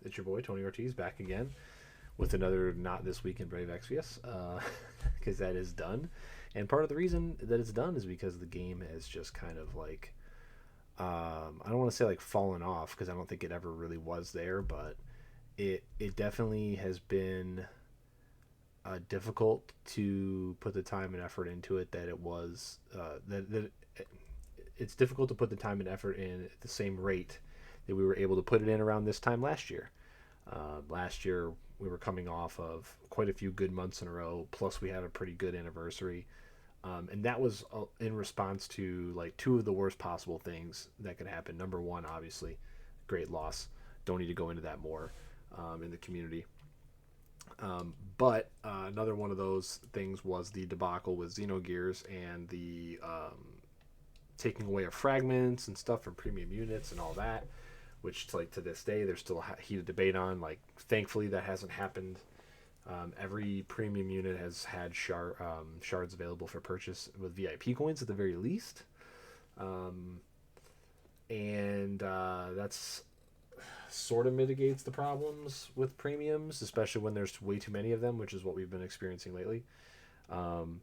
It's your boy Tony Ortiz back again with another Not This Week in Brave Exvius, because that is done. And part of the reason that it's done is because the game has just kind of like, I don't want to say like fallen off because I don't think it ever really was there, but it definitely has been difficult to put the time and effort into it that it was that it's difficult to put the time and effort in at the same rate that we were able to put it in around this time last year. Last year, we were coming off of quite a few good months in a row, plus we had a pretty good anniversary. And that was in response to like two of the worst possible things that could happen. Number one, obviously, great loss. Don't need to go into that more in the community. But another one of those things was the debacle with Xenogears and the taking away of fragments and stuff from premium units and all that, which like to this day there's still a heated debate on. Like, thankfully that hasn't happened. Every premium unit has had shards available for purchase with VIP coins at the very least, and that's sort of mitigates the problems with premiums, especially when there's way too many of them, which is what we've been experiencing lately. Um,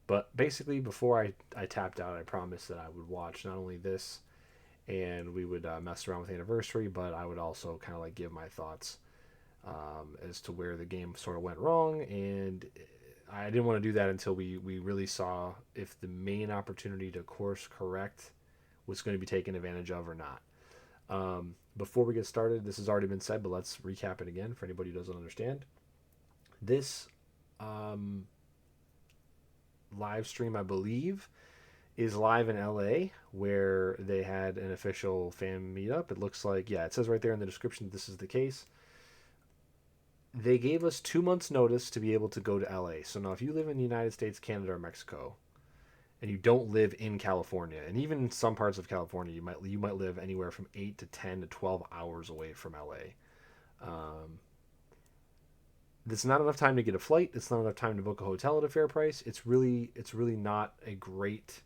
but basically, before I tapped out, I promised that I would watch not only this and we would mess around with the anniversary, but I would also kind of like give my thoughts as to where the game sort of went wrong. And I didn't want to do that until we really saw if the main opportunity to course correct was going to be taken advantage of or not. Before we get started, this has already been said, but let's recap it again for anybody who doesn't understand. This live stream, I believe, is live in LA, where they had an official fan meetup. It looks like, yeah, it says right there in the description that this is the case. They gave us 2 months' notice to be able to go to LA. So now, if you live in the United States, Canada, or Mexico, and you don't live in California, and even in some parts of California, you might live anywhere from 8 to 10 to 12 hours away from LA. That's not enough time to get a flight. It's not enough time to book a hotel at a fair price. It's really not a great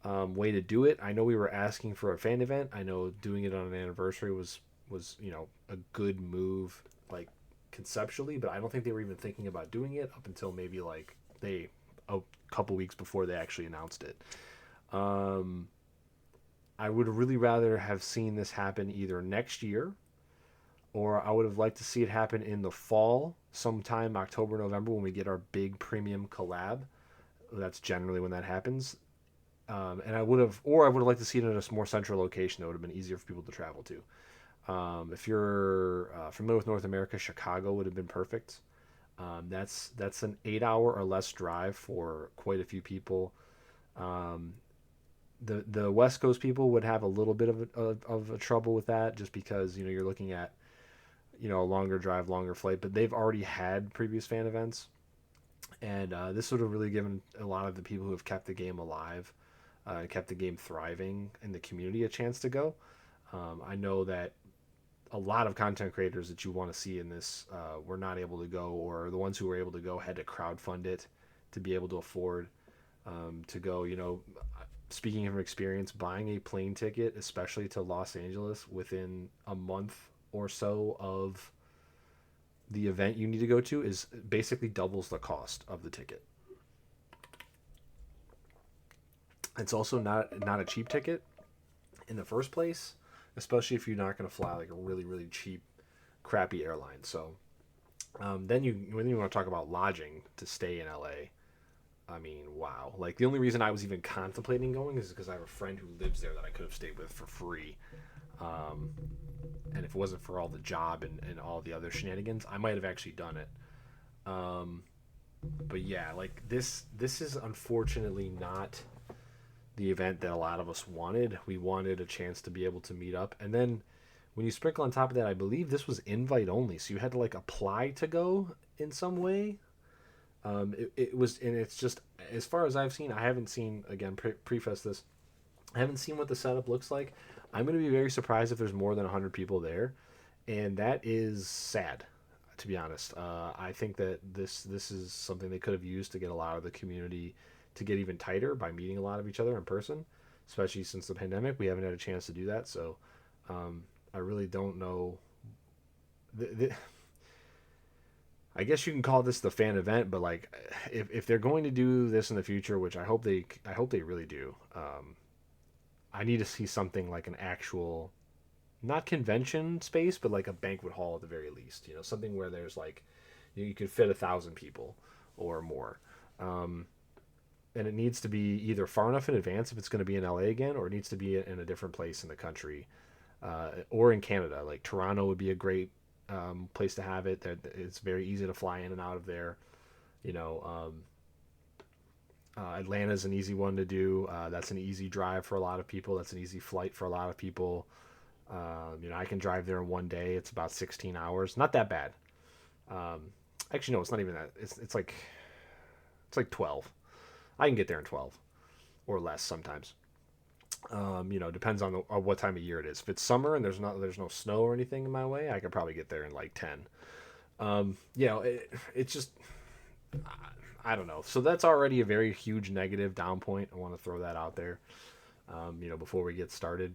way to do it. I know we were asking for a fan event. I know doing it on an anniversary was a good move, like conceptually, but I don't think they were even thinking about doing it up until maybe like a couple weeks before they actually announced it. I would really rather have seen this happen either next year, or I would have liked to see it happen in the fall, sometime October, November, when we get our big premium collab. That's generally when that happens. And I would have liked to see it in a more central location that would have been easier for people to travel to. If you're familiar with North America, Chicago would have been perfect. That's an 8 hour or less drive for quite a few people. The West Coast people would have a little bit of a trouble with that, just because you're looking at a longer drive, longer flight. But they've already had previous fan events, and this would have really given a lot of the people who have kept the game alive, kept the game thriving in the community, a chance to go. I know that a lot of content creators that you want to see in this were not able to go, or the ones who were able to go had to crowdfund it to be able to afford to go. Speaking from experience, buying a plane ticket, especially to Los Angeles, within a month or so of the event you need to go to, is basically doubles the cost of the ticket. It's also not a cheap ticket in the first place, especially if you're not going to fly like a really really cheap, crappy airline. So then when you want to talk about lodging to stay in LA, I mean, wow. Like, the only reason I was even contemplating going is because I have a friend who lives there that I could have stayed with for free. And if it wasn't for all the job and all the other shenanigans, I might have actually done it. But yeah, like this is unfortunately not the event that a lot of us wanted. We wanted a chance to be able to meet up. And then when you sprinkle on top of that, I believe this was invite only. So you had to like apply to go in some way. It was, and it's just, as far as I've seen, I haven't seen, again, preface this, I haven't seen what the setup looks like. I'm going to be very surprised if there's more than 100 people there, and that is sad, to be honest. I think that this is something they could have used to get a lot of the community to get even tighter by meeting a lot of each other in person, especially since the pandemic. We haven't had a chance to do that, so I really don't know I guess you can call this the fan event, but like, if they're going to do this in the future, which I hope they really do, I need to see something like an actual, not convention space, but like a banquet hall at the very least. You know, something where there's like, you could fit 1,000 people or more. Um, and it needs to be either far enough in advance if it's going to be in LA again, or it needs to be in a different place in the country, or in Canada. Like Toronto would be a great place to have it. It's very easy to fly in and out of there. You know, Atlanta's an easy one to do. That's an easy drive for a lot of people. That's an easy flight for a lot of people. You know, I can drive there in one day. It's about 16 hours. Not that bad. Um, Actually, no, it's not even that. It's like 12. I can get there in 12 or less sometimes. You know, depends on what time of year it is. If it's summer and there's no snow or anything in my way, I could probably get there in like 10. You know, it's just, I don't know. So that's already a very huge negative down point. I want to throw that out there. You know, before we get started.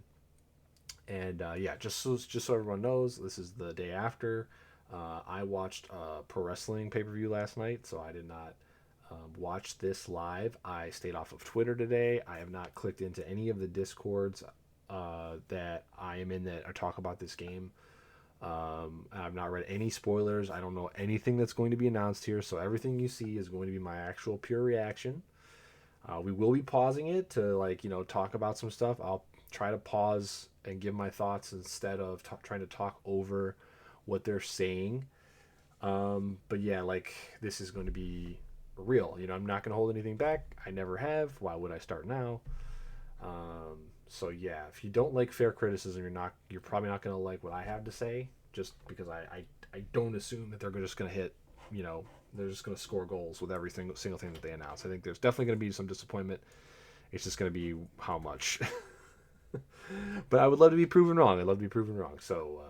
And yeah, just so everyone knows, this is the day after. I watched a pro wrestling pay per view last night, so I did not watch this live. I stayed off of Twitter today. I have not clicked into any of the discords that I am in that talk about this game. I've not read any spoilers. I don't know anything that's going to be announced here, so everything you see is going to be my actual pure reaction. We will be pausing it to, like, you know, talk about some stuff. I'll try to pause and give my thoughts instead of trying to talk over what they're saying. But yeah, like, this is going to be real. You know, I'm not going to hold anything back. I never have. Why would I start now? So yeah, if you don't like fair criticism, you're probably not going to like what I have to say, just because I don't assume that they're just going to hit, you know, they're just going to score goals with every single thing that they announce. I think there's definitely going to be some disappointment. It's just going to be how much. But I would love to be proven wrong. I'd love to be proven wrong. So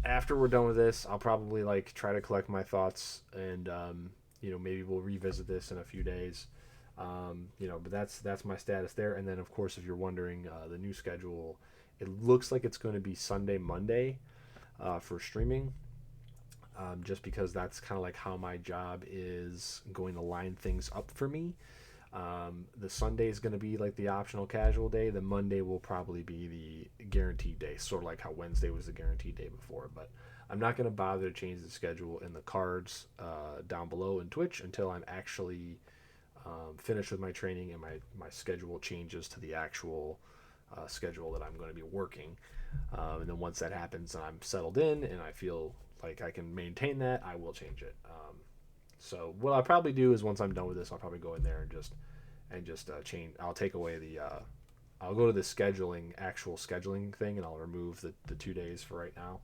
after we're done with this, I'll probably like try to collect my thoughts, and you know, maybe we'll revisit this in a few days. You know, but that's my status there. And then, of course, if you're wondering, the new schedule, it looks like it's going to be Sunday, Monday for streaming. Just because that's kind of like how my job is going to line things up for me. The Sunday is going to be like the optional casual day. The Monday will probably be the guaranteed day, sort of like how Wednesday was the guaranteed day before. But I'm not going to bother to change the schedule in the cards down below in Twitch until I'm actually finished with my training and my schedule changes to the actual schedule that I'm going to be working. And then once that happens and I'm settled in and I feel like I can maintain that, I will change it. So what I'll probably do is, once I'm done with this, I'll probably go in there and just change. I'll take away the I'll go to the actual scheduling thing, and I'll remove the 2 days for right now,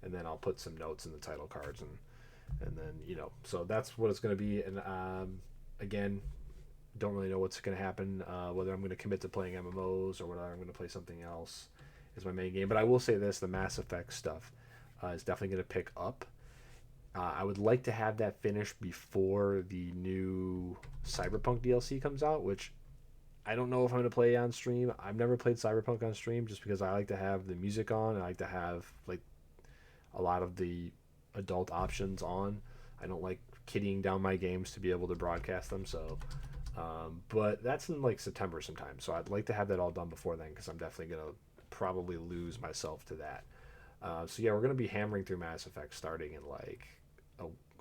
and then I'll put some notes in the title cards, and then, you know, so that's what it's going to be. And again, don't really know what's going to happen, whether I'm going to commit to playing MMOs or whether I'm going to play something else is my main game. But I will say this: the Mass Effect stuff is definitely going to pick up. I would like to have that finished before the new Cyberpunk DLC comes out, which I don't know if I'm going to play on stream. I've never played Cyberpunk on stream just because I like to have the music on. And I like to have, like, a lot of the adult options on. I don't like kidding down my games to be able to broadcast them. So, but that's in like September sometime. So I'd like to have that all done before then, because I'm definitely going to probably lose myself to that. So yeah, we're going to be hammering through Mass Effect starting in like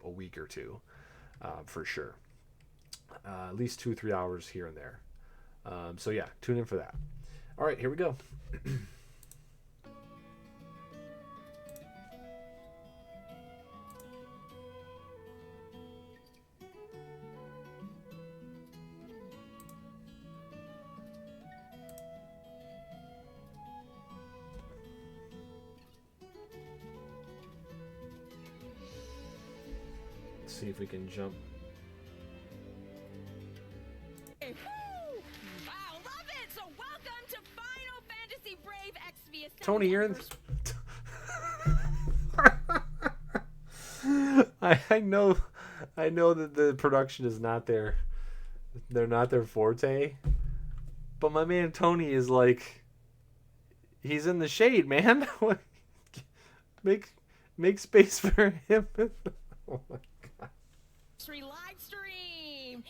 a week or two, for sure. At least 2-3 hours here and there. So yeah, tune in for that. All right, here we go. Let's see if we can jump. Wow, love it! So welcome to Final Fantasy Brave XV. Tony, you're in. I know that the production is not their, they're not their forte, but my man Tony is like, he's in the shade, man. Make make space for him. Oh my god. Live stream.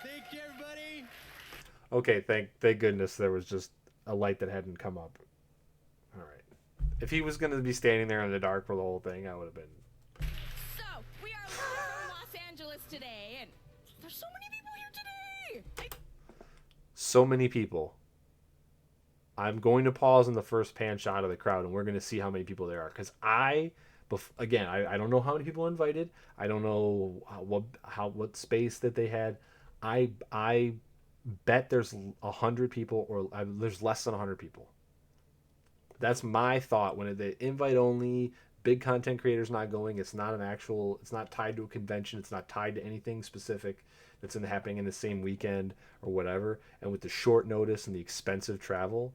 Thank you, everybody. Okay, thank goodness there was just a light that hadn't come up. All right. If he was going to be standing there in the dark for the whole thing, I would have been. So we are live from Los Angeles today, and there's so many people here today. So many people. I'm going to pause in the first pan shot of the crowd, and we're going to see how many people there are. Because I don't know how many people invited. I don't know what space that they had. I bet there's 100 people, or there's less than 100 people. That's my thought. When the invite only, big content creators not going, it's not tied to a convention. It's not tied to anything specific that's happening in the same weekend or whatever. And with the short notice and the expensive travel,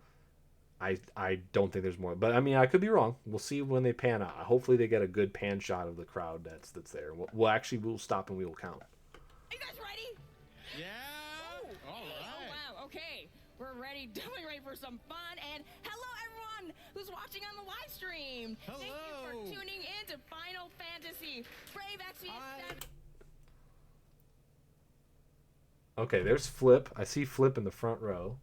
I don't think there's more. But I mean, I could be wrong. We'll see when they pan out. Hopefully they get a good pan shot of the crowd that's there. We'll stop and we will count. Are you guys ready? Yeah. Oh, All hey, right. oh wow, okay. We're ready, definitely ready for some fun. And hello everyone who's watching on the live stream. Hello. Thank you for tuning in to Final Fantasy Brave Exvius. Okay, there's Flip. I see Flip in the front row.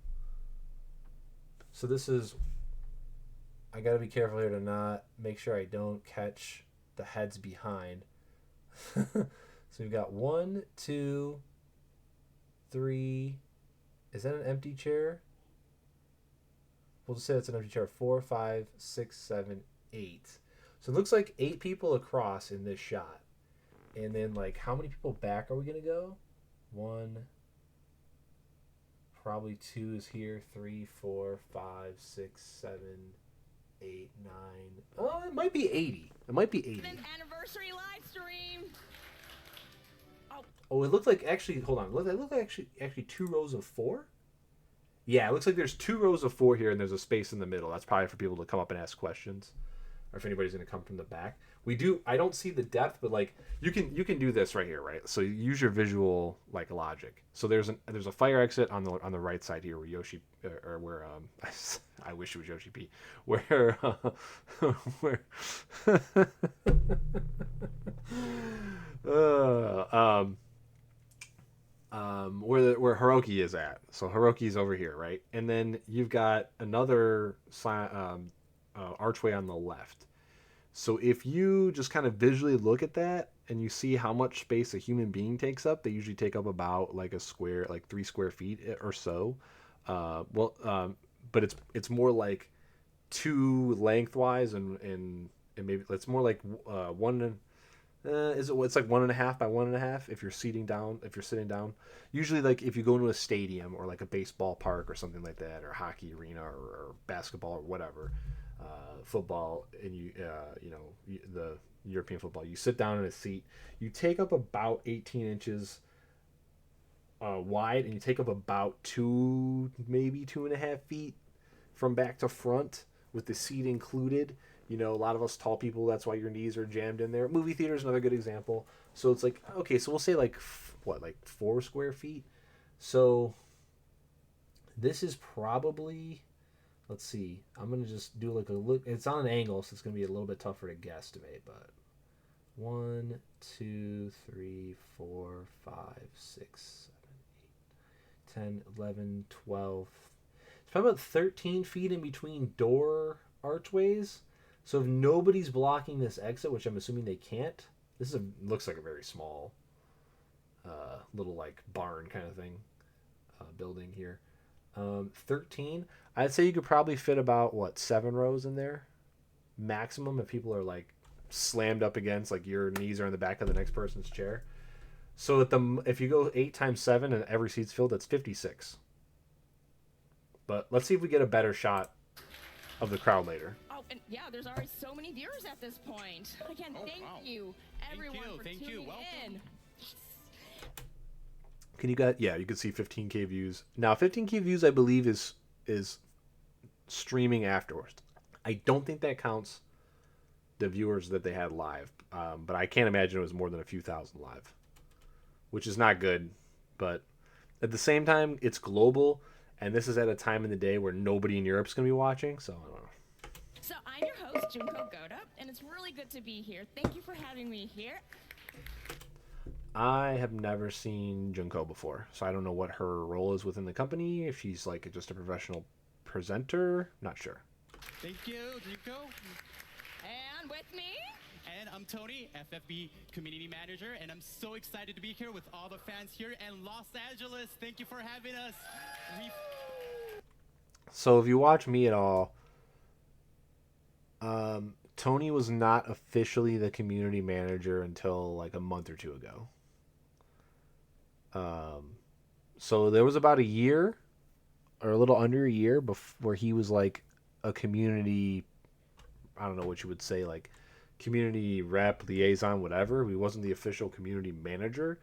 So this is... I gotta be careful here to not make sure I don't catch the heads behind. So we've got 1, 2, 3... Is that an empty chair? We'll just say that's an empty chair. 4, 5, 6, 7, 8. So it looks like 8 people across in this shot. And then, like, how many people back are we gonna go? 1... Probably 2 is here. 3, 4, 5, 6, 7, 8, 9. Oh, it might be 80. It might be 80. Anniversary live stream. Oh, it looked like actually. Hold on. It looked like actually 2 rows of 4. Yeah, it looks like there's 2 rows of 4 here, and there's a space in the middle. That's probably for people to come up and ask questions, or if anybody's going to come from the back. We do. I don't see the depth, but like you can do this right here, right? So use your visual like logic. So there's a fire exit on the right side here where Yoshi or where I wish it was Yoshi P. Where where where Hiroki is at. So Hiroki's over here, right? And then you've got another archway on the left. So if you just kind of visually look at that and you see how much space a human being takes up, they usually take up about like a square, like 3 square feet or so. But it's more like 2 lengthwise and maybe it's more like 1. It's like 1.5 by 1.5 if you're sitting down. Usually, like if you go into a stadium or like a baseball park or something like that, or hockey arena or basketball or whatever. Football and the European football, you sit down in a seat, you take up about 18 inches wide, and you take up about 2, maybe 2.5 feet from back to front with the seat included. A lot of us tall people, that's why your knees are jammed in there. Movie theater is another good example. So it's like, okay, so we'll say like 4 square feet. So this is probably... Let's see. I'm going to just do like a look. It's on an angle, so it's going to be a little bit tougher to guesstimate, but 1, 2, 3, 4, 5, 6, 7, 8, 10, 11, 12. It's probably about 13 feet in between door archways. So if nobody's blocking this exit, which I'm assuming they can't, looks like a very small little like barn kind of thing building here. 13. I'd say you could probably fit about 7 rows in there maximum if people are like slammed up against, like your knees are in the back of the next person's chair. So if you go 8 times 7 and every seat's filled, that's 56. But let's see if we get a better shot of the crowd later. Oh, and yeah, there's already so many viewers at this point. Again, thank you everyone for tuning in. You can see 15K views. Now 15K views I believe is streaming afterwards. I don't think that counts the viewers that they had live. But I can't imagine it was more than a few thousand live, which is not good. But at the same time, it's global, and this is at a time in the day where nobody in Europe's going to be watching, so I don't know. So I'm your host, Junko Goda, and it's really good to be here. Thank you for having me here. I have never seen Junko before, so I don't know what her role is within the company. If she's like just a professional presenter, not sure. Thank you, Rico. And with me, And I'm Tony, FFBE Community Manager, and I'm so excited to be here with all the fans here in Los Angeles. Thank you for having us. We So if you watch me at all, Tony was not officially the community manager until like a month or two ago. So there was about a year or a little under a year before he was like a community, I don't know what you would say, like community rep, liaison, whatever. He wasn't the official community manager,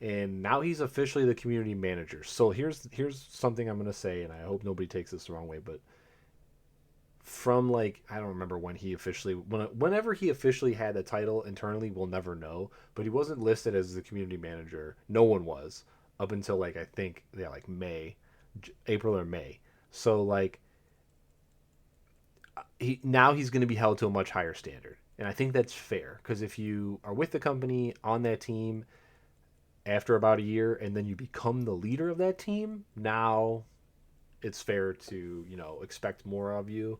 and now he's officially the community manager. So here's something I'm gonna say, and I hope nobody takes this the wrong way, but from like I don't remember when he officially whenever he officially had the title internally, we'll never know. But he wasn't listed as the community manager. No one was up until like I think yeah like May, April or May. So like he's going to be held to a much higher standard, and I think that's fair because if you are with the company on that team after about a year and then you become the leader of that team, now it's fair to expect more of you.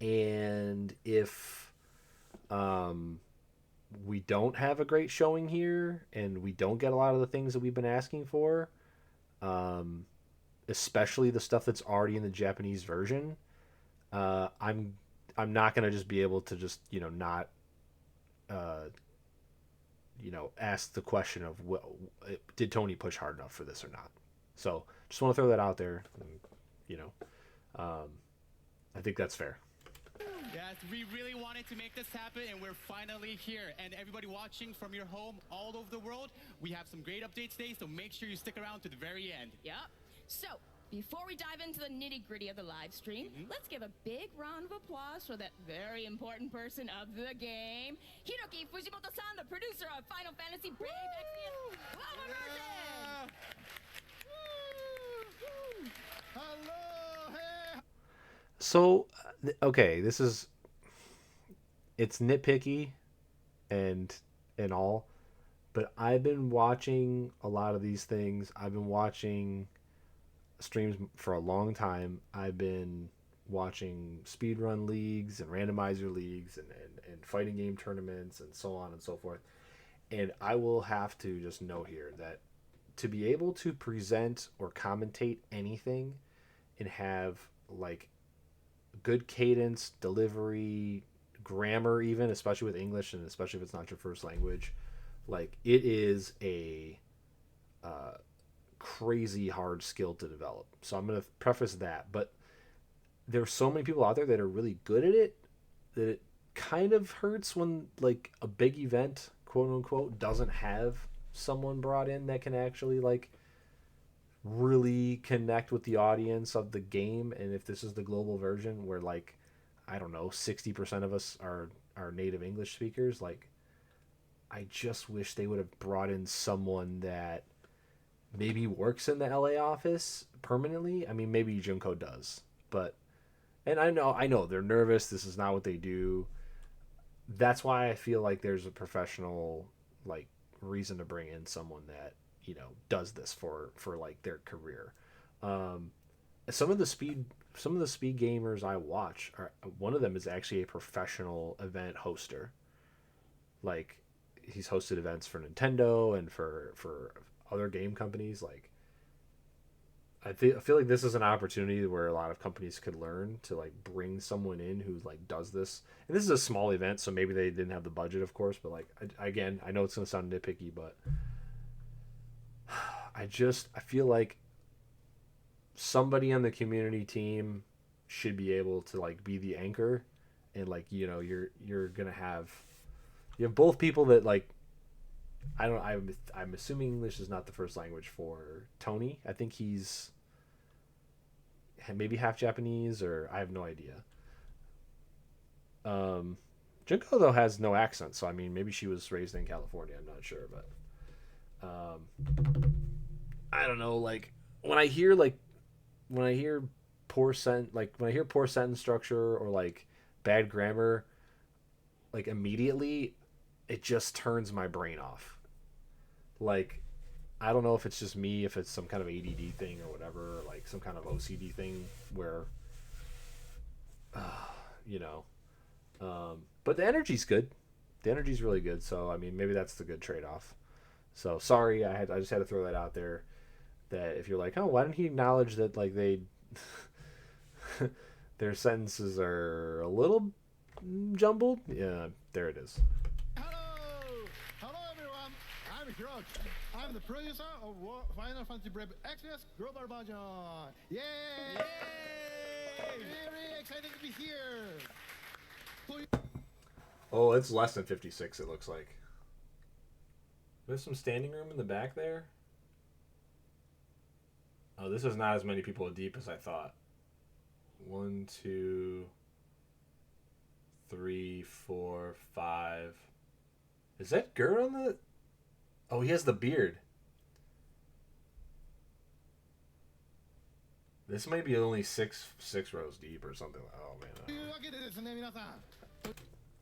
And if we don't have a great showing here and we don't get a lot of the things that we've been asking for, um, especially the stuff that's already in the Japanese version, uh, I'm I'm not gonna just be able to just not uh, ask the question of did Tony push hard enough for this or not. So just want to throw that out there. You know, um, I think that's fair. Yes, we really wanted to make this happen, and we're finally here. And everybody watching from your home all over the world, we have some great updates today, so make sure you stick around to the very end. yep. So before we dive into the nitty-gritty of the live stream, let's give a big round of applause for that very important person of the game, Hiroki Fujimoto-san, the producer of Final Fantasy Brave Exvius Global Version. Hello, hey. So, okay, it's nitpicky and all, but I've been watching a lot of these things. I've been watching streams for a long time. I've been watching speedrun leagues and randomizer leagues and fighting game tournaments and so on and so forth. And I will have to just note here that to be able to present or commentate anything and have like good cadence, delivery, grammar, even especially with English and especially if it's not your first language, like it is a crazy hard skill to develop. So I'm gonna preface that, but there's so many people out there that are really good at it that it kind of hurts when like a big event, quote unquote, doesn't have someone brought in that can actually like really connect with the audience of the game. And if this is the global version where like I don't know 60% of us are native English speakers, like I just wish they would have brought in someone that maybe works in the LA office permanently. I mean, maybe Junko does, but and I know they're nervous. This is not what they do. That's why I feel like there's a professional like reason to bring in someone that does this for like their career. Um, some of the speed gamers I watch are one of them is actually a professional event hoster. Like he's hosted events for Nintendo and for other game companies. Like I feel like this is an opportunity where a lot of companies could learn to like bring someone in who like does this. And this is a small event, so maybe they didn't have the budget, of course. But like again, I know it's gonna sound nitpicky, but I feel like somebody on the community team should be able to like be the anchor, and like you're gonna have you have both people that like I'm assuming English is not the first language for Tony. I think he's maybe half Japanese, or I have no idea. Junko though has no accent, so I mean maybe she was raised in California. I'm not sure, but I don't know. Like when I hear poor sentence structure or like bad grammar, like immediately, it just turns my brain off. Like, I don't know if it's just me, if it's some kind of ADD thing or whatever, or like some kind of OCD thing where, you know. But the energy's good. The energy's really good. So I mean, maybe that's the good trade off. So sorry, I just had to throw that out there. That if you're like, oh, why didn't he acknowledge that like they their sentences are a little jumbled? Yeah, there it is. Hello! Hello everyone! I'm Hiroki. I'm the producer of Final Fantasy Brave Express Global Version. Yay! Yay! Very excited to be here. Oh, it's less than 56. It looks like. There's some standing room in the back there. Oh, this is not as many people deep as I thought. 1, 2, 3, 4, 5. Is that Gert on the? Oh, he has the beard. This might be only six rows deep or something. Oh man.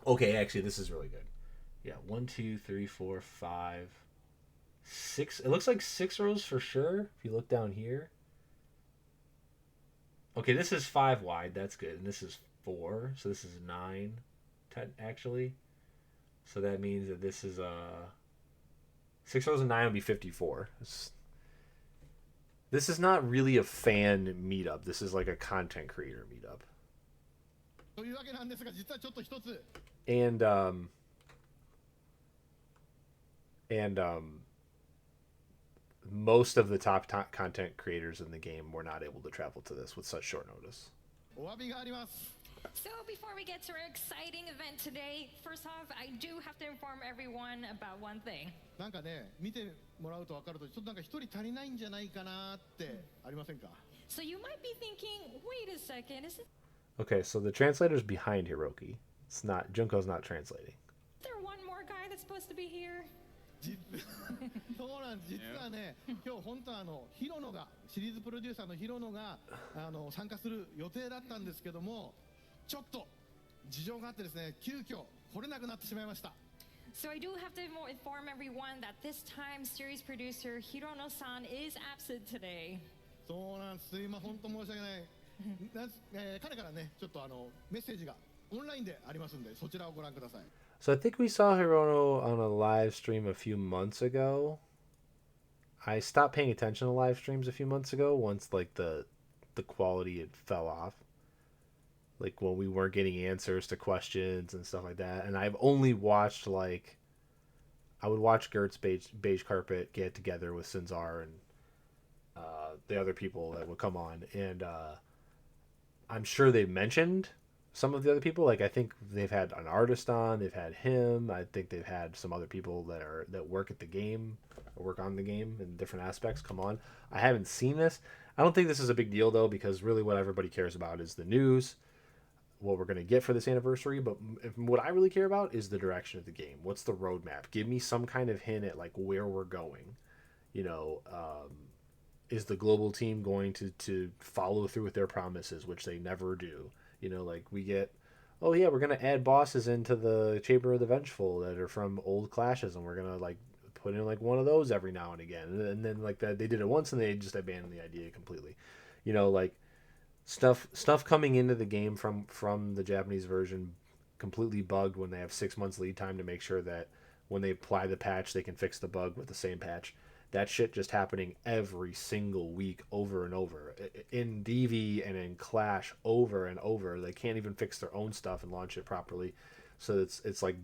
Okay, actually, this is really good. Yeah, 1, 2, 3, 4, 5, 6. It looks like 6 rows for sure. If you look down here. Okay, this is 5 wide. That's good. And this is 4. So this is 9, actually. So that means that this is 6 rows and 9 would be 54. This is not really a fan meetup. This is like a content creator meetup. And most of the top content creators in the game were not able to travel to this with such short notice. So before we get to our exciting event today, first off, I do have to inform everyone about one thing. なんかね、見てもらうと分かると、ちょっとなんか一人足りないんじゃないかなってありませんか? So you might be thinking, wait a second, is Okay, so the translator's behind Hiroki. It's not Junko's not translating. there one more guy that's supposed to be here? そうなんです。実はね、今日本当はヒロノがシリーズプロデューサーのヒロノが参加する予定だったんですけども、ちょっと事情があってですね、急遽来れなくなってしまいました。So I do have to inform everyone that this time series producer Hirono-san is absent today. そうなんです。今本当申し訳ない。彼からね、ちょっとメッセージがオンラインでありますんで、そちらをご覧ください。So I think we saw Hirono on a live stream a few months ago. I stopped paying attention to live streams a few months ago once like the quality had fell off. Like when we weren't getting answers to questions and stuff like that. And I've only watched like I would watch Gert's beige carpet get together with Sinzar and the other people that would come on, and I'm sure they mentioned some of the other people. Like I think they've had an artist on, they've had him. I think they've had some other people that work at the game or work on the game in different aspects come on. I haven't seen this. I don't think this is a big deal though, because really what everybody cares about is the news, what we're going to get for this anniversary. But what I really care about is the direction of the game. What's the roadmap? Give me some kind of hint at like where we're going. You know, is the global team going to follow through with their promises, which they never do? You know, like we get, oh yeah, we're going to add bosses into the Chamber of the Vengeful that are from old clashes, and we're going to like put in like one of those every now and again. And then like that, they did it once and they just abandoned the idea completely. You know, like stuff coming into the game from the Japanese version completely bugged when they have 6 months lead time to make sure that when they apply the patch, they can fix the bug with the same patch. That shit just happening every single week over and over. In DV and in Clash over and over. They can't even fix their own stuff and launch it properly. So it's like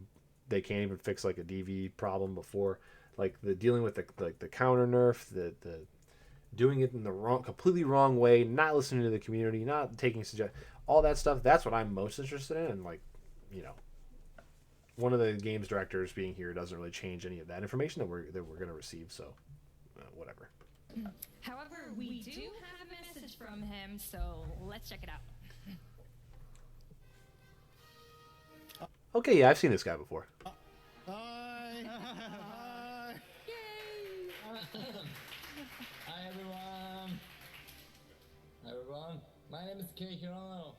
they can't even fix like a DV problem before. Like the dealing with the counter nerf, the doing it in the completely wrong way, not listening to the community, not taking suggestions, all that stuff. That's what I'm most interested in. And like, you know, one of the games directors being here doesn't really change any of that information that we're going to receive. So whatever. However, we do have a message from him, so let's check it out. Okay, yeah, I've seen this guy before. Hi. Hi. Yay! Hi everyone. Hi everyone. My name is Kei Hirono.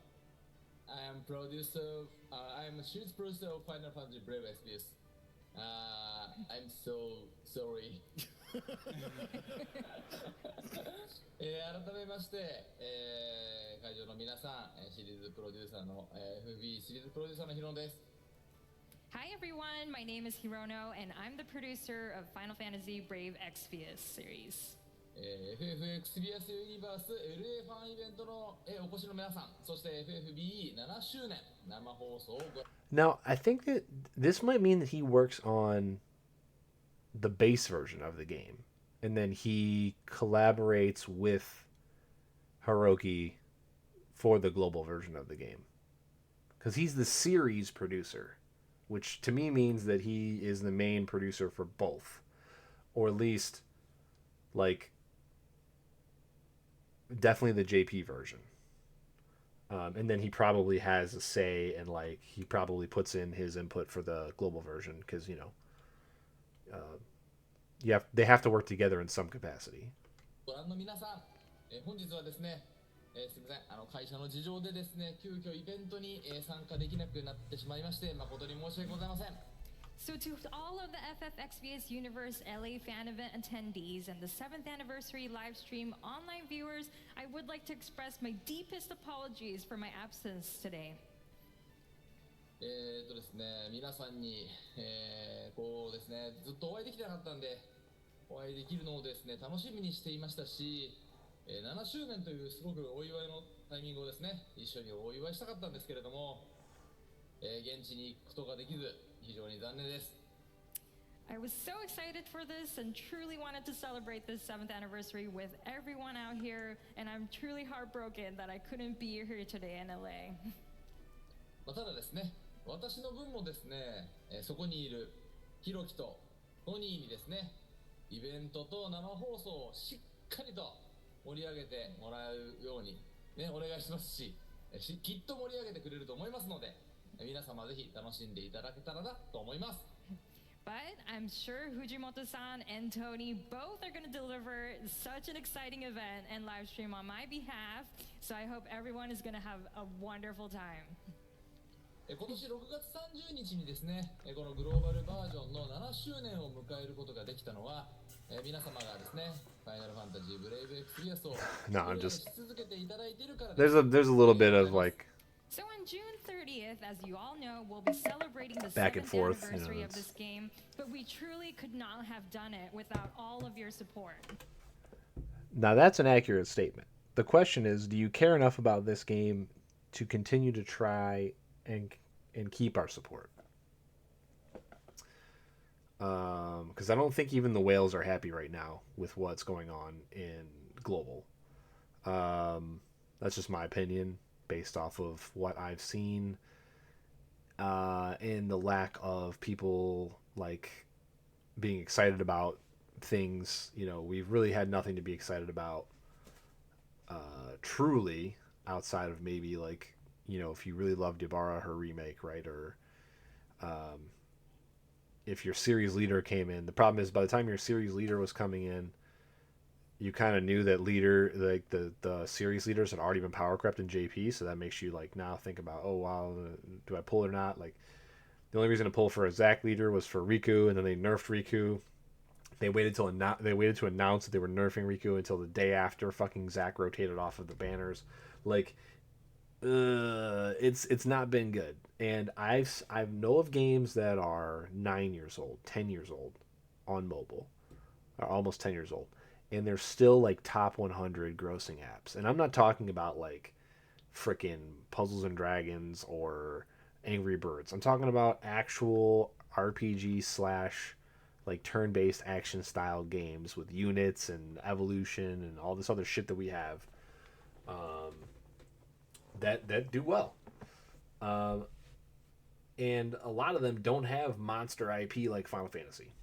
I am producer. I'm a series producer of Final Fantasy Brave Exvius. I'm so sorry. 改めまして、会場の皆さん、シリーズプロデューサーの、FFBE シリーズプロデューサーのヒロです。Hi everyone, my name is Hirono and I'm the producer of Final Fantasy Brave Exvius series. FFXBS ユニバース LA ファンイベントの、お越しの皆さん、そして FFBE7 周年生放送をご Now, I think that this might mean that he works on the base version of the game, and then he collaborates with Hiroki for the global version of the game. Because he's the series producer, which to me means that he is the main producer for both. Or at least, like, definitely the JP version. And then he probably has a say, and like he probably puts in his input for the global version because they have to work together in some capacity. ご覧の皆さん、本日はですね、すみません、会社の事情でですね、急遽イベントに、参加できなくなってしまいまして、誠に申し訳ございません。So to all of the FFXBS Universe LA fan event attendees and the 7th anniversary live stream online viewers, I would like to express my deepest apologies for my absence today. ですね、皆さんに、こうですね、ずっとお会いできてなかったんで、お会いできるのをですね、楽しみにしていましたし、7周年というすごくお祝いのタイミングをですね、一緒にお祝いしたかったんですけれども、現地に行くことができず、非常に残念です。I was so excited for this and truly wanted to celebrate this 7th anniversary with everyone out here, and I'm truly heartbroken that I couldn't be here today in LA. ただですね、私の分もですね、そこにいるヒロキとトニーにですね、イベントと生放送をしっかりと盛り上げてもらうように、ね、お願いしますし、きっと盛り上げてくれると思いますので、皆様ぜひ楽しんでいただけたらなと思います。But I'm sure Fujimoto-san and Tony both are going to deliver such an exciting event and live stream on my behalf, so I hope everyone is going to have a wonderful time. 今年6月30日にですね、このグローバルバージョンの7周年を迎えることができたのは、皆様がですね、ファイナルファンタジーブレイブエクスピアスを No, I'm just し続けていただいているから there's a little bit of like So on June 30th, as you all know, we'll be celebrating the Back and 7th forth, anniversary of it's- this game, but we truly could not have done it without all of your support. Now that's an accurate statement. The question is, do you care enough about this game to continue to try and keep our support? Because I don't think even the whales are happy right now with what's going on in global. That's just my opinion based off of what I've seen, and the lack of people like being excited about things. We've really had nothing to be excited about, truly, outside of maybe like, if you really loved Ybarra, her remake, right? Or if your series leader came in. The problem is by the time your series leader was coming in, you kind of knew that leader, like the series leaders had already been power crept in JP, so that makes you like now think about, oh wow, do I pull or not? Like the only reason to pull for a Zack leader was for Riku, and then they nerfed Riku. They waited to announce that they were nerfing Riku until the day after fucking Zack rotated off of the banners. Like, it's not been good. And I know of games that are 9 years old, 10 years old on mobile, or almost 10 years old, and they're still like top 100 grossing apps. And I'm not talking about like frickin' Puzzles and Dragons or Angry Birds. I'm talking about actual RPG / like turn-based action style games with units and evolution and all this other shit that we have, that do well. And a lot of them don't have monster IP like Final Fantasy.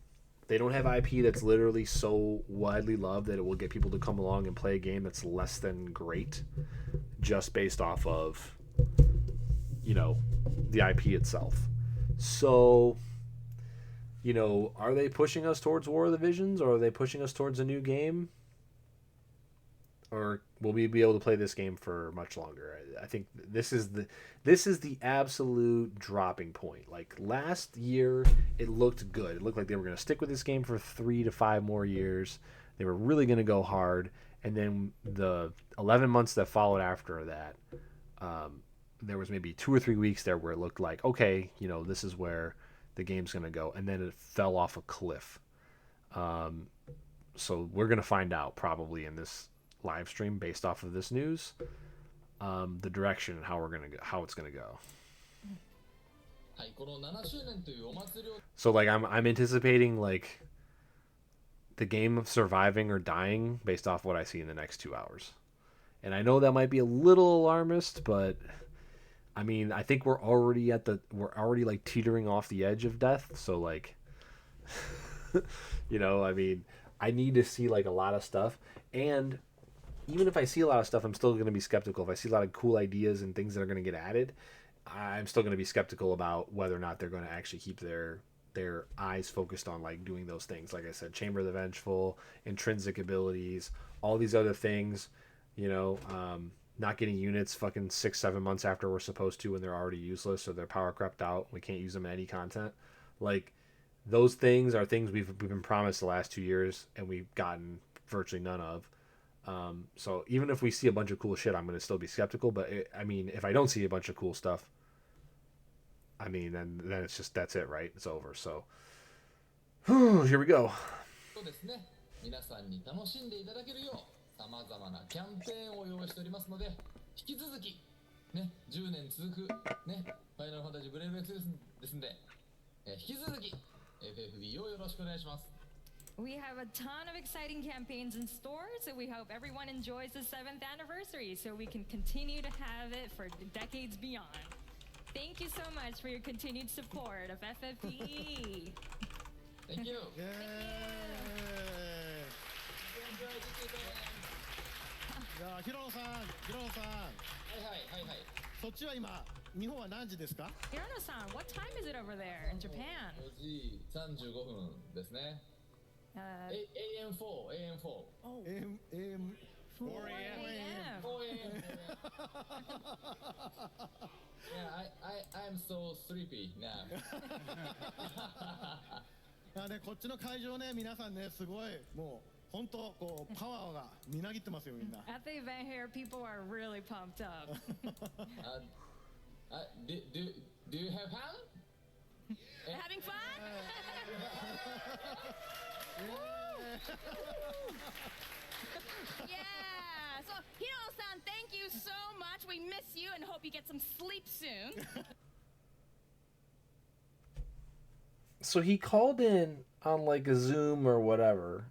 They don't have IP that's literally so widely loved that it will get people to come along and play a game that's less than great just based off of, the IP itself. So, are they pushing us towards War of the Visions, or are they pushing us towards a new game? or will we be able to play this game for much longer? I think this is the absolute dropping point. Like last year, it looked good. It looked like they were going to stick with this game for 3 to 5 more years. They were really going to go hard, and then the 11 months that followed after that, there was maybe 2 or 3 weeks there where it looked like, okay, this is where the game's going to go, and then it fell off a cliff. So we're going to find out probably in this live stream based off of this news, the direction and how it's gonna go. So like I'm anticipating like the game of surviving or dying based off what I see in the next 2 hours. And I know that might be a little alarmist, but I mean I think we're already like teetering off the edge of death. So like I mean I need to see like a lot of stuff, and even if I see a lot of stuff, I'm still going to be skeptical. If I see a lot of cool ideas and things that are going to get added, I'm still going to be skeptical about whether or not they're going to actually keep their eyes focused on like doing those things. Like I said, Chamber of the Vengeful, intrinsic abilities, all these other things, not getting units fucking 6-7 months after we're supposed to when they're already useless or they're power crept out. We can't use them in any content. Like those things are things we've been promised the last 2 years and we've gotten virtually none of. So even if we see a bunch of cool shit, I'm going to still be skeptical. But if I don't see a bunch of cool stuff, then it's just, that's it, right? It's over. So here we go. そうですね。皆さんに楽しんでいただけるよう、様々なキャンペーンを用意しておりますので、引き続きね、10年続くね、ファイナルファンタジーブレイブエクスですんで、引き続き FFBE をよろしくお願いします。We have a ton of exciting campaigns in store, so we hope everyone enjoys the 7th anniversary so we can continue to have it for decades beyond. Thank you so much for your continued support of FFBE. Thank you. Yeah. じゃあヒロノさん、はいはいはいはい。そっちは今日本は何時ですか？ Hirano-san, what time is it over there in Japan? 4時35分ですね。AM4. Oh, AM 4 a.m. a.m. 4 a.m. Yeah, I'm so sleepy now. こっちの会場ね、皆さんね、すごいもう本当こうパワーがみなぎってますよみんな。At the event here, people are really pumped up. Do you have fun? Having fun? Yeah. So, Hiro-san, thank you so much. We miss you and hope you get some sleep soon. So he called in on like a Zoom or whatever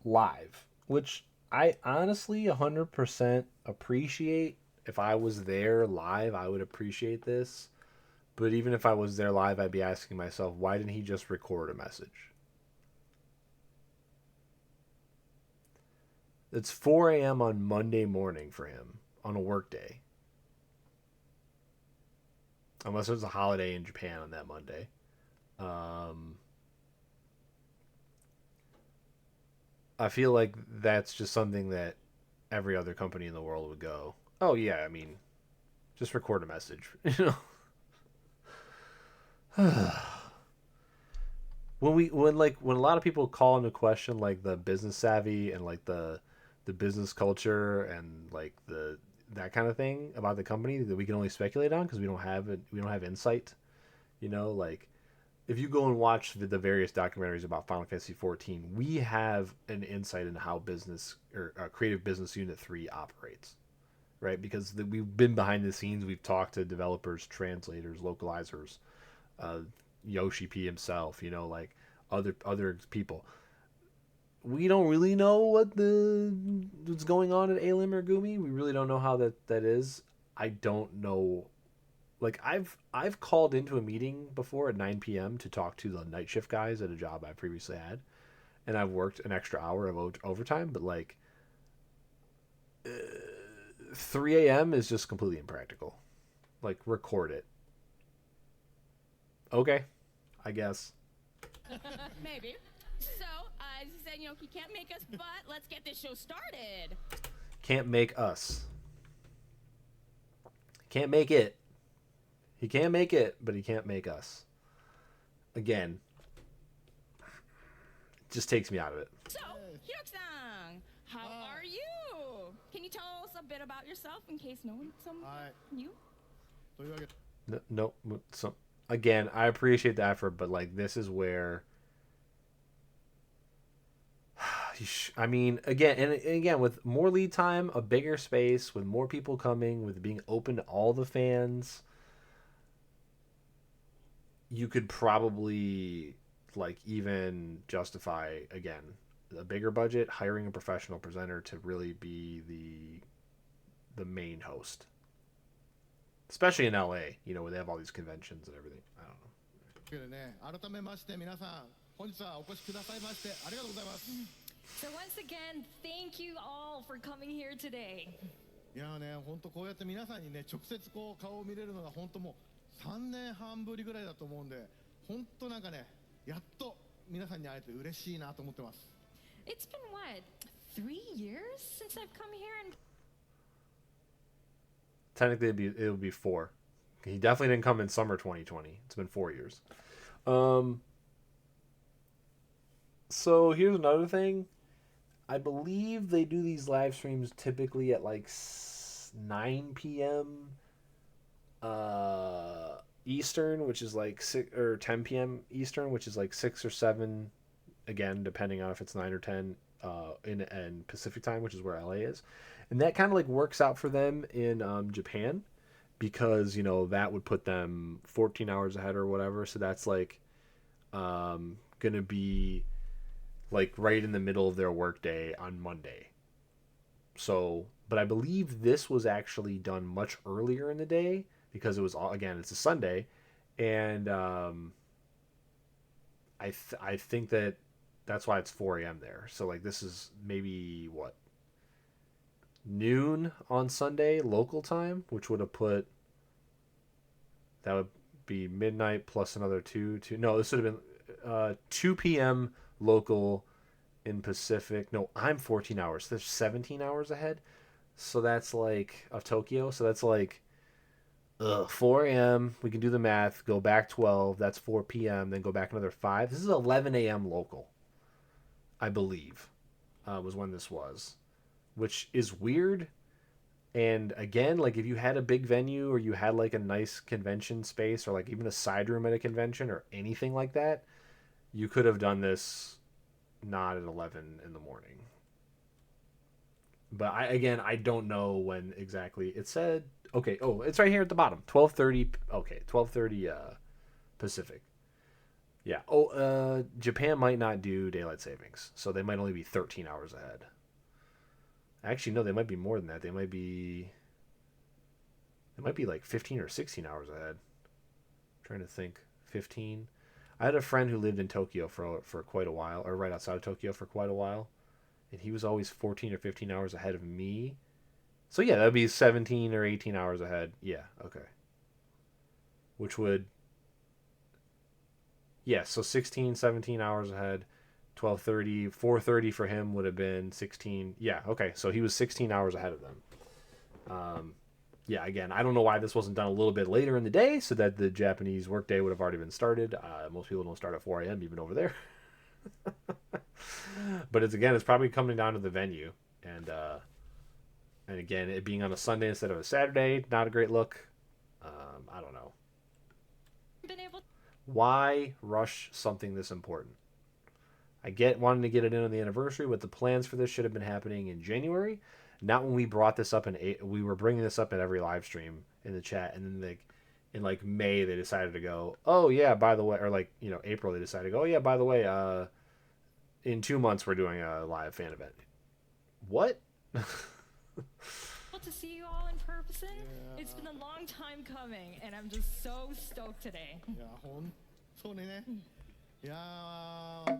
live, which I honestly 100% appreciate. If I was there live, I would appreciate this. But even if I was there live, I'd be asking myself, why didn't he just record a message? It's 4 a.m. on Monday morning for him, on a work day. Unless there's a holiday in Japan on that Monday. I feel like that's just something that every other company in the world would go, oh yeah, just record a message, when a lot of people call into question like the business savvy and like the business culture and like that kind of thing about the company that we can only speculate on because we don't have insight, like if you go and watch the various documentaries about Final Fantasy XIV, we have an insight into how business or creative business unit 3 operates, right? Because we've been behind the scenes, we've talked to developers, translators, localizers, Yoshi P himself, like other people. We don't really know what's going on at Alim or Gumi. We really don't know how that is. I don't know. Like I've called into a meeting before at 9 p.m. to talk to the night shift guys at a job I previously had, and I've worked an extra hour of overtime. But like 3 a.m. is just completely impractical. Like record it. Okay, I guess. Maybe. So, He said, he can't make us, but let's get this show started. Can't make us. Can't make it. He can make it, but he can't make us. Again, it just takes me out of it. So, Hiroki-san, how are you? Can you tell us a bit about yourself in case no one knew? というわけで No, so again, I appreciate the effort, but like this is where I mean, again, and again, with more lead time, a bigger space, with more people coming, with being open to all the fans, you could probably like even justify again a bigger budget, hiring a professional presenter to really be the main host, especially in LA, where they have all these conventions and everything. I don't know. というわけでね、改めまして皆さん、本日はお越しくださいましてありがとうございます。So once again, thank you all for coming here today. いやね、本当こうやって皆さんにね、直接こう顔を見れるのが本当もう3年半ぶりぐらいだと思うんで、本当なんかね、やっと皆さんに会えて嬉しいなと思ってます。It's been what, 3 years since I've come here and Technically, it would be 4. He definitely didn't come in summer 2020. It's been 4 years. So here's another thing. I believe they do these live streams typically at like 9 p.m. Eastern, which is like 6 or 10 p.m. Eastern, which is like 6 or 7, again, depending on if it's 9 or 10 in Pacific time, which is where LA is. And that kind of like works out for them in Japan because, that would put them 14 hours ahead or whatever. So that's like going to be like right in the middle of their workday on Monday. So, but I believe this was actually done much earlier in the day because it was again, it's a Sunday, and I think that's why it's 4 a.m. there. So like this is maybe what, noon on Sunday local time, which would have put, that would be midnight plus another 2. No, this would have been 2 p.m. local in Pacific. No, I'm 14 hours. There's 17 hours ahead. So that's like of Tokyo. So that's like 4 a.m. We can do the math. Go back 12. That's 4 p.m. Then go back another 5. This is 11 a.m. local, I believe, was when this was, which is weird. And again, like if you had a big venue or you had like a nice convention space or like even a side room at a convention or anything like that, you could have done this not at 11 in the morning. But I don't know when exactly it said. Okay, it's right here at the bottom. 12:30. Okay, 12:30 Pacific. Yeah. Japan might not do daylight savings, so they might only be 13 hours ahead. Actually, no, they might be more than that. They might be like 15 or 16 hours ahead. I'm trying to think. 15. I had a friend who lived in Tokyo for quite a while, or right outside of Tokyo for quite a while, and he was always 14 or 15 hours ahead of me. So yeah, that would be 17 or 18 hours ahead. Yeah, okay. Which would, yeah, so 16, 17 hours ahead. 12:30, 4:30 for him would have been 16. Yeah, okay, so he was 16 hours ahead of them. Yeah, again, I don't know why this wasn't done a little bit later in the day so that the Japanese workday would have already been started. Most people don't start at 4 a.m. even over there. But it's probably coming down to the venue. And again, it being on a Sunday instead of a Saturday, not a great look. I don't know. Why rush something this important? I get wanting to get it in on the anniversary, but the plans for this should have been happening in January, not when we brought this up we were bringing this up in every live stream in the chat, and then in like May they decided to go, oh yeah, by the way, or like April they decided to go, oh yeah, by the way, in 2 months we're doing a live fan event. What? To see you all in person. Yeah. It's been a long time coming, and I'm just so stoked today. いや、そうね。いや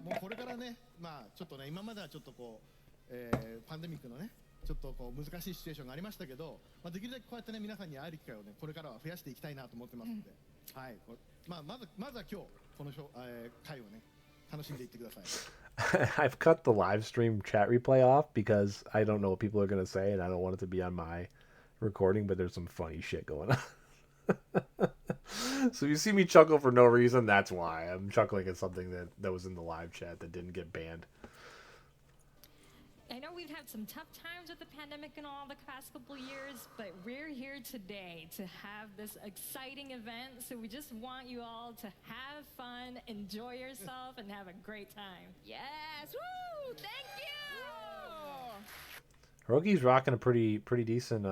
もうこれからね、ちょっとね、今まではちょっとこう、パンデミックのね、ちょっとこう難しいシチュエーションがありましたけど、できるだけこうやってね、皆さんに会える機会をね、これからは増やしていきたいなと思ってますので、はい、まずは今日この会をね、楽しんでいってください。I've cut the live stream chat replay off because I don't know what people are gonna say, and I don't want it to be on my recording. But there's some funny shit going on. So you see me chuckle for no reason. That's why I'm chuckling at something that was in the live chat that didn't get banned. I know we've had some tough times with the pandemic and all the past couple years, but we're here today to have this exciting event. So we just want you all to have fun, enjoy yourself, and have a great time. Yes! Woo! Thank you! Hiroki's rocking a pretty decent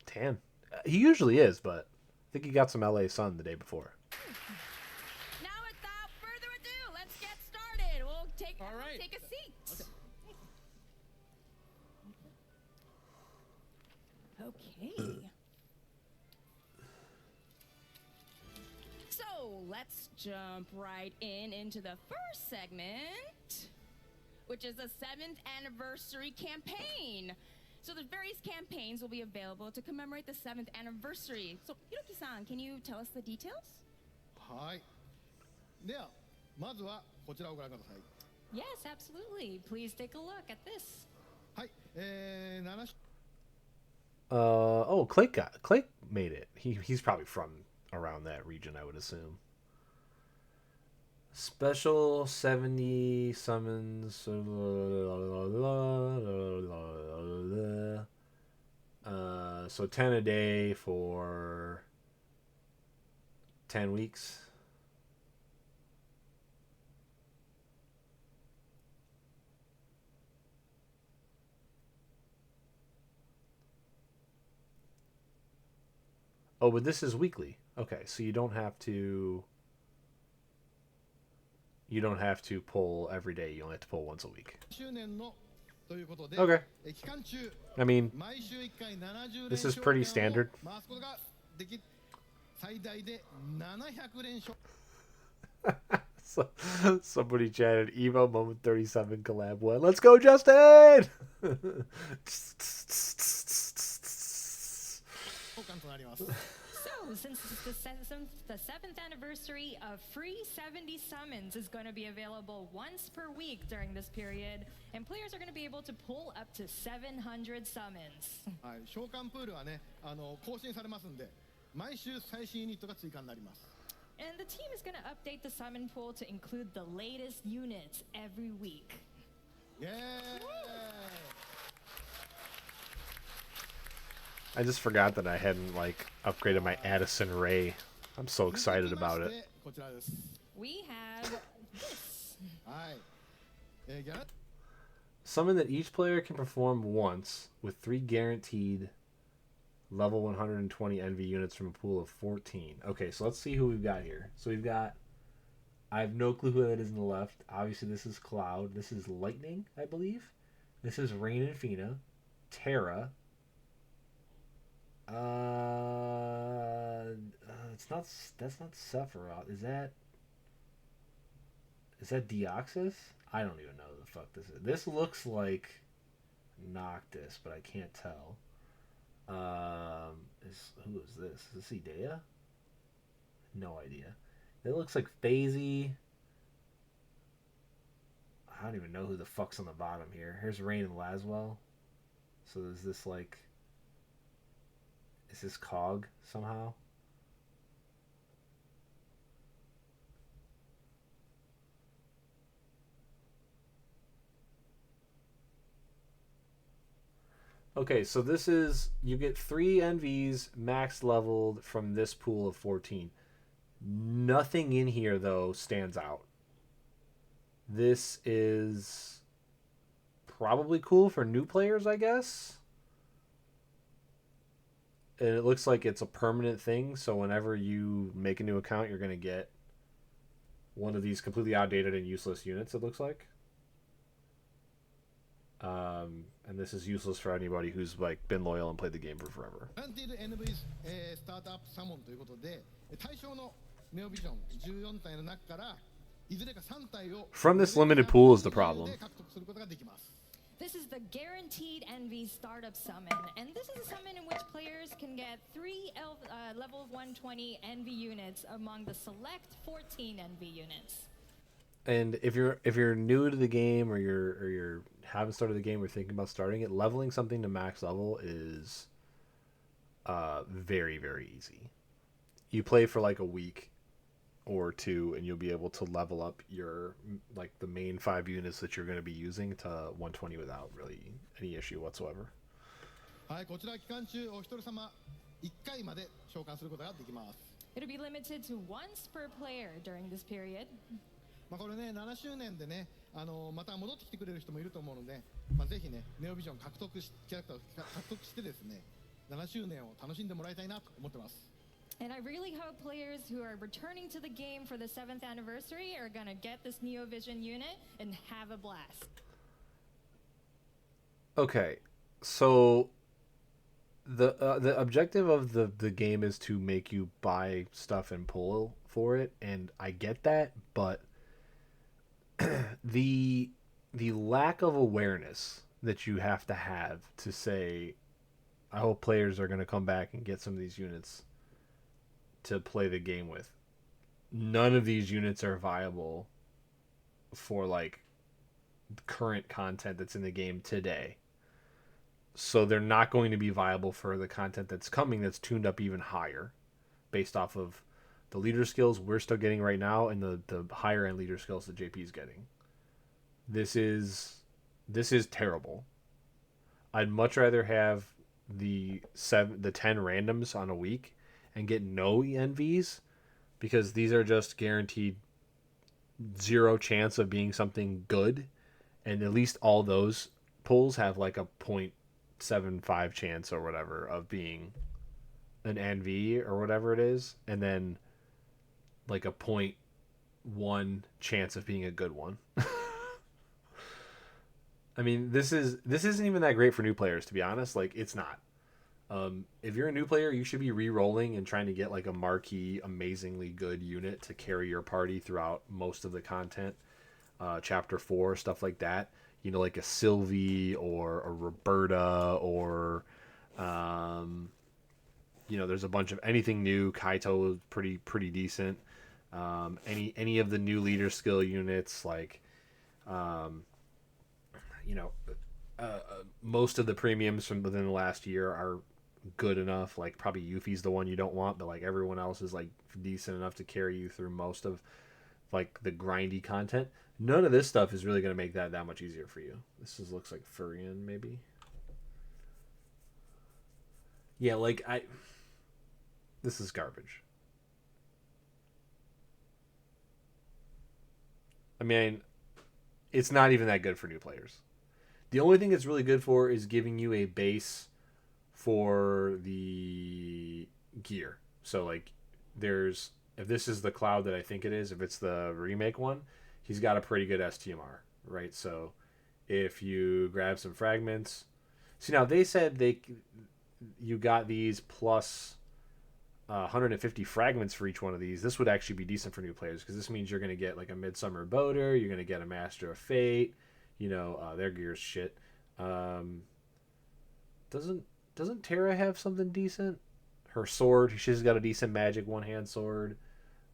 tan. He usually is, but I think he got some LA sun the day before. Now, without further ado, let's get started. We'll take All right. take a seat. Okay. So let's jump right into the first segment, which is the 7th anniversary campaign. So the various campaigns will be available to commemorate the 7th anniversary. So Hiroki-san, can you tell us the details? はい。では、まずはこちらをご覧ください。 Yes, absolutely. Please take a look at this. はい。7 Oh, Clay made it. He's probably from around that region, I would assume. Special 70 summons. So 10 a day for 10 weeks. Oh, but this is weekly. Okay, so you don't have to pull every day. You only have to pull once a week. 周年のということで、 Okay. 期間中 I mean, 毎週1回70 this 連 is 勝 pretty 権 standard. を回すことができ最大で700連勝 So, somebody chatted Evo moment 37 collab one. Let's go, Justin! 交換となります。 So, since it's the seventh anniversary of free 70 summons is going to be available once per week during this period, and players are going to be able to pull up to 700 summons. はい、召喚プールはね、更新されますんで、毎週最新ユニットが追加になります。 And the team is going to update the summon pool to include the latest units every week. イエーイ I just forgot that I hadn't upgraded my Addison Ray. I'm so excited about 続きまし it. てこちらです。 We have this. はい。ギャラ Summon that each player can perform once with 3 guaranteed level 120 NV units from a pool of 14. Okay, so let's see who we've got here. So we've got... I have no clue who that is on the left. Obviously, this is Cloud. This is Lightning, I believe. This is Rain and Fina. Terra. It's not... That's not Sephiroth. Is that Deoxys? I don't even know who the fuck this is. This looks like Noctis, but I can't tell. Who is this? Is this Idea? No idea. It looks like Phasey. I don't even know who the fuck's on the bottom here. Here's Rain and Laswell. So is this is this Cog somehow? Okay, so this is, you get 3 NVs max leveled from this pool of 14. Nothing in here, though, stands out. This is probably cool for new players, I guess. And it looks like it's a permanent thing, so whenever you make a new account, you're going to get one of these completely outdated and useless units, it looks like. And this is useless for anybody who's been loyal and played the game for forever. ガランティード NV スタートアップサモンということで、対象のネオビジョン14体の中からいずれか3体を From this limited pool is the problem. 獲得することができます。 This is the guaranteed NV startup summon, and this is a summon in which players can get 3 level 120 NV units among the select 14 NV units. And if you're new to the game, or you're haven't started the game or thinking about starting it, leveling something to max level is very, very easy. You play for like a week or two, and you'll be able to level up your, like, the main 5 units that you're going to be using to 120 without really any issue whatsoever. はい、こちら期間中お一人様1回まで召喚することができます。 It'll be limited to once per player during this period. まあこれね、7周年でね、また戻ってきてくれる人もいると思うので、まあ、ぜひね、ネオビジョンキャラクターを獲得してですね、7周年を楽しんでもらいたいなと思ってます。 And I really hope players who are returning to the game for the 7th anniversary are gonna get this Neo Vision unit and have a blast. Okay, so the objective of the game is to make you buy stuff and pull for it, and I get that, but the lack of awareness that you have to say, I hope players are going to come back and get some of these units to play the game with. None of these units are viable for like current content that's in the game today. So they're not going to be viable for the content that's coming, that's tuned up even higher based off of the leader skills we're still getting right now and the higher end leader skills that JP is getting. This is terrible. I'd much rather have the 10 randoms on a week and get no NVs, because these are just guaranteed 0 chance of being something good, and at least all those pulls have like a 0.75 chance or whatever of being an NV or whatever it is, and then like a 0.1 chance of being a good one. I mean, this isn't even that great for new players, to be honest. Like, it's not. If you're a new player, you should be re-rolling and trying to get like a marquee, amazingly good unit to carry your party throughout most of the content. Chapter 4, stuff like that. You know, like a Sylvie or a Roberta, or you know, there's a bunch of anything new. Kaito is pretty decent. Any of the new leader skill units, like you know, most of the premiums from within the last year are good enough. Like, probably Yuffie's the one you don't want, but like everyone else is like decent enough to carry you through most of like the grindy content. None of this stuff is really going to make that much easier for you. Looks like Furion, maybe. Yeah, like this is garbage. I mean, it's not even that good for new players. The only thing it's really good for is giving you a base for the gear. So like, if this is the Cloud that I think it is, if it's the remake one, he's got a pretty good STMR, right? So if you grab some fragments, see, now they said you got these plus 150 fragments for each one of these. This would actually be decent for new players, because this means you're going to get like a Midsummer Boater, you're going to get a Master of Fate. You know, their gear's shit. Doesn't Terra have something decent? Her sword, she's got a decent magic one-hand sword.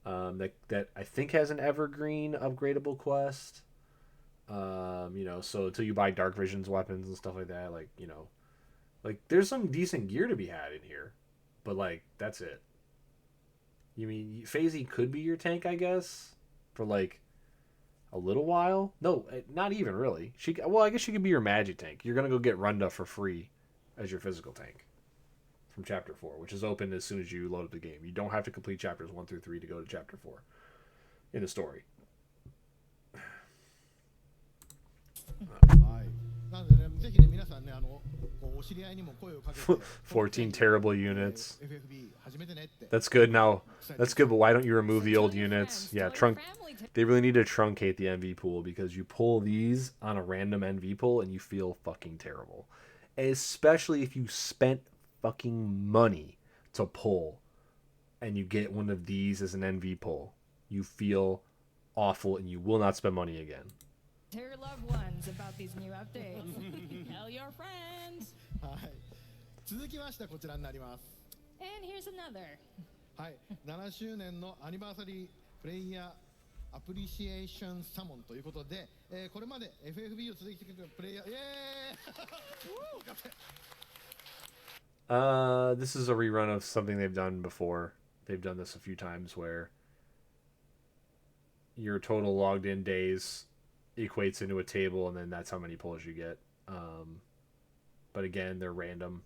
That I think has an evergreen upgradable quest. You know, so until you buy Dark Vision's weapons and stuff like that, like, you know, like there's some decent gear to be had in here, but like that's it. You mean FaZe could be your tank, I guess, for like a little while? No, not even really. I guess she could be your magic tank. You're gonna go get Runda for free as your physical tank from Chapter 4, which is open as soon as you load up the game. You don't have to complete chapters 1 through 3 to go to Chapter 4 in the story. はい。なのでね、ぜひね、皆さんね、お知り合いにも声をかけて14 terrible units. FFBE 始めてねって。 That's good. Now, that's good, but why don't you remove the old units? Yeah, they really need to truncate the NV pool, because you pull these on a random NV pool and you feel fucking terrible. Especially if you spent fucking money to pull and you get one of these as an NV pull. You feel awful and you will not spend money again. Tell your loved ones about these new updates. Tell your friends. はい。続きましてはこちらになります。 And here's another. はい。7周年のアニバーサリープレイヤーアプリシエーションサモンということで、これまで FFBE を続けてきたプレイヤー、イエーイThis is a rerun of something they've done before. They've done this a few times where your total logged in days equates into a table, and then that's how many pulls you get. But again, they're random.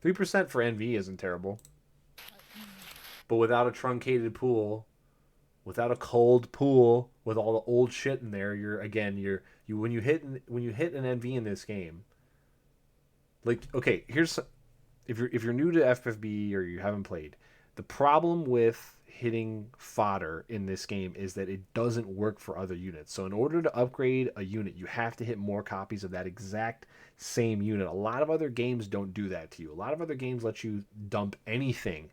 3% for NV isn't terrible. But without a truncated pool, without a cold pool, with all the old shit in there, when you hit an NV in this game, like, okay, here's, if you're new to FFBE or you haven't played, the problem with hitting fodder in this game is that it doesn't work for other units. So in order to upgrade a unit, you have to hit more copies of that exact same unit. A lot of other games don't do that to you. A lot of other games let you dump anything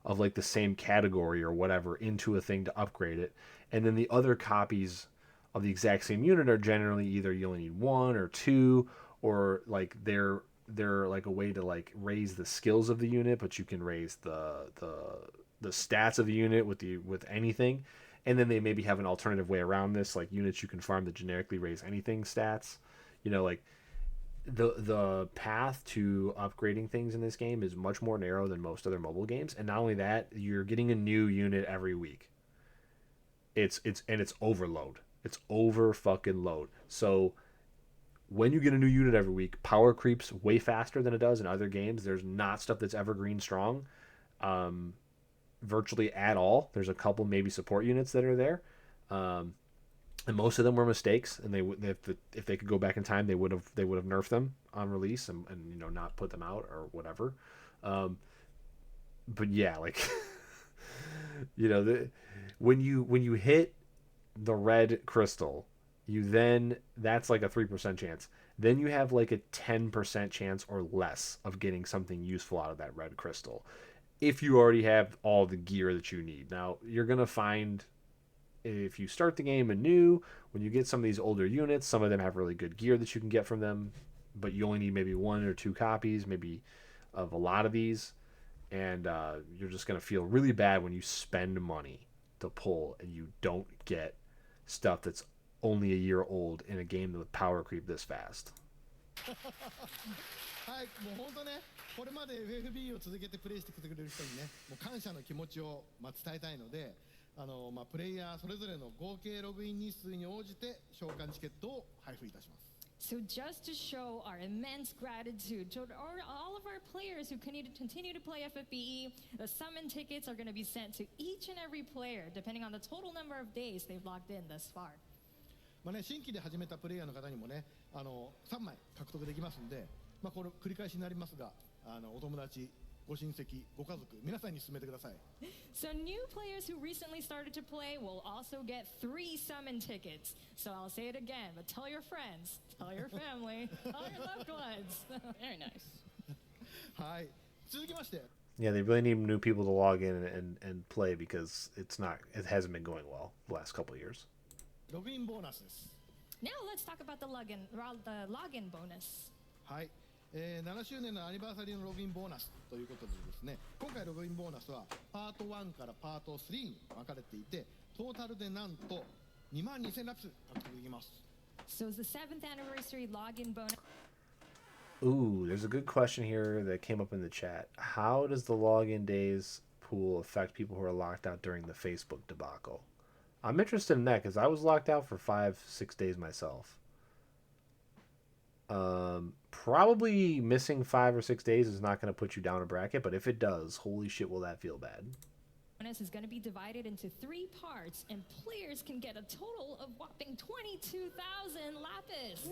of like the same category or whatever into a thing to upgrade it. And then the other copies of the exact same unit are generally either you only need one or two, or like they're like a way to like raise the skills of the unit, but you can raise the stats of the unit with anything. And then they maybe have an alternative way around this, like units you can farm that generically raise anything stats. You know, like the path to upgrading things in this game is much more narrow than most other mobile games. And not only that, you're getting a new unit every week. It's overload. It's over fucking load. So when you get a new unit every week, power creeps way faster than it does in other games. There's not stuff that's evergreen strong. Virtually at all. There's a couple maybe support units that are there, and most of them were mistakes. And if they could go back in time, they would have nerfed them on release and you know, not put them out or whatever. But yeah, like you know, when you hit the red crystal, that's like a 3% chance. Then you have like a 10% chance or less of getting something useful out of that red crystal, if you already have all the gear that you need. Now, you're going to find, if you start the game anew, when you get some of these older units, some of them have really good gear that you can get from them, but you only need maybe one or two copies, maybe, of a lot of these, and you're just going to feel really bad when you spend money to pull and you don't get stuff that's only a year old in a game with power creep this fast. はい、もう本当ね、これまで FFB を続けてプレイしてきてくれる人にね、もう感謝の気持ちを伝えたいので、プレイヤーそれぞれの合計ログイン日数に応じて召喚チケットを配布いたします。So just to show our immense gratitude to all of our players who continue to play FFBE, the summon tickets are going to be sent to each and every player, depending on the total number of days they've logged in thus far. まあね、新規で始めたプレイヤーの方にもね、3枚獲得できますんで、まあこれ繰り返しになりますが、お友達、ご親戚、ご家族、皆さんに勧めてください。So new players who recently started to play will also get 3 summon tickets. So I'll say it again, but tell your friends, tell your family, tell your loved ones. Very nice. はい。続きまして。Yeah, they really need new people to log in and play because it hasn't been going well the last couple of years. ログインボーナスです。Now let's talk about the login bonus. はい。7周年のアニバーサリーのログインボーナスということでですね、今回ログインボーナスはパート1からパート3に分かれていて、トータルでなんと22,000ラプス獲得できます。So is the 7th anniversary login bonus. Ooh, there's a good question here that came up in the chat. How does the login days pool affect people who are locked out during the Facebook debacle? I'm interested in that because I was locked out for 5-6 days myself. Probably missing 5 or 6 days is not going to put you down a bracket, but if it does, holy shit, will that feel bad. Bonus is going to be divided into 3 parts, and players can get a total of whopping 22,000 lapis.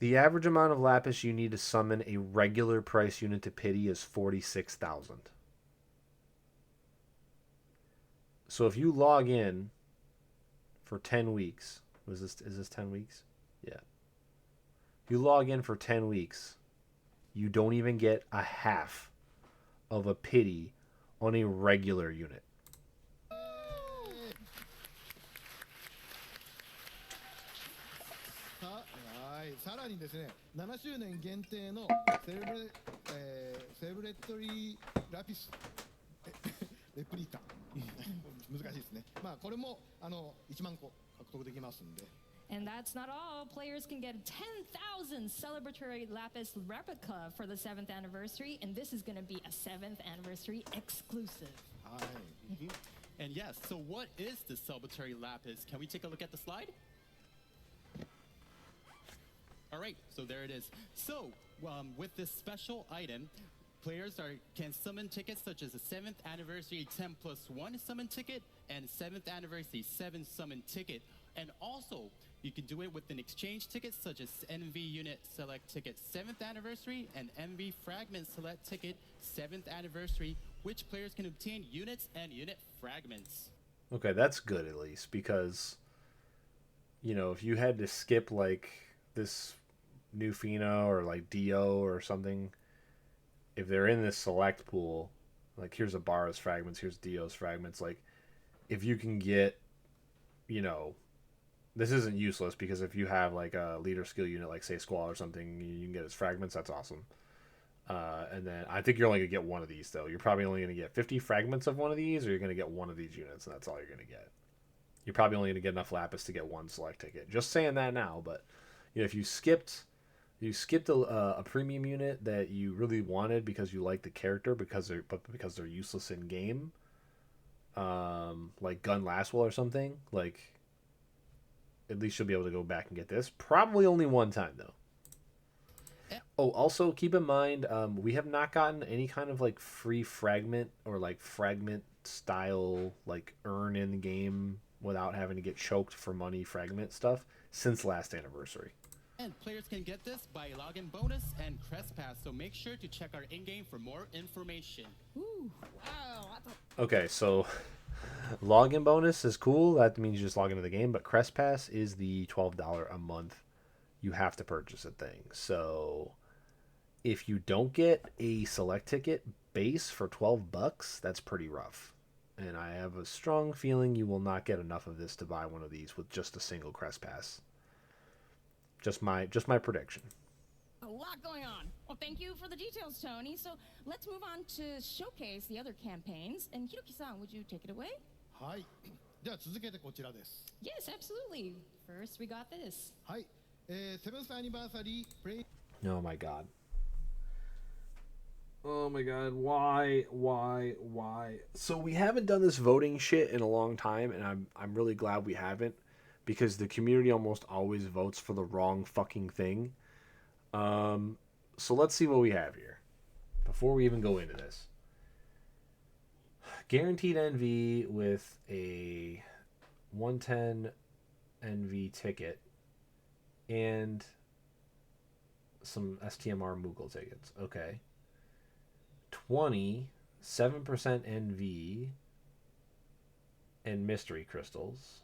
The average amount of lapis you need to summon a regular price unit to pity is 46,000. So if you log in for 10 weeks, is this 10 weeks? Yeah. If you log in for 10 weeks, you don't even get a half of a pity on a regular unit. さらにですね、7周年限定のセレブレトリーラピスレプリカ難しいですこれも1万個獲得できますんで。 And that's not all. Players can get 10,000 celebratory lapis replica for the 7th anniversary, and this is going to be a 7th anniversary exclusive. はい。 And yes, so what is the celebratory lapis? Can we take a look at the slide? All right, so there it is. So with this special item, players can summon tickets such as the 7th anniversary 10+1 summon ticket and 7th anniversary 7 summon ticket. And also, you can do it with an exchange ticket such as NV Unit Select Ticket 7th Anniversary and NV Fragment Select Ticket 7th Anniversary, which players can obtain units and unit fragments. Okay, that's good at least, because, you know, if you had to skip like this new Fino or like Dio or something, if they're in this select pool, like here's Ibarra's fragments, here's Dio's fragments, like if you can get, you know, this isn't useless, because if you have like a leader skill unit like say Squall or something, you can get his fragments, that's awesome. And then I think you're only going to get one of these though. You're probably only going to get 50 fragments of one of these, or you're going to get one of these units, and that's all you're going to get. You're probably only going to get enough lapis to get one select ticket. Just saying that now, but you know, if you skipped a premium unit that you really wanted because you like the character, because they're useless in game, like Gun Lastwell or something, like at least you'll be able to go back and get this. Probably only one time though. Oh, also keep in mind, we have not gotten any kind of like free fragment or like fragment style like earn in game without having to get choked for money fragment stuff since last anniversary. And players can get this by login bonus and crest pass, so make sure to check our in-game for more information. Ooh, wow. Okay, so login bonus is cool. That means you just log into the game, but crest pass is the $12 a month you have to purchase a thing. So if you don't get a select ticket base for $12, that's pretty rough. And I have a strong feeling you will not get enough of this to buy one of these with just a single crest pass. Just my prediction. A lot going on. Well, thank you for the details, Tony. So let's move on to showcase the other campaigns. And Hiroki-san, would you take it away? はい。では続けてこちらです。 Yes, absolutely. First, we got this. はい。7th Anniversary Play Oh my god. Oh my god, why? So we haven't done this voting shit in a long time, and I'm really glad we haven't, because the community almost always votes for the wrong fucking thing. So let's see what we have here before we even go into this. Guaranteed NV with a 110 NV ticket and some STMR Moogle tickets. Okay. 7% NV and mystery crystals.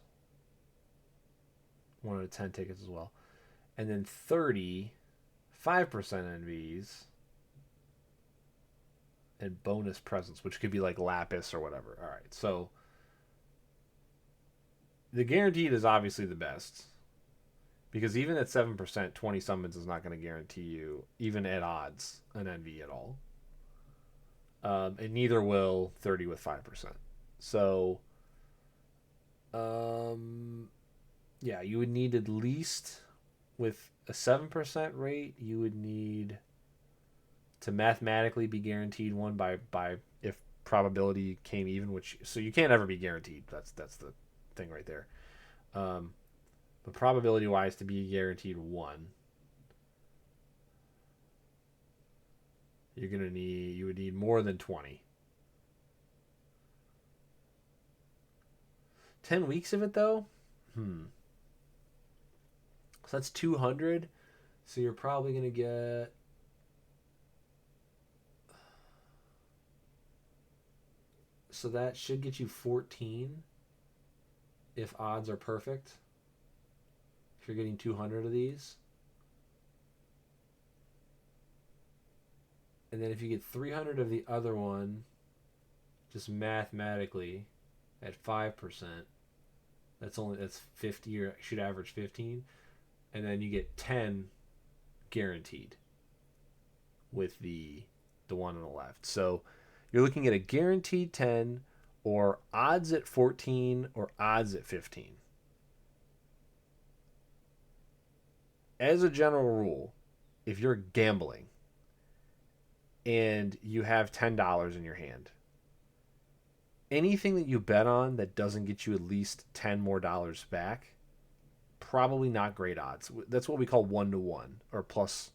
1 out of 10 tickets as well. And then 5% NVs and bonus presents, which could be like lapis or whatever. All right, so the guaranteed is obviously the best, because even at 7%, 20 summons is not going to guarantee you, even at odds, an NV at all. And neither will 30 with 5%. So, yeah, you would need at least, with a 7% rate, you would need to mathematically be guaranteed one by if probability came even, which, so you can't ever be guaranteed. That's the thing right there. But probability wise, to be guaranteed one, you would need more than 20. 10 weeks of it though? So that's 200. So you're probably going to get, so that should get you 14 if odds are perfect. If you're getting 200 of these. And then if you get 300 of the other one, just mathematically at 5%, that's 50, or should average 15. And then you get 10 guaranteed with the one on the left. So you're looking at a guaranteed 10 or odds at 14 or odds at 15. As a general rule, if you're gambling and you have $10 in your hand, anything that you bet on that doesn't get you at least $10 more back, probably not great odds. That's what we call 1-to-1 or plus.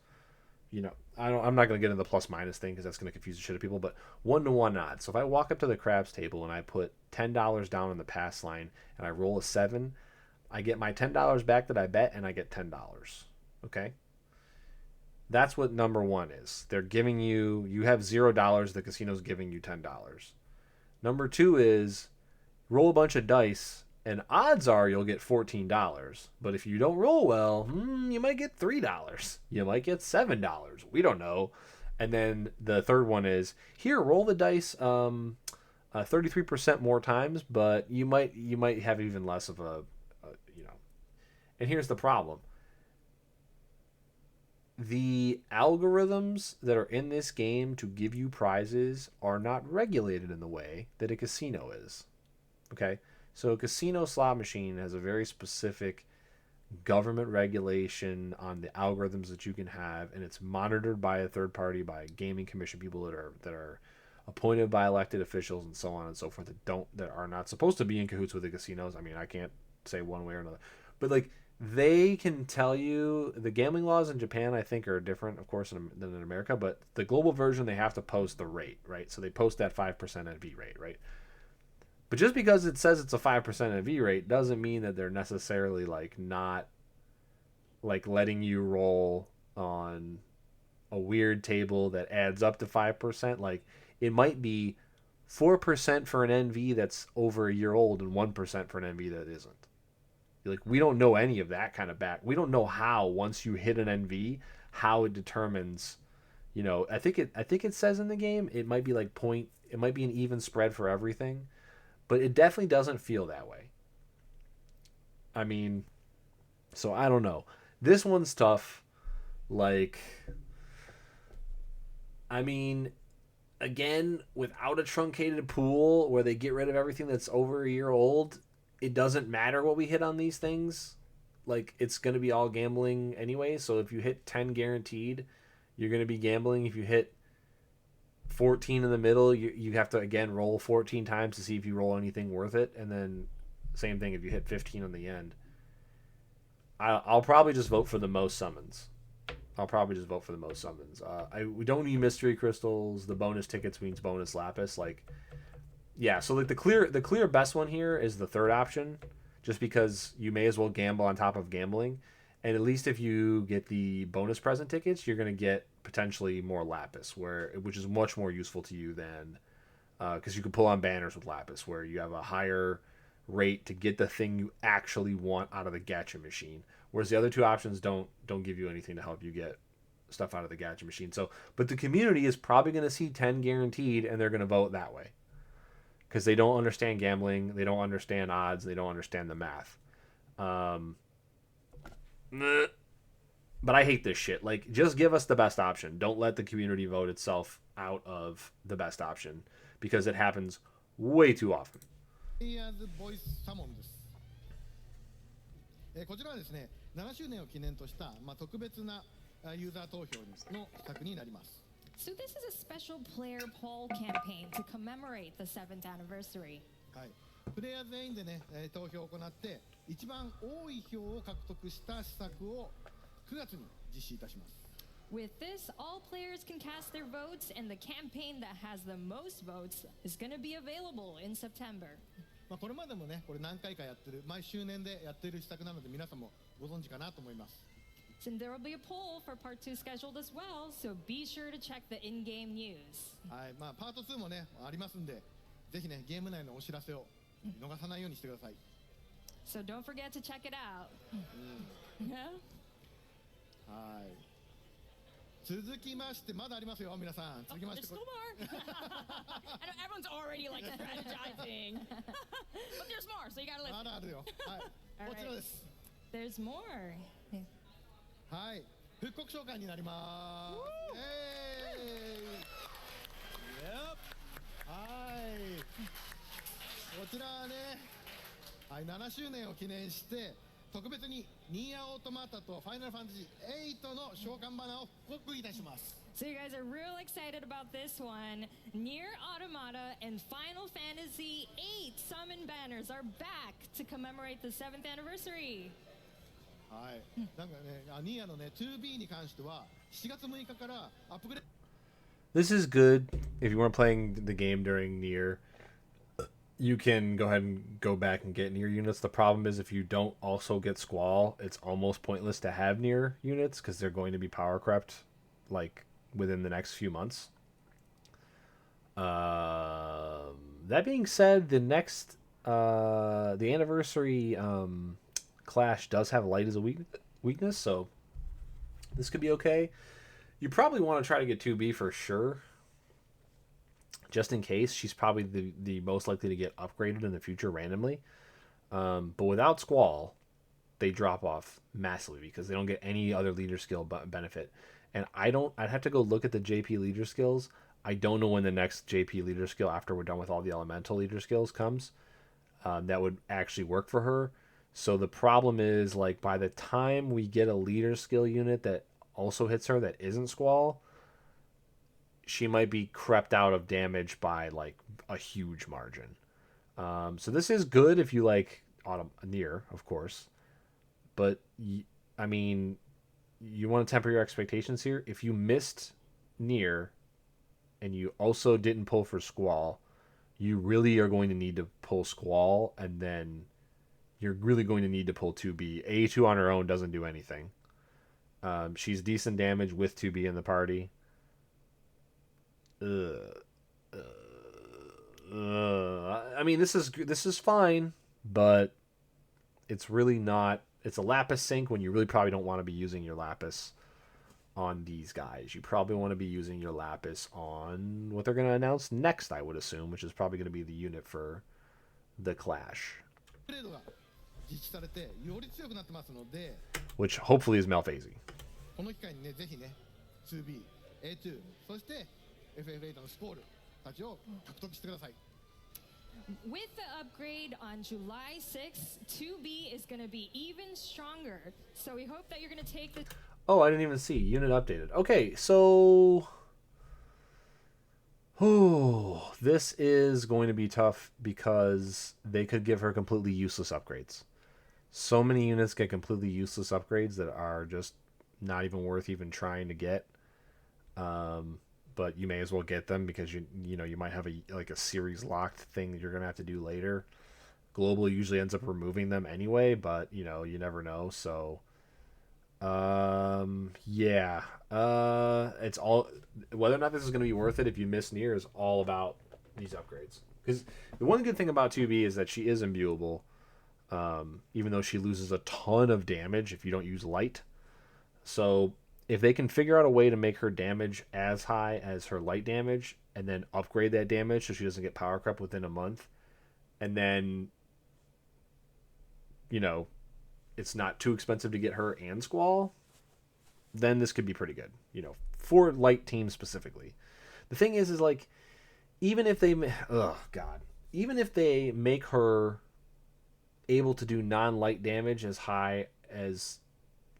I'm not going to get into the plus minus thing because that's going to confuse the shit out of people. But 1-to-1 odds. So if I walk up to the craps table and I put $10 down on the pass line and I roll a 7, I get my $10 back that I bet and I get $10. Okay. That's what number one is. They're giving you have $0. The casino's giving you $10. Number two is roll a bunch of dice, and odds are you'll get $14. But if you don't roll well, you might get $3. You might get $7. We don't know. And then the third one is here, roll the dice 33% more times, but you might have even less of a. And here's the problem. The algorithms that are in this game to give you prizes are not regulated in the way that a casino is. Okay? So a casino slot machine has a very specific government regulation on the algorithms that you can have, and it's monitored by a third party, by a gaming commission, people that are appointed by elected officials and so on and so forth that are not supposed to be in cahoots with the casinos. I mean, I can't say one way or another. But like, they can tell you the gambling laws in Japan, I think, are different, of course, than in America. But the global version, they have to post the rate, right? So they post that 5% NV rate, right? But just because it says it's a 5% NV rate doesn't mean that they're necessarily like not like letting you roll on a weird table that adds up to 5%. Like it might be 4% for an NV that's over a year old and 1% for an NV that isn't. Like, we don't know any of that kind of back. We don't know how, once you hit an NV, how it determines, I think it says in the game it might be like it might be an even spread for everything, but it definitely doesn't feel that way. I mean, so I don't know. This one's tough. Like, I mean, again, without a truncated pool where they get rid of everything that's over a year old, it doesn't matter what we hit on these things. Like, it's going to be all gambling anyway. So if you hit 10 guaranteed, you're going to be gambling. If you hit 14 in the middle, you have to, again, roll 14 times to see if you roll anything worth it. And then same thing if you hit 15 on the end. I'll probably just vote for the most summons. We don't need mystery crystals. The bonus tickets means bonus lapis. Like, yeah, so like the clear best one here is the third option, just because you may as well gamble on top of gambling, and at least if you get the bonus present tickets, you're going to get potentially more lapis, which is much more useful to you than because you can pull on banners with lapis, where you have a higher rate to get the thing you actually want out of the gacha machine, whereas the other two options don't give you anything to help you get stuff out of the gacha machine. So, but the community is probably going to see 10 guaranteed, and they're going to vote that way. Because they don't understand gambling, they don't understand odds, they don't understand the math. But I hate this shit. Like, just give us the best option. Don't let the community vote itself out of the best option, because it happens way too often. ボイスサモンです。こちらはですね、7周年を記念とした、特別なユーザー投票の企画になります。 So this is a special player poll campaign to commemorate the 7th anniversary. はい。プレイヤー全員でね、投票を行って一番多い票を獲得した施策を9月に実施いたします。 With this, all players can cast their votes, and the campaign that has the most votes is going to be available in September. これまでもね、これ何回かやってる、毎周年でやっている施策なので皆さんもご存知かなと思います。 And there will be a poll for part 2 scheduled as well, so be sure to check the in-game news. はい、パート2もねありますんで、ぜひねゲーム内のお知らせを逃さないようにしてください。So don't forget to check it out. Yeah? はい。続きましてまだありますよ皆さん。続きまして。 There's still more. I know everyone's already like strategizing, but there's more, so you gotta listen. まだあるよ。はい。こちらです。 There's more. はい、復刻紹介になります。はい。ちらはね、はい、7周年を記念して特別にニーアオートマタとファイナルファンタジー8の召喚バナーをご送りいたします。 So you guys are real excited about this one. Near Automata and Final Fantasy VIII summon banners are back to commemorate the 7th anniversary. はい、なんかね、ニーアのね 2B に関しては7月6日からアップグレード This is good if you weren't playing the game during Nier. You can go ahead and go back and get Nier units. The problem is if you don't also get Squall, it's almost pointless to have Nier units because they're going to be power crept like within the next few months. That being said, the next the anniversary clash does have light as a weakness, so this could be okay. You probably want to try to get 2B for sure. Just in case, she's probably the most likely to get upgraded in the future randomly. But without Squall, they drop off massively because they don't get any other leader skill benefit. And I'd have to go look at the JP leader skills. I don't know when the next JP leader skill, after we're done with all the elemental leader skills, comes. That would actually work for her. So the problem is, like, by the time we get a leader skill unit that also hits her that isn't Squall, she might be crept out of damage by like a huge margin. So this is good if you like Nier, of course. But I mean, you want to temper your expectations here. If you missed Nier and you also didn't pull for Squall, you really are going to need to pull Squall, and then you're really going to need to pull 2B. A2 on her own doesn't do anything. She's decent damage with 2B in the party. I mean, this is fine, but it's really not. It's a Lapis sync when you really probably don't want to be using your Lapis on these guys. You probably want to be using your Lapis on what they're going to announce next, I would assume, which is probably going to be the unit for the Clash. グレードが実施されてより強くなってますので、 Which hopefully is Malphasy. この機会にね、ぜひね、2B、A2、そして FF8 のスコールたちを獲得してください。 With the upgrade on July 6th, 2B is going to be even stronger. So we hope that you're going to take this. Oh, I didn't even see. Unit updated. Okay, so... Oh, this is going to be tough because they could give her completely useless upgrades. So many units get completely useless upgrades that are just not even worth even trying to get. But you may as well get them because you know you might have a series locked thing that you're gonna have to do later. Global usually ends up removing them anyway, but you know you never know. So, yeah, it's all whether or not this is gonna be worth it if you miss Nier is all about these upgrades. Because the one good thing about 2B is that she is imbuable, even though she loses a ton of damage if you don't use light. So if they can figure out a way to make her damage as high as her light damage and then upgrade that damage so she doesn't get power creep within a month, and then, you know, it's not too expensive to get her and Squall, then this could be pretty good, you know, for light teams specifically. The thing is like, even if they, even if they make her able to do non-light damage as high as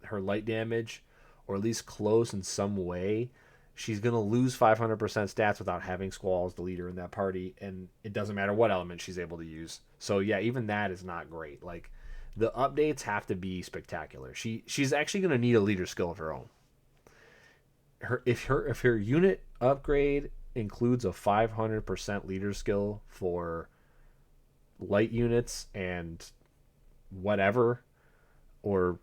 her light damage, or at least close in some way, she's going to lose 500% stats without having Squall as the leader in that party, and it doesn't matter what element she's able to use. So yeah, even that is not great. Like, the updates have to be spectacular. She's actually going to need a leader skill of her own. If her unit upgrade includes a 500% leader skill for light units and whatever, or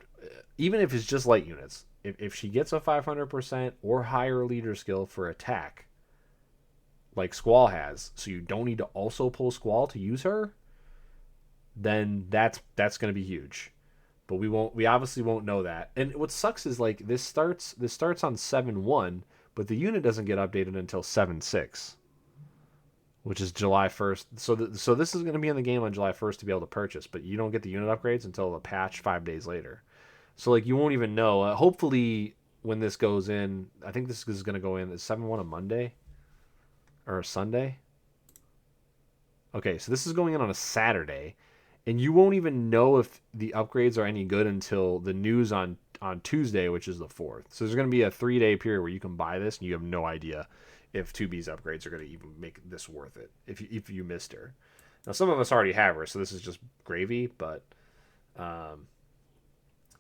even if it's just light units, if she gets a 500% or higher leader skill for attack, like Squall has, so you don't need to also pull Squall to use her, then that's going to be huge. But we obviously won't know that. And what sucks is like this starts on 7.1, but the unit doesn't get updated until 7.6, which is July 1st. So this is going to be in the game on July 1st to be able to purchase, but you don't get the unit upgrades until the patch 5 days later. So, like, you won't even know. Hopefully, when this goes in, I think this is going to go in. Is 7.1 a Monday? Or a Sunday? Okay, so this is going in on a Saturday, and you won't even know if the upgrades are any good until the news on Tuesday, which is the 4th. So there's going to be a 3-day period where you can buy this, and you have no idea if 2B's upgrades are going to even make this worth it if you missed her. Now, some of us already have her, so this is just gravy, but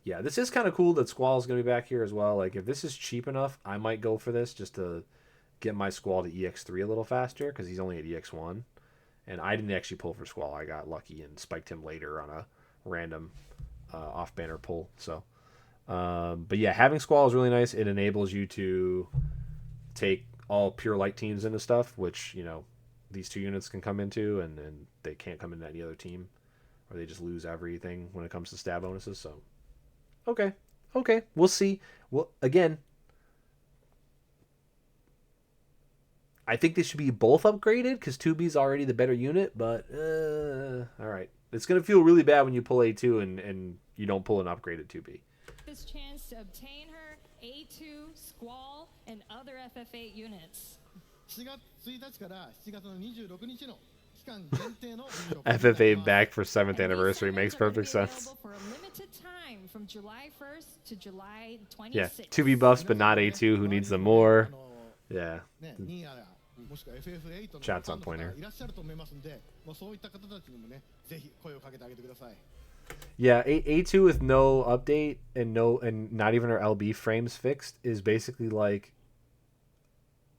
yeah, this is kind of cool that Squall's going to be back here as well. Like, if this is cheap enough, I might go for this just to get my Squall to EX3 a little faster, because he's only at EX1. And I didn't actually pull for Squall. I got lucky and spiked him later on a random off-banner pull. So, but yeah, having Squall is really nice. It enables you to take all pure light teams into stuff, which, you know, these 2 units can come into, and they can't come into any other team, or they just lose everything when it comes to stab bonuses. So, okay, we'll see. Well, again, I think they should be both upgraded because 2B's already the better unit, but all right. It's going to feel really bad when you pull A2 and you don't pull an upgraded 2B. This chance to obtain her A2, Squall, and other FF8 units. 7月1日から7月の26日の期間限定の FFA back for 7th And these anniversary summons makes are gonna perfect be sense. available for a limited time from July 1st to July 26th. Yeah, 2B buffs, but not A2. Who needs them more? Yeah. ね、ニーヤやもしくは FF8 の Shots on ファンの pointer. 方いらっしゃると思いますんで、もうそういった方たちにもね、ぜひ声をかけてあげてください。 Yeah, A2 with no update and not even our LB frames fixed is basically like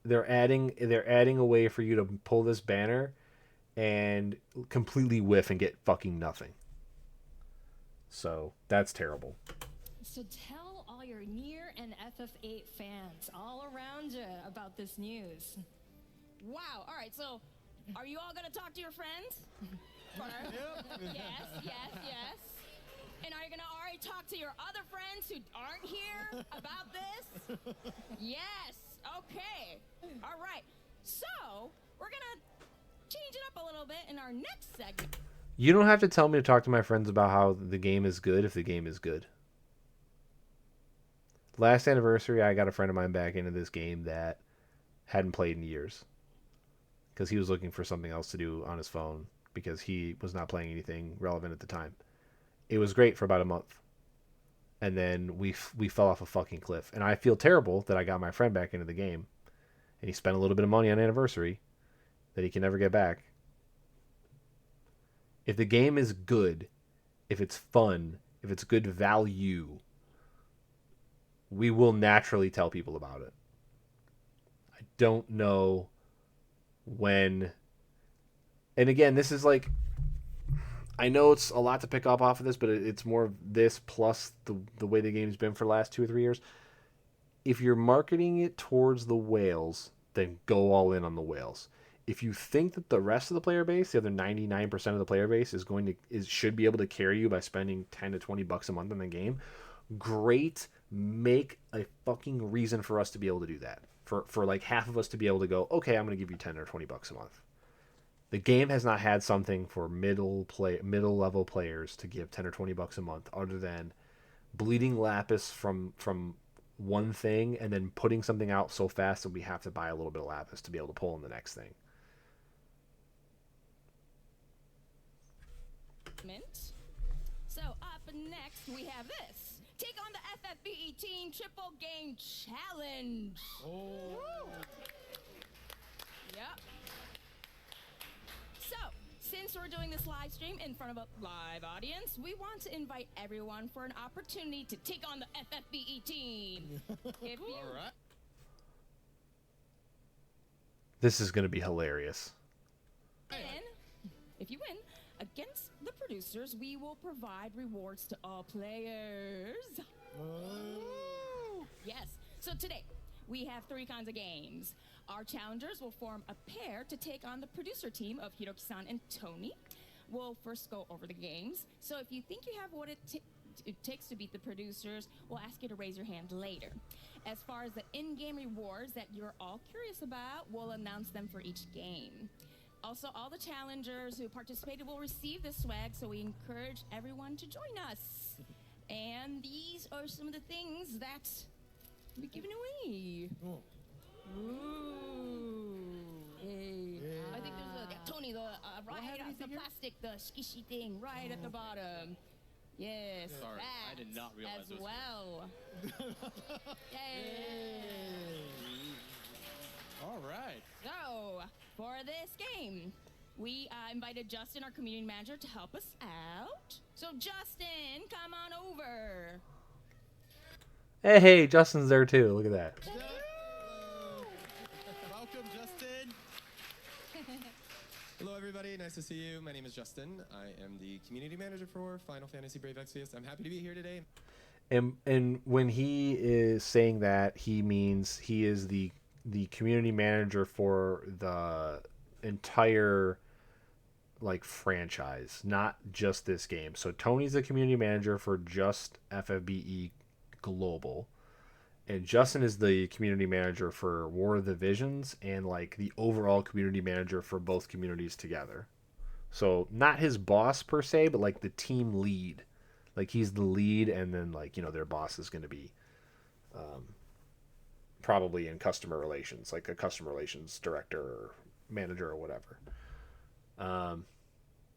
they're adding a way for you to pull this banner and completely whiff and get fucking nothing. So that's terrible. So tell all your Nier and FF8 fans all around you about this news. Wow. All right. So, are you all gonna talk to your friends? Yes. And are you gonna already talk to your other friends who aren't here about this? Yes. Okay. All right. So we're gonna change it up a little bit in our next segment. You don't have to tell me to talk to my friends about how the game is good if the game is good. Last anniversary, I got a friend of mine back into this game that hadn't played in years because he was looking for something else to do on his phone because he was not playing anything relevant at the time. It was great for about a month, and then we fell off a fucking cliff. And I feel terrible that I got my friend back into the game, and he spent a little bit of money on anniversary that he can never get back. If the game is good, if it's fun, if it's good value, we will naturally tell people about it. I don't know when. And again, this is like, I know it's a lot to pick up off of this, but it's more of this plus the way the game's been for the last 2 or 3 years. If you're marketing it towards the whales, then go all in on the whales. If you think that the rest of the player base, the other 99% of the player base, should be able to carry you by spending $10 to $20 a month on the game, great. Make a fucking reason for us to be able to do that. For like half of us to be able to go, okay, I'm going to give you $10 or $20 a month. The game has not had something for middle level players to give $10 or $20 a month, other than bleeding Lapis from one thing and then putting something out so fast that we have to buy a little bit of Lapis to be able to pull in the next thing. So up next we have this. Take on the FFBE Team Triple Game Challenge. Oh. Yep. So, since we're doing this live stream in front of a live audience, we want to invite everyone for an opportunity to take on the FFBE team. If you All right. This is going to be hilarious. if you win against the producers, we will provide rewards to all players. Yes. So today, we have 3 kinds of games. Our challengers will form a pair to take on the producer team of Hiroki-san and Tony. We'll first go over the games. So if you think you have what it takes to beat the producers, we'll ask you to raise your hand later. As far as the in-game rewards that you're all curious about, we'll announce them for each game. Also, all the challengers who participated will receive this swag, so we encourage everyone to join us. And these are some of the things that we're giving away. Oh. Ooh. Hey. I think there's a Tony Tony, the right off the plastic, the squishy thing right at the bottom. Yes, Sorry, that I did not realize as those were- well. Yay! All right. So, for this game, we invited Justin, our community manager, to help us out. So, Justin, come on over. Hey, Justin's there too. Look at that. Welcome, Justin. Hello, everybody. Nice to see you. My name is Justin. I am the community manager for Final Fantasy Brave Exvius. I'm happy to be here today. And when he is saying that, he means he is the community manager for the entire like franchise, not just this game. So Tony's the community manager for just FFBE Global, and Justin is the community manager for War of the Visions and like the overall community manager for both communities together. So not his boss per se, but like the team lead. Like he's the lead, and then like, you know, their boss is going to be probably in customer relations, like a customer relations director or manager or whatever.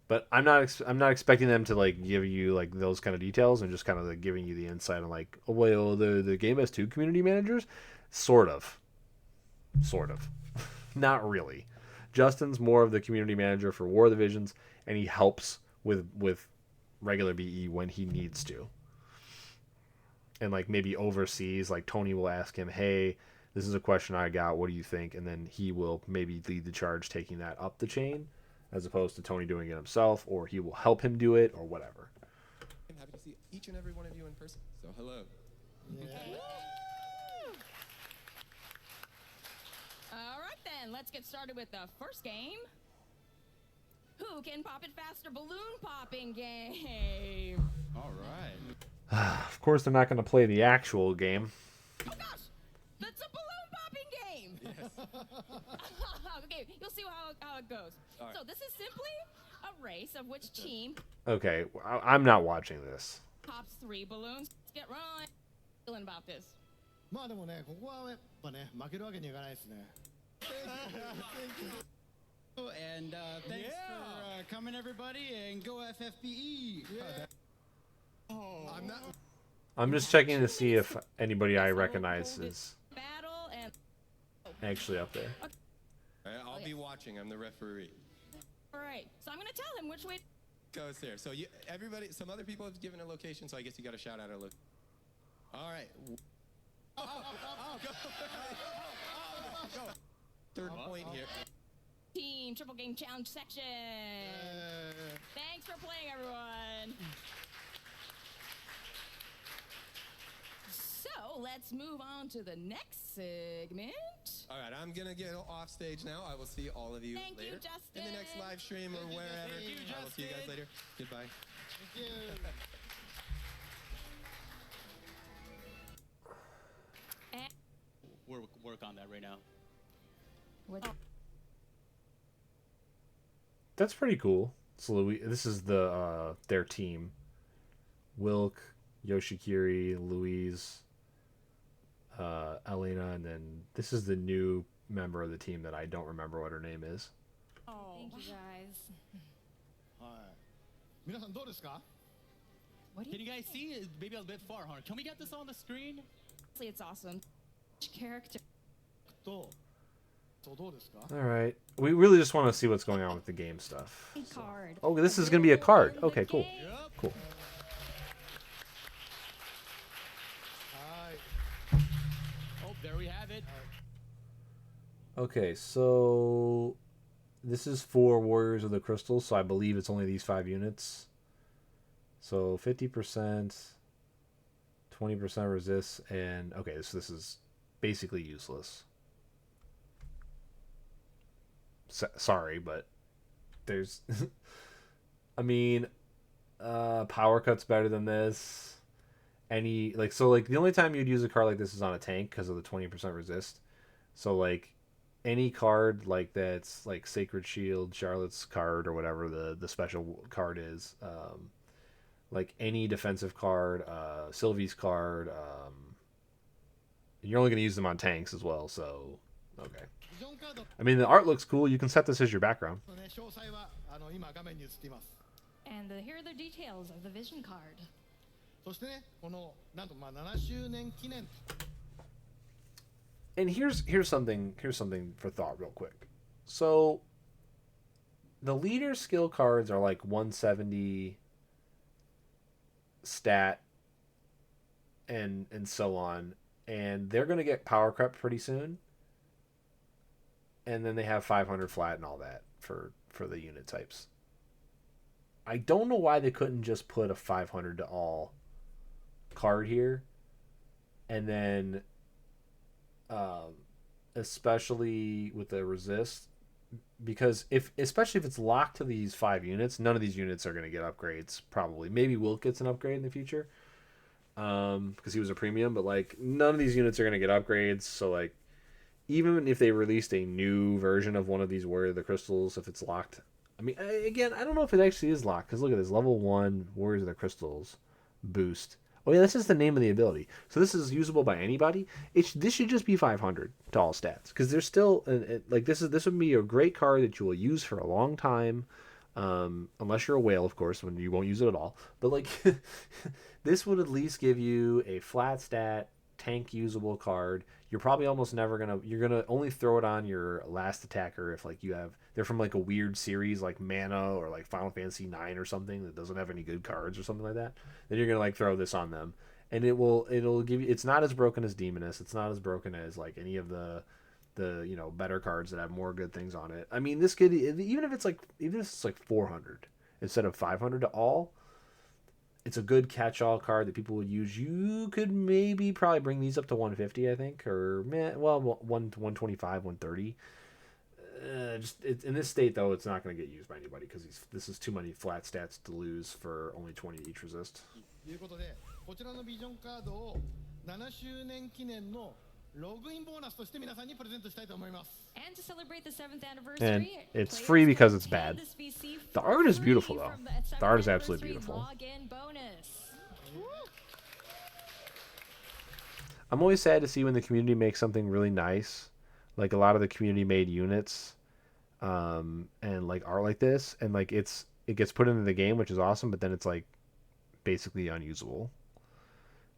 But I'm not expecting them to like give you like those kind of details. I'm just kind of like giving you the insight on like, oh well, the game has two community managers, sort of. Not really. Justin's more of the community manager for War of the Visions, and he helps with regular BE when he needs to. And like maybe overseas, like Tony will ask him, hey, this is a question I got, what do you think? And then he will maybe lead the charge taking that up the chain, as opposed to Tony doing it himself, or he will help him do it, or whatever. I'm happy to see each and every one of you in person. So hello. All right, then. Let's get started with the first game. Who can pop it faster? Balloon popping game. All right. Of course, they're not going to play the actual game. Oh gosh, that's a balloon popping game. Yes. Okay, you'll see how it goes. All right. So this is simply a race of which team Okay, I'm not watching this. pops 3 balloons. Let's get rolling. Feeling about this. まあでもね、ここはやっぱね、負けるわけにいかないですね。 And thanks for coming, everybody, and go FFBE. I'm not. I'm just checking to see if anybody I recognize is Battle and actually up there. I'll be watching. I'm the referee. all right. So I'm gonna tell him which way. Goes there. So everybody, some other people have given a location, so I guess you got to shout out a look. All right. Go. Third point here. Team Triple Game Challenge section. Thanks for playing, everyone. So let's move on to the next segment. All right, I'm gonna get off stage now. I will see all of you Thank you, later Justin. in the next live stream or wherever. Thank you, I will see you guys Justin. later. Goodbye. We're work on that right now. That's pretty cool. So this is the their team. Wilk, Yoshikiri, Louise, Elena, and then this is the new member of the team that I don't remember what her name is. Oh, Thank you guys. はい。皆さんどうですか？ Can you guys see it? Maybe a bit far, huh? Can we get this on the screen? honestly, it's awesome. Which character? そうどうですか？ All right. We really just want to see what's going on with the game stuff. Card. Oh, this is going to be a card. Okay, cool. Yep. Cool. はい。 Oh, there we have it. Okay, so this is for Warriors of the Crystal, so I believe it's only these 5 units. So 50%, 20% resist, and okay, so this is basically useless. Sorry, but there's I mean, power cut's better than this. The only time you'd use a card like this is on a tank because of the 20% resist. So like any card like that's like Sacred Shield, Charlotte's card, or whatever the special card is, like any defensive card, Sylvie's card, you're only going to use them on tanks as well. So okay. ビジョンカード I mean, the art looks cool. You can set this as your background. のね詳細は今画面に映っています。 And here are the details of the vision card. そしてねこのなんと7周年記念 And here's something for thought real quick. So the leader skill cards are like 170 stat and so on, and they're going to get power crept pretty soon. And then they have 500 flat and all that for the unit types. I don't know why they couldn't just put a 500 to all card here, and then especially with the resist, because especially if it's locked to these 5 units, none of these units are going to get upgrades. Probably, maybe Wilt gets an upgrade in the future, because he was a premium, but like none of these units are going to get upgrades. So like, even if they released a new version of one of these Warrior of the Crystals, if it's locked, I mean, again, I don't know if it actually is locked, because look at this, level 1 Warriors of the Crystals boost. Oh yeah, this is the name of the ability. So this is usable by anybody. This should just be 500 to all stats, because there's still like this would be a great card that you will use for a long time, unless you're a whale, of course, when you won't use it at all. But like, this would at least give you a flat stat tank usable card. You're probably almost never you're gonna only throw it on your last attacker if like they're from like a weird series like Mana or like Final Fantasy 9 or something that doesn't have any good cards or something like that. Then you're gonna like throw this on them, and it'll give you. It's not as broken as Demoness. It's not as broken as like any of the better cards that have more good things on it. I mean, this could, even if it's like 400 instead of 500 to all, it's a good catch-all card that people would use. You could maybe probably bring these up to 150, I think, or 125, 130. In this state though, it's not going to get used by anybody, because this is too many flat stats to lose for only 20 each resist. ということでこちらのビジョンカードを7周年記念のログインボーナスとして皆さんにプレゼントしたいと思います。 And to celebrate the 7th And anniversary, it's players free because can it's bad. obtain this VC The for art is free beautiful, though. from the The art is 7th absolutely anniversary beautiful. login bonus. I'm always sad to see when the community makes something really nice, like a lot of the community made units, and like art like this, and like it gets put into the game, which is awesome, but then it's like basically unusable.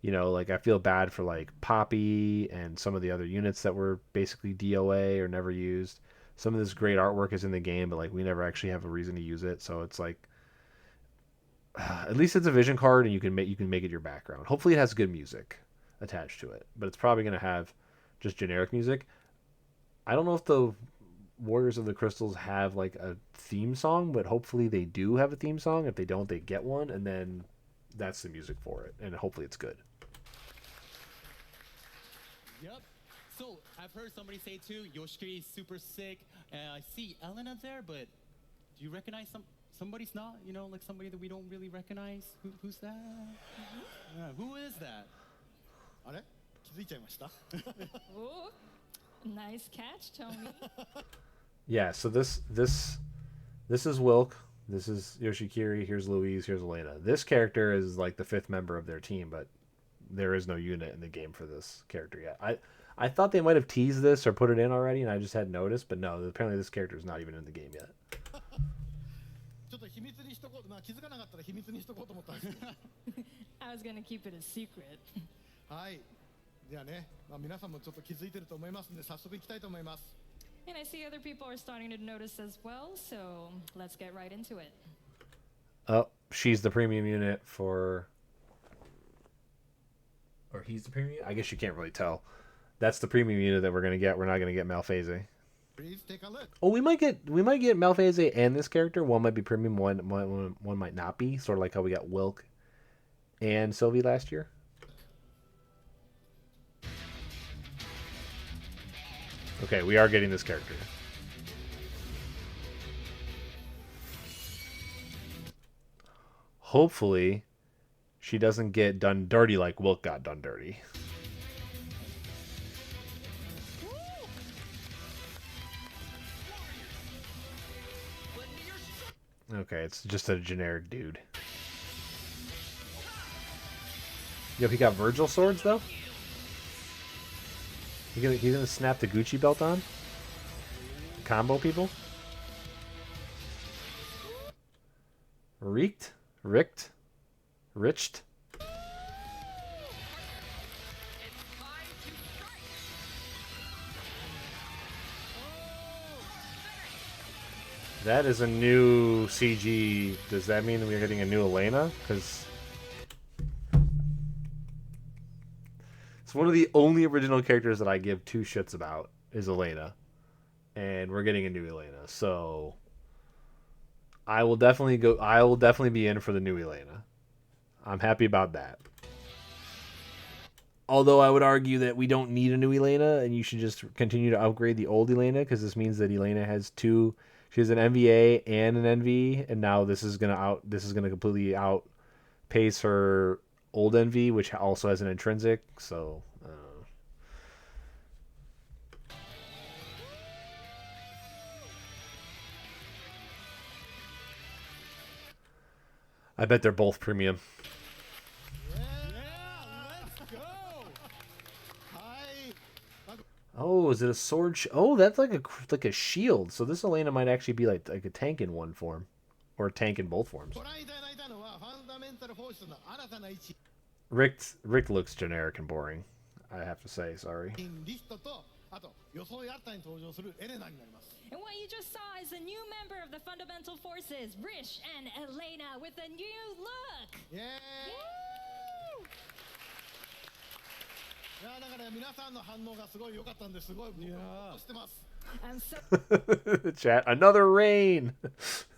Like I feel bad for like Poppy and some of the other units that were basically DOA or never used. Some of this great artwork is in the game, but like we never actually have a reason to use it. So it's like, at least it's a vision card, and you can make it your background. Hopefully it has good music attached to it, but it's probably going to have just generic music. I don't know if the Warriors of the Crystals have like a theme song, but hopefully they do have a theme song. If they don't, they get one, and then that's the music for it, and hopefully it's good. Yep. So I've heard somebody say too, Yoshikiri is super sick. I see Elena there, but do you recognize somebody's not? Like somebody that we don't really recognize. Who's that? Who is that? あれ気づいちゃいました Ooh, nice catch, Tony. Yeah, so this is Wilk, this is Yoshikiri, here's Louise, here's Elena. This character is like the 5th member of their team, but there is no unit in the game for this character yet. I thought they might have teased this or put it in already, and I just hadn't noticed, but no, apparently this character is not even in the game yet. ちょっと秘密にしとこう、気づかなかったら秘密にしとこうと思ったんですけど I was gonna keep it a secret. はいではね、皆さんもちょっと気づいてると思いますので早速いきたいと思います And I see other people are starting to notice as well, so let's get right into it. Oh, she's the premium unit for... Or he's the premium unit? I guess you can't really tell. That's the premium unit that we're going to get. We're not going to get Malphase. Please take a look. Oh, we might get Malphase and this character. One might be premium, one might not be. Sort of like how we got Wilk and Sylvie last year. Okay, we are getting this character. Hopefully, she doesn't get done dirty like Wilk got done dirty. Okay, it's just a generic dude. Yo, he got Virgil swords though? He's gonna snap the Gucci belt on? combo people? Richt? Richt? Richt? That is a new CG. Does that mean that we're getting a new Elena? Because it's one of the only original characters that I give two shits about is Elena. And we're getting a new Elena. So I will definitely be in for the new Elena. I'm happy about that. Although I would argue that we don't need a new Elena and you should just continue to upgrade the old Elena, because this means that Elena has two. She has an MVA and an NV, and now this is gonna completely outpace her old NV, which also has an intrinsic. So I bet they're both premium. Oh, is it a sword? Oh, that's like a shield. So this Elena might actually be like a tank in one form, or a tank in both forms. Rick looks generic and boring. I have to say, sorry. And what you just saw is a new member of the Fundamental Forces, Rish and Elena, with a new look. Yeah. Woo! いやだから皆さんの反応がすごい良かったんですごい僕はしてます。 I'm so Chat, another Rain.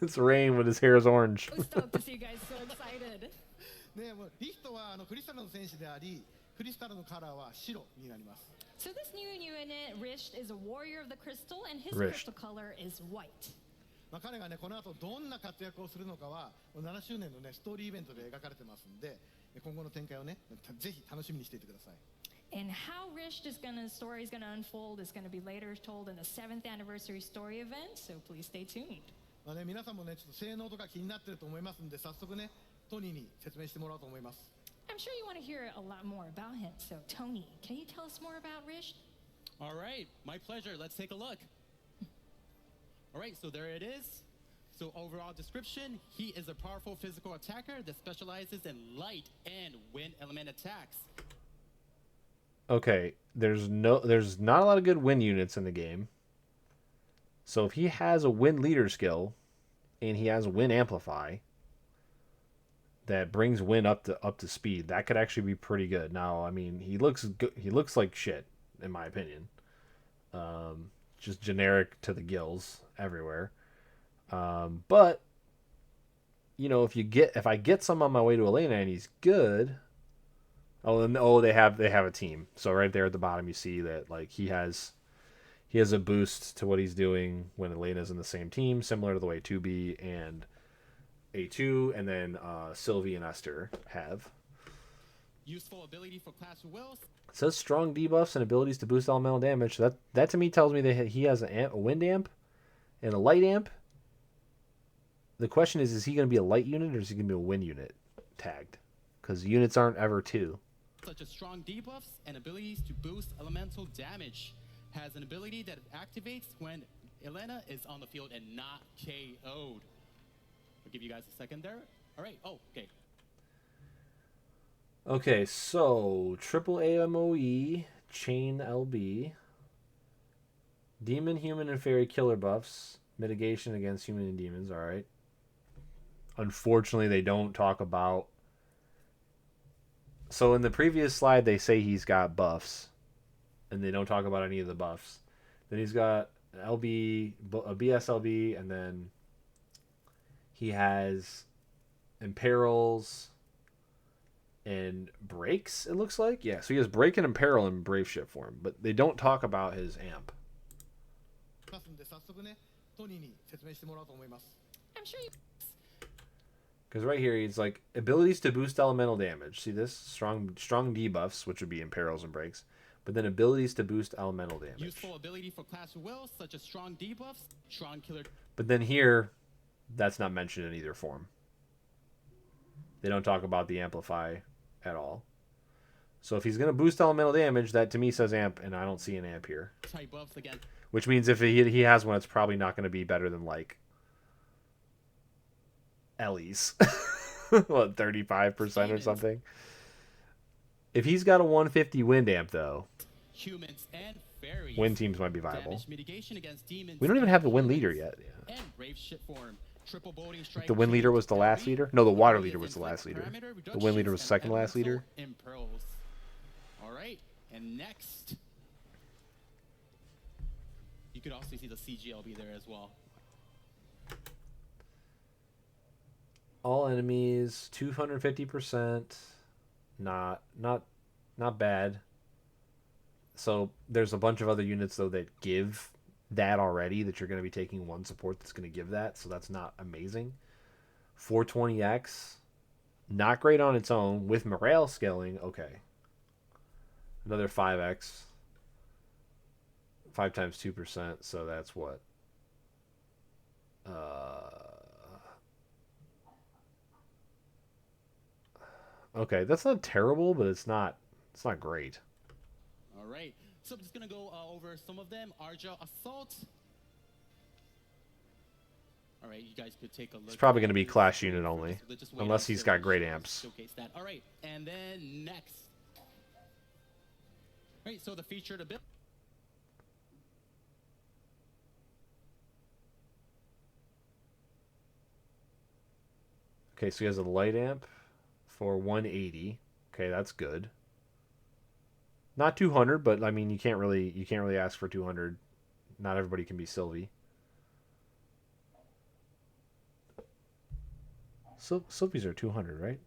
It's Rain with his hair is orange. stoked to see you guys so excited. ねもうリヒトはクリスタルの戦士であり、クリスタルのカラーは白になります。 So this new unit, Rish, is a warrior of the crystal, and his Rish. crystal color is white. まあ彼がねこの後どんな活躍をするのかは7周年のねストーリーイベントで描かれてますんで、今後の展開をねぜひ楽しみにしていてください。 And how Rish story is gonna unfold is gonna be later told in the 7th anniversary story event. So please stay tuned. まあね皆さんもねちょっと性能とか気になってると思いますんで早速ねトニーに説明してもらおうと思います。 I'm sure you want to hear a lot more about him. So Tony, can you tell us more about Rish? All right, my pleasure. Let's take a look. All right, so there it is. So overall description, he is a powerful physical attacker that specializes in light and wind element attacks. Okay, there's not a lot of good wind units in the game. So if he has a wind leader skill and he has a wind amplify that brings wind up to speed, that could actually be pretty good. Now, I mean, he looks like shit in my opinion. Just generic to the gills everywhere. But you know, if I get some on my way to Elena and he's good. They have a team. So right there at the bottom you see that like he has a boost to what he's doing when Elena's in the same team, similar to the way 2B and A2 and then Sylvie and Esther have. Useful ability for Clash of Wills. It says strong debuffs and abilities to boost elemental damage. That to me tells me that he has a wind amp and a light amp. The question is he going to be a light unit or is he going to be a wind unit tagged? Because units aren't ever two. Such as strong debuffs and abilities to boost elemental damage. Has an ability that activates when Elena is on the field and not KO'd. I'll give you guys a second there. All right. Oh, okay. Okay, so triple AMOE, chain LB, demon, human, and fairy killer buffs, mitigation against human and demons. All right. Unfortunately, they don't talk about. So in the previous slide, they say he's got buffs, and they don't talk about any of the buffs. Then he's got an LB, a BSLB, and then he has imperils and breaks, it looks like. Yeah, so he has break and imperil in brave ship form, but they don't talk about his amp. I'm sure you. Because right here, he's like, abilities to boost elemental damage. See this? Strong debuffs, which would be imperils and breaks. But then abilities to boost elemental damage. Useful ability for Clash of Wills, such as strong debuffs, strong killer. But then here, that's not mentioned in either form. They don't talk about the amplify at all. So if he's going to boost elemental damage, that to me says amp, and I don't see an amp here. Type buffs again. Which means if he has one, it's probably not going to be better than like Ellie's. What, 35% or something? If he's got a 150 wind amp, though, Humans and fairies. wind teams might be viable. Damage mitigation against demons We don't even and have the wind leader humans. yet. Yeah. And brave ship form. Triple bolting strike The wind leader chain was the last LB. leader? No, the water Abilities leader was the inflict last leader. parameter The wind leader was reductions second and last leader. elemental impearls. All right, and next, you could also see the CGLB there as well. All enemies, 250%. Not bad. So there's a bunch of other units though that give that already, that you're going to be taking one support that's going to give that, so that's not amazing. 420x, not great on its own. With morale scaling, okay. Another 5x. 5 times 2%, so that's what? Okay, that's not terrible, but it's not great. All right, so I'm just gonna go over some of them. Arja Assault. All right, you guys could take a look. It's probably at going to be this class screen unit for only, this. Just wait unless he's until got it great shows- amps. Showcase that. All right, and then next. All right, so the featured ability. Okay, so he has a light amp for 180. Okay, that's good. Not 200, but I mean you can't really ask for 200. Not everybody can be Sylvie. Sylvies are 200, right?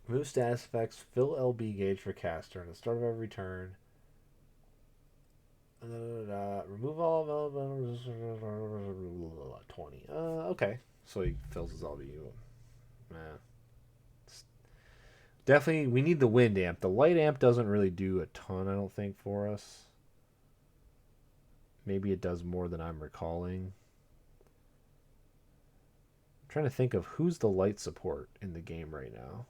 Remove status effects. Fill LB gauge for caster at the start of every turn. Remove all available 20. Okay. So he fills his LB. Definitely, we need the wind amp. The light amp doesn't really do a ton, I don't think, for us. Maybe it does more than I'm recalling. I'm trying to think of who's the light support in the game right now.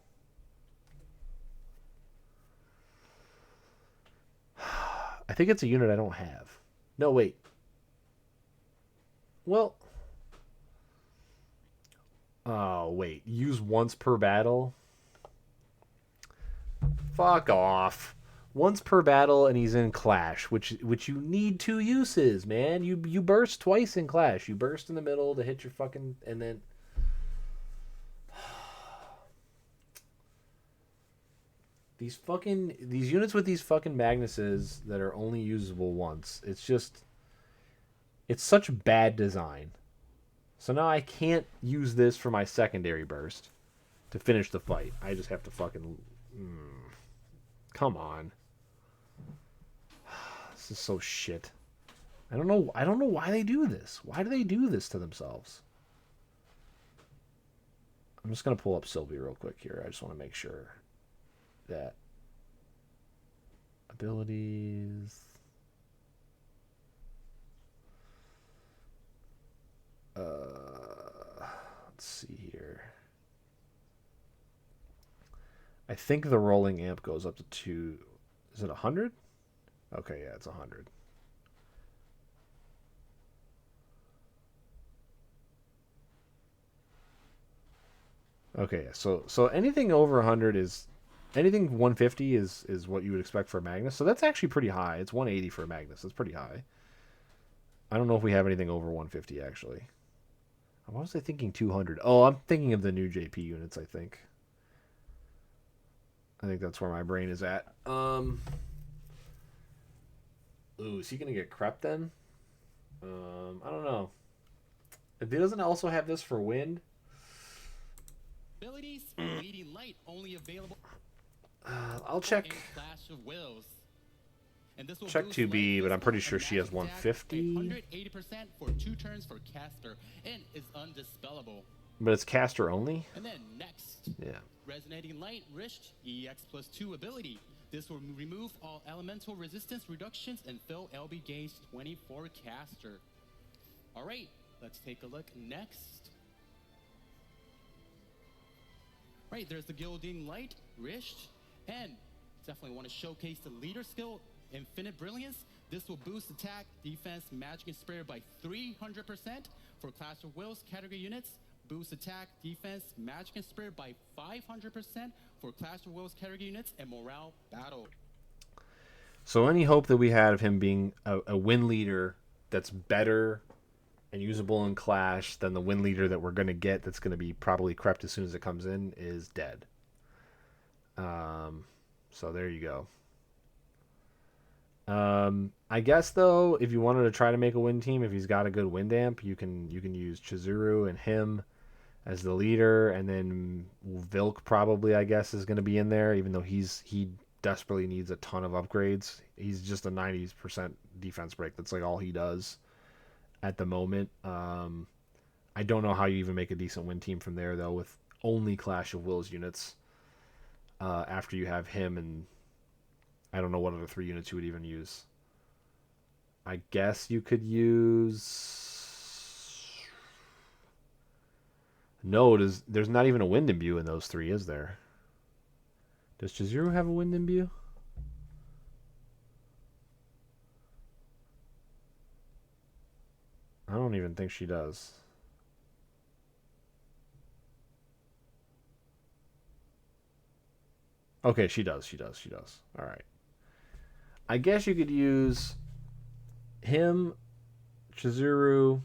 I think it's a unit I don't have. No, wait. Well. Oh, wait. Use once per battle? Fuck off. Once per battle and he's in Clash, which you need 2 uses, man. You burst twice in Clash. You burst in the middle to hit your fucking... And then... These units with these fucking Magnuses that are only usable once. It's just... It's such bad design. So now I can't use this for my secondary burst to finish the fight. I just have to fucking... Come on. This is so shit. I don't know why they do this. Why do they do this to themselves? I'm just going to pull up Sylvie real quick here. I just want to make sure that abilities... let's see here. I think the rolling amp goes up to 2. Is it 100? Okay, yeah, it's 100. Okay, so anything over 100 is... Anything 150 is what you would expect for a Magnus. So that's actually pretty high. It's 180 for a Magnus. That's pretty high. I don't know if we have anything over 150, actually. Why was I thinking 200? Oh, I'm thinking of the new JP units, I think. I think that's where my brain is at. Ooh, is he going to get crept then? I don't know. If he doesn't also have this for wind... Abilities, leading light, only available. I'll check. Clash of Wills. And this will Check boost 2B, light but I'm pretty physical sure and she has magic attack 150. 180% for 2 turns for caster and is undispellable. But it's caster only? And then next, Yeah. Resonating Light, Wrist, EX +2 ability. This will remove all elemental resistance reductions and fill LB gauge 24 caster. All right, let's take a look next. Right, there's the Gilding Light, Risht, and definitely want to showcase the leader skill, Infinite Brilliance. This will boost attack, defense, magic, and spirit by 300% for Clash of Wills category units. Boost attack, defense, magic, and spirit by 500% for Clash of Wills category units and morale battle. So any hope that we had of him being a win leader that's better and usable in Clash than the win leader that we're going to get that's going to be probably crept as soon as it comes in is dead. So there you go. I guess though, if you wanted to try to make a win team, if he's got a good wind amp, you can use Chizuru and him as the leader, and then Vilk probably, I guess, is going to be in there, even though he desperately needs a ton of upgrades. He's just a 90% defense break. That's like all he does at the moment. I don't know how you even make a decent win team from there though, with only Clash of Wills units. After you have him, and I don't know what other 3 units you would even use. I guess you could use... No, there's not even a wind imbue in those 3, is there? Does Chizuru have a wind imbue? I don't even think she does. Okay, she does. All right. I guess you could use him, Chizuru,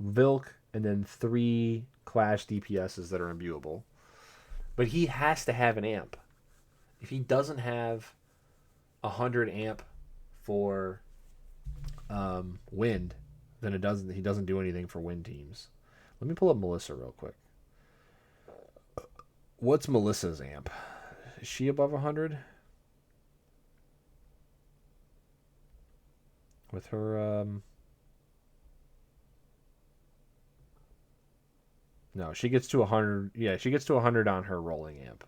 Vilk, and then 3 Clash DPSs that are imbuable. But he has to have an amp. If he doesn't have 100 amp for wind, then he doesn't do anything for wind teams. Let me pull up Melissa real quick. What's Melissa's amp? Is she above 100? With her, no, she gets to 100. Yeah, she gets to 100 on her rolling amp.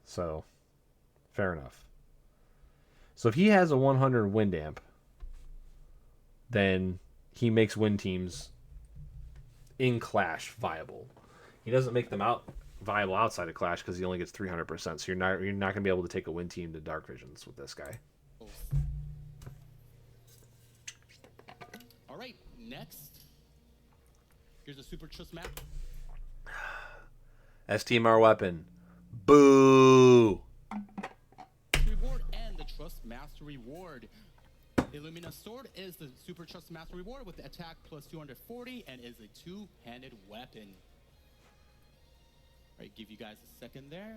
So, fair enough. So if he has a 100 wind amp, then he makes wind teams in Clash viable. He doesn't make them viable outside of Clash because he only gets 300%. So you're not going to be able to take a win team to Dark Visions with this guy. All right, next. Here's a Super Trust map. STMR weapon. Boo! Reward and the Trust Master reward. Illumina Sword is the Super Trust Master reward with the attack plus 240 and is a 2-handed weapon. All right, give you guys a second there.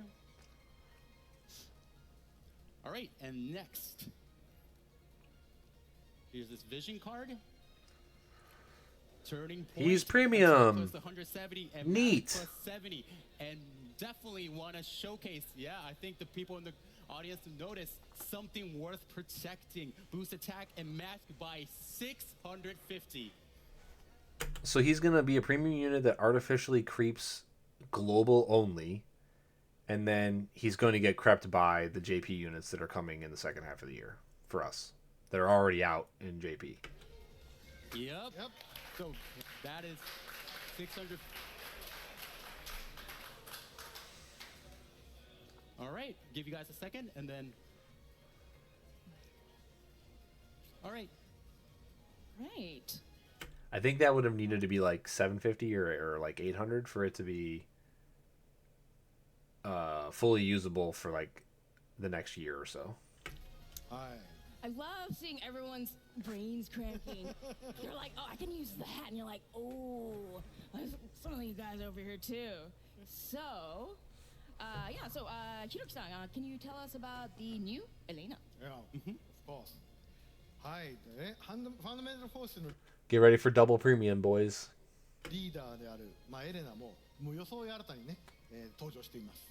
All right, and next. Here's this vision card. Turning point. He's premium. Plus 170 and neat. Plus 70. And definitely want to showcase, yeah, I think the people in the audience notice something worth protecting. Boost attack and mask by 650. So he's going to be a premium unit that artificially creeps global only, and then he's going to get crept by the JP units that are coming in the second half of the year for us. That are already out in JP. Yep. So that is 600. All right, give you guys a second, and then. All right. Right. I think that would have needed to be like 750 or like 800 for it to be fully usable for like the next year or so. I love seeing everyone's brains cranking. They're like, oh, I can use that. And you're like, oh, there's some of you guys over here too. So, Hiroki-san, can you tell us about the new Elena? Yeah, of course. はいでね、ファンダメンタルフォースの Get ready for double premium, boys. リーダーである、エレナももう予想新たにね、登場しています。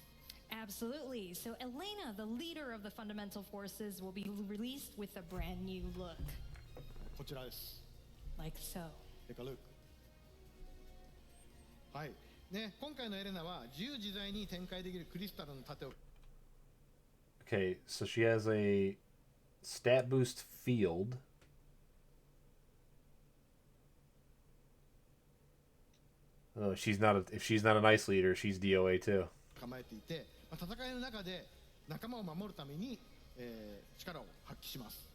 Absolutely. So Elena, the leader of the fundamental forces, will be released with a brand new look. こちらです。 Like so. Take a look. はい。ね、今回のエレナは自由自在に展開できるクリスタルの盾を Okay, so she has a stat boost field. Oh, if she's not an ice leader, she's DOA too. 構えていて、戦いの中で仲間を守るために、力を発揮します。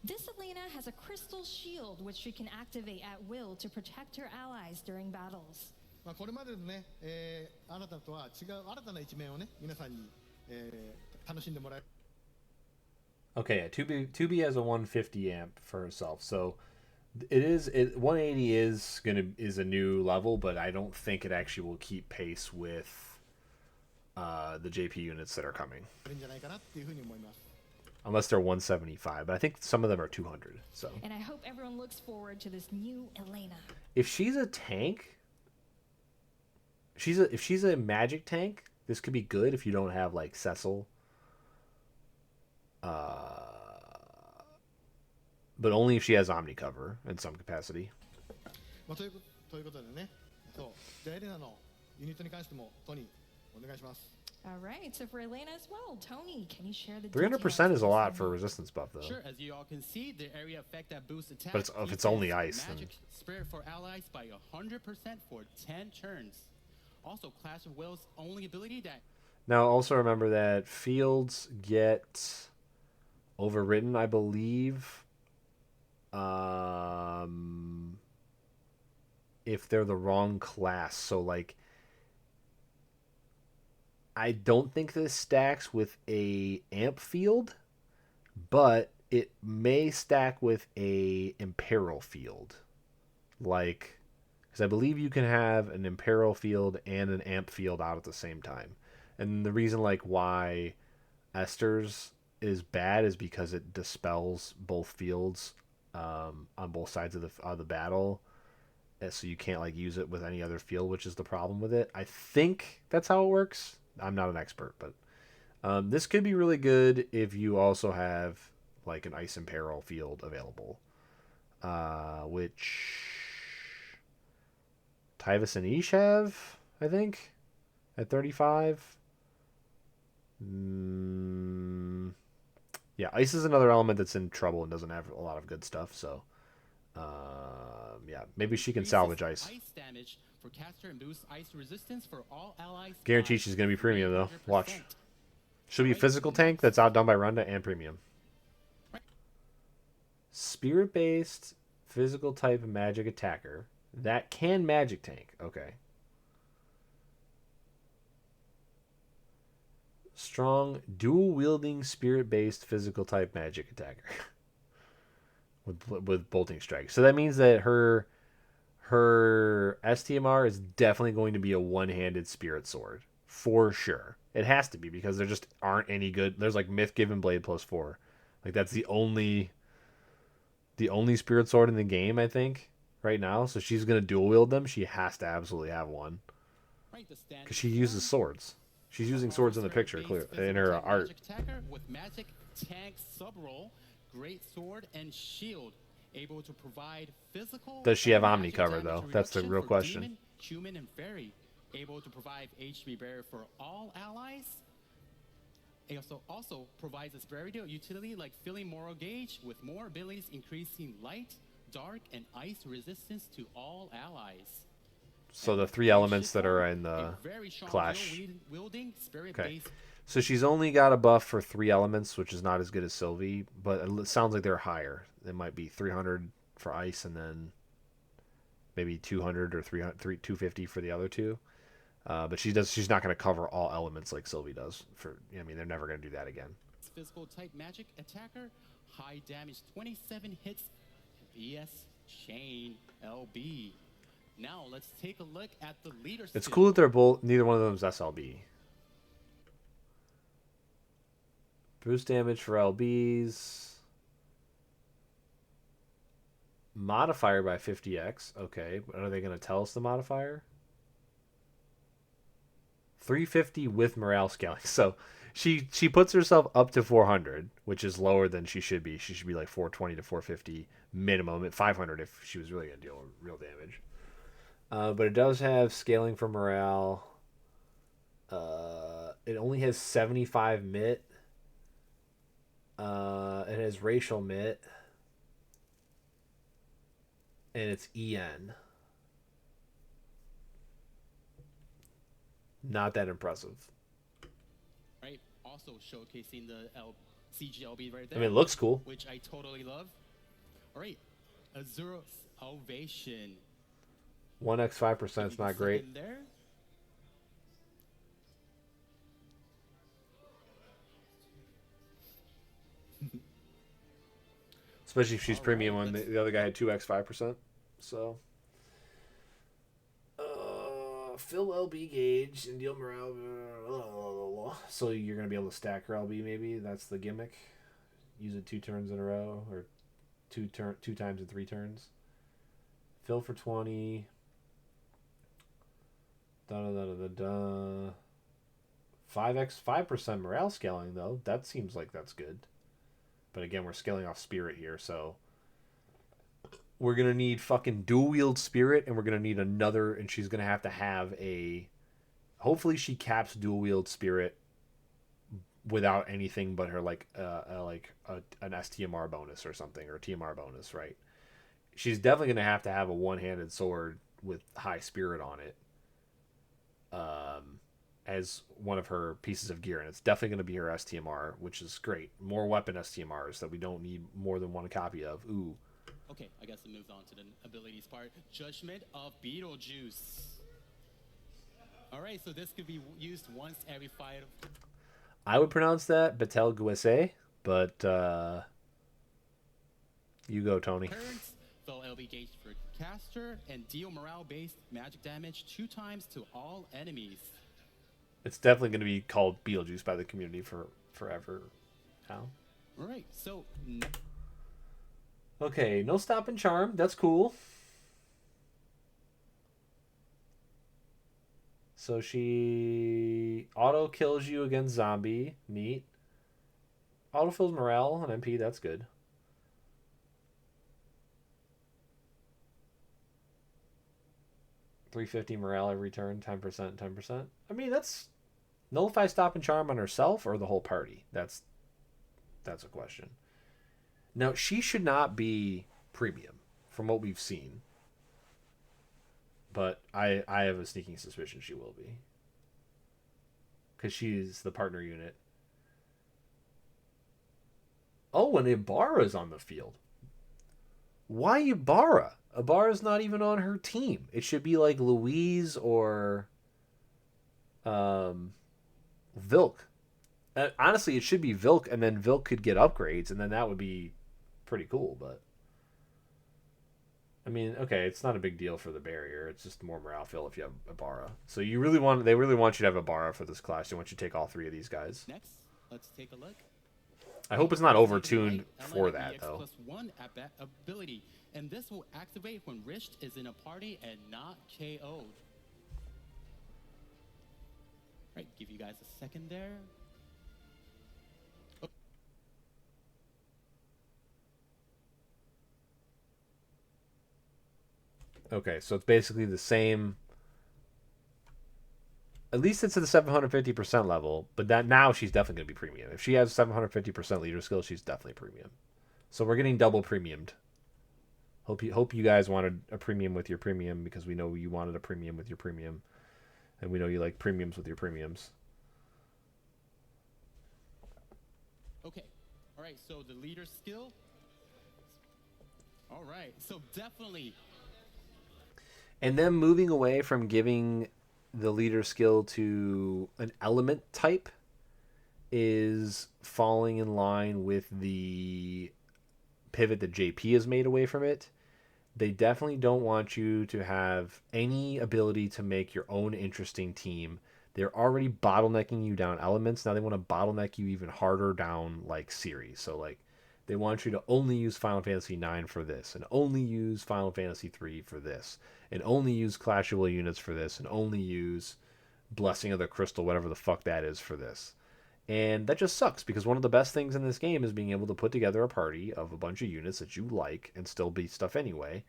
This Elena has a crystal shield which she can activate at will to protect her allies during battles. これまでのね、新たとは違う新たな一面をね、皆さんに、楽しんでもらえる。 Okay, yeah, 2B has a 150 amp for herself, so 180 is a new level, but I don't think it actually will keep pace with the JP units that are coming. いいんじゃないかなっていうふうに思います。 Unless they're 175, but I think some of them are 200. So And I hope everyone looks forward to this new Elena. if she's a tank, if she's a magic tank, this could be good if you don't have like Cecil. But only if she has Omni cover in some capacity. ということでね、そう、じゃあエレナのユニットに関してもトニーお願いします。 All right, so for Elena as well, Tony, can you share the 300% is a details? lot for a resistance buff, though. Sure, as you all can see, the area effect that boosts attack. But if it's only ice, then- Magic Spirit for allies by 100% for 10 turns. Also, Clash of Wills' only ability that. Now, also remember that fields get overwritten, I believe, if they're the wrong class. So, like, I don't think this stacks with a amp field, but it may stack with a imperil field. Like, because I believe you can have an imperil field and an amp field out at the same time. And the reason, like, why Esther's is bad is because it dispels both fields on both sides of the battle. So you can't, like, use it with any other field, which is the problem with it. I think that's how it works. I'm not an expert, but this could be really good if you also have, like, an Ice Imperil field available. Which Tyvus and Ish have, I think, at 35. Yeah, Ice is another element that's in trouble and doesn't have a lot of good stuff, so yeah, maybe she can salvage Ice. Ice damage for caster and boost ice resistance for all allies. Guarantee by she's going to be premium, though. 300%. Watch. She'll be a physical tank that's outdone by Runda and premium. Spirit-based physical type magic attacker that can magic tank. Okay. Strong dual-wielding spirit-based physical type magic attacker with bolting strike. So that means that her STMR is definitely going to be a one-handed spirit sword for sure. It has to be because there just aren't any good. There's like Myth Given Blade +4. Like that's the only spirit sword in the game, I think, right now. So she's gonna dual wield them. She has to absolutely have one because she uses swords. She's using swords in the picture, clear in her art. Magic attacker with magic tank sub-roll, great sword and shield, able to provide physical. Does she have and Omni magic cover, damage though? That's the reduction real for question. Demon, human, and fairy, able to provide HP barrier for all allies. It also provides a barrier utility like filling moral gauge with more abilities increasing light, dark, and ice resistance to all allies. So the three elements that are in the clash. Okay. So she's only got a buff for 3 elements, which is not as good as Sylvie, but it sounds like they're higher. It might be 300 for ice and then maybe 200 or 250 for the other two. But she's not going to cover all elements like Sylvie does. I mean, they're never going to do that again. Physical type magic attacker, high damage, 27 hits, BS chain LB. Now let's take a look at the leader. It's cool that neither one of them is SLB. Boost damage for LBs. Modifier by 50x. Okay, but are they going to tell us the modifier? 350 with morale scaling. So she puts herself up to 400, which is lower than she should be. She should be like 420 to 450 minimum, at 500 if she was really going to deal real damage. But it does have scaling for morale. It only has 75 mit. It has racial mitt, and it's EN. Not that impressive. Right. Also showcasing the CGLB right there. I mean, it looks cool. Which I totally love. All right. Azura Salvation. 1x 5% is not great. There. Especially if she's premium when the other guy had 2x 5%. So. Fill LB gauge and deal morale. So you're going to be able to stack her LB maybe? That's the gimmick? Use it 2 turns in a row? Or 2 times in 3 turns? Fill for 20. 5x 5% morale scaling though. That seems like that's good. But again, we're scaling off spirit here, so we're gonna need fucking dual wield spirit, and we're gonna need another, and she's gonna have a. Hopefully, she caps dual wield spirit without anything but her an STMR bonus or something, or TMR bonus, right? She's definitely gonna have to have a one-handed sword with high spirit on it, as one of her pieces of gear, and it's definitely going to be her STMR, which is great. More weapon STMRs that we don't need more than one copy of. Ooh. Okay, I guess it moves on to the abilities part. Judgment of Beetlejuice. All right, so this could be used once every 5. I would pronounce that Betelgeuse, but you go, Tony. Turns, fill LB gauge for caster, and deal morale-based magic damage 2 times to all enemies. It's definitely going to be called Beetlejuice by the community for forever now. All right, so... Okay, no stop and charm. That's cool. So she auto kills you against zombie. Neat. Auto fills morale and MP. That's good. $350 morale every turn. 10%. 10%. I mean, that's nullify stop and charm on herself or the whole party. That's a question. Now, she should not be premium from what we've seen. But I have a sneaking suspicion she will be. Because she's the partner unit. Oh, and Ibarra's on the field. Why Ibarra? Ibarra's not even on her team. It should be like Louise or Vilk. Honestly, it should be Vilk, and then Vilk could get upgrades, and then that would be pretty cool, but I mean, okay, it's not a big deal for the barrier. It's just more morale fill if you have Ibarra. So they really want you to have Ibarra for this class. They want you to take all 3 of these guys. Next, let's take a look. I hope it's not overtuned for that, though. +1 ability, and this will activate when Risht is in a party and not KO'd. Right, give you guys a second there. Okay, so it's basically the same. At least it's at the 750% level, but that now she's definitely going to be premium. If she has 750% leader skill, she's definitely premium. So we're getting double premiumed. Hope you guys wanted a premium with your premium, because we know you wanted a premium with your premium, and we know you like premiums with your premiums. Okay, all right. So the leader skill. All right, so definitely. And then moving away from giving the leader skill to an element type is falling in line with the pivot that JP has made away from it. They definitely don't want you to have any ability to make your own interesting team. They're already bottlenecking you down elements. Now they want to bottleneck you even harder down like series. So like they want you to only use Final Fantasy IX for this, and only use Final Fantasy III for this, and only use Clash of Will units for this, and only use Blessing of the Crystal, whatever the fuck that is, for this. And that just sucks, because one of the best things in this game is being able to put together a party of a bunch of units that you like and still beat stuff anyway.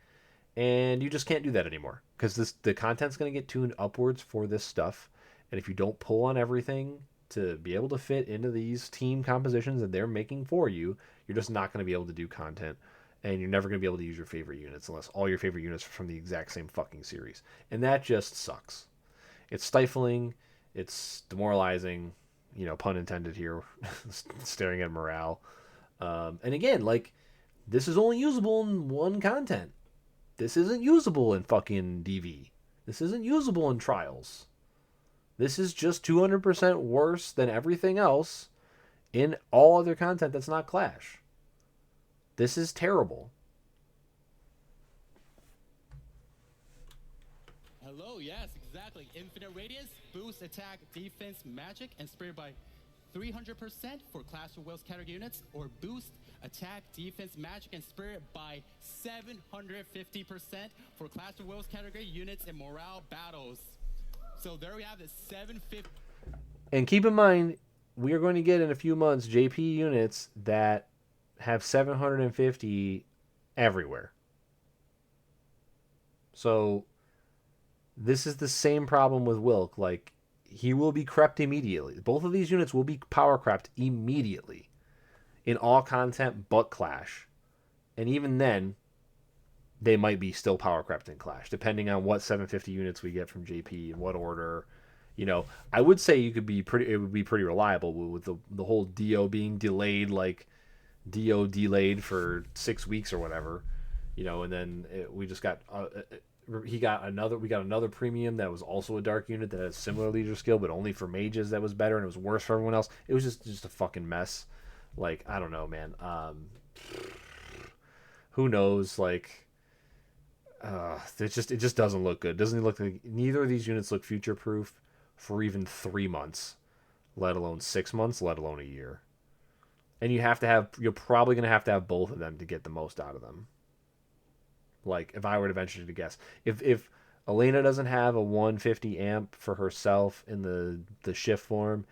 And you just can't do that anymore, because the content's going to get tuned upwards for this stuff. And if you don't pull on everything to be able to fit into these team compositions that they're making for you, you're just not going to be able to do content, and you're never going to be able to use your favorite units unless all your favorite units are from the exact same fucking series. And that just sucks. It's stifling. It's demoralizing. You know, pun intended here, staring at morale. And again, like, this is only usable in one content. This isn't usable in fucking DV. This isn't usable in Trials. This is just 200% worse than everything else in all other content that's not Clash. This is terrible. Hello, yes, exactly. Infinite Radiance, boost attack, defense, magic, and spirit by 300% for Clash of Wills category units, or boost attack, defense, magic, and spirit by 750% for Clash of Wills category units in morale battles. So there we have it, 750. And keep in mind, we are going to get in a few months JP units that have 750 everywhere. So this is the same problem with Wilk. Like, he will be crept immediately. Both of these units will be power crept immediately in all content but Clash. And even then, they might be still power crept in Clash, depending on what 750 units we get from JP and what order. You know, I would say it would be pretty reliable with the whole DO being delayed, like DO delayed for 6 weeks or whatever. You know, and then we got another premium that was also a dark unit that had a similar leader skill, but only for mages that was better, and it was worse for everyone else. It was just a fucking mess. Like, I don't know, man. Who knows? Like, it just doesn't look good. Doesn't look like neither of these units look future proof for even 3 months, let alone 6 months, let alone a year. And you're probably gonna have to have both of them to get the most out of them. Like, if I were to venture to guess, if Elena doesn't have a 150 amp for herself in the shift form,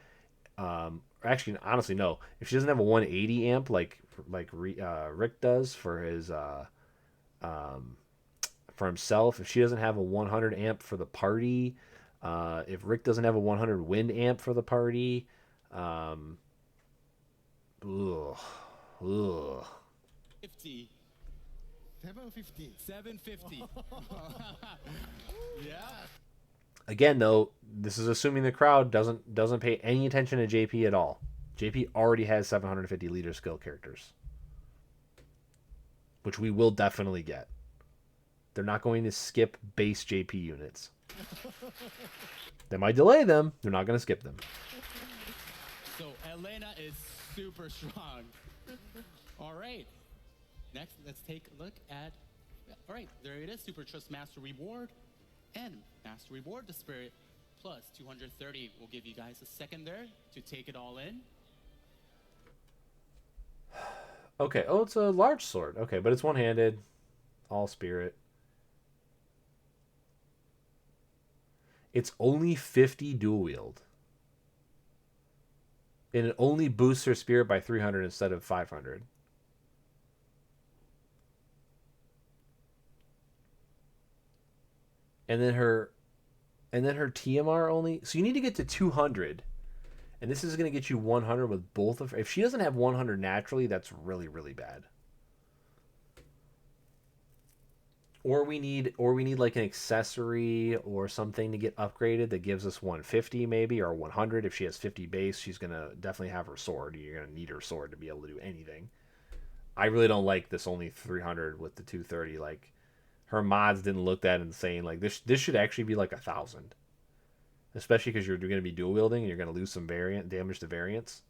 actually, honestly, no. If she doesn't have a 180 amp like Rick does for his for himself, if she doesn't have a 100 amp for the party, if Rick doesn't have a 100 wind amp for the party, ugh. 50. 750. 750. Yeah. Again, though, this is assuming the crowd doesn't pay any attention to JP at all. JP already has 750 leader skill characters, which we will definitely get. They're not going to skip base JP units. They might delay them. They're not going to skip them. So Elena is super strong. All right. Next, let's take a look at. All right, there it is. Super Trust Master Reward and Master Reward the Spirit plus 230. We'll give you guys a second there to take it all in. Okay. Oh, it's a large sword. Okay, but it's one-handed. All spirit. It's only 50 dual wield. And it only boosts her spirit by 300 instead of 500. And then her TMR only. So you need to get to 200. And this is going to get you 100 with both of her. If she doesn't have 100 naturally, that's really, really bad. Or we need like an accessory or something to get upgraded that gives us 150 maybe, or 100. If she has 50 base, she's going to definitely have her sword. You're going to need her sword to be able to do anything. I really don't like this only 300 with the 230. Like, her mods didn't look that insane. Like, this should actually be like 1,000. Especially because you're going to be dual wielding and you're going to lose some damage to variants.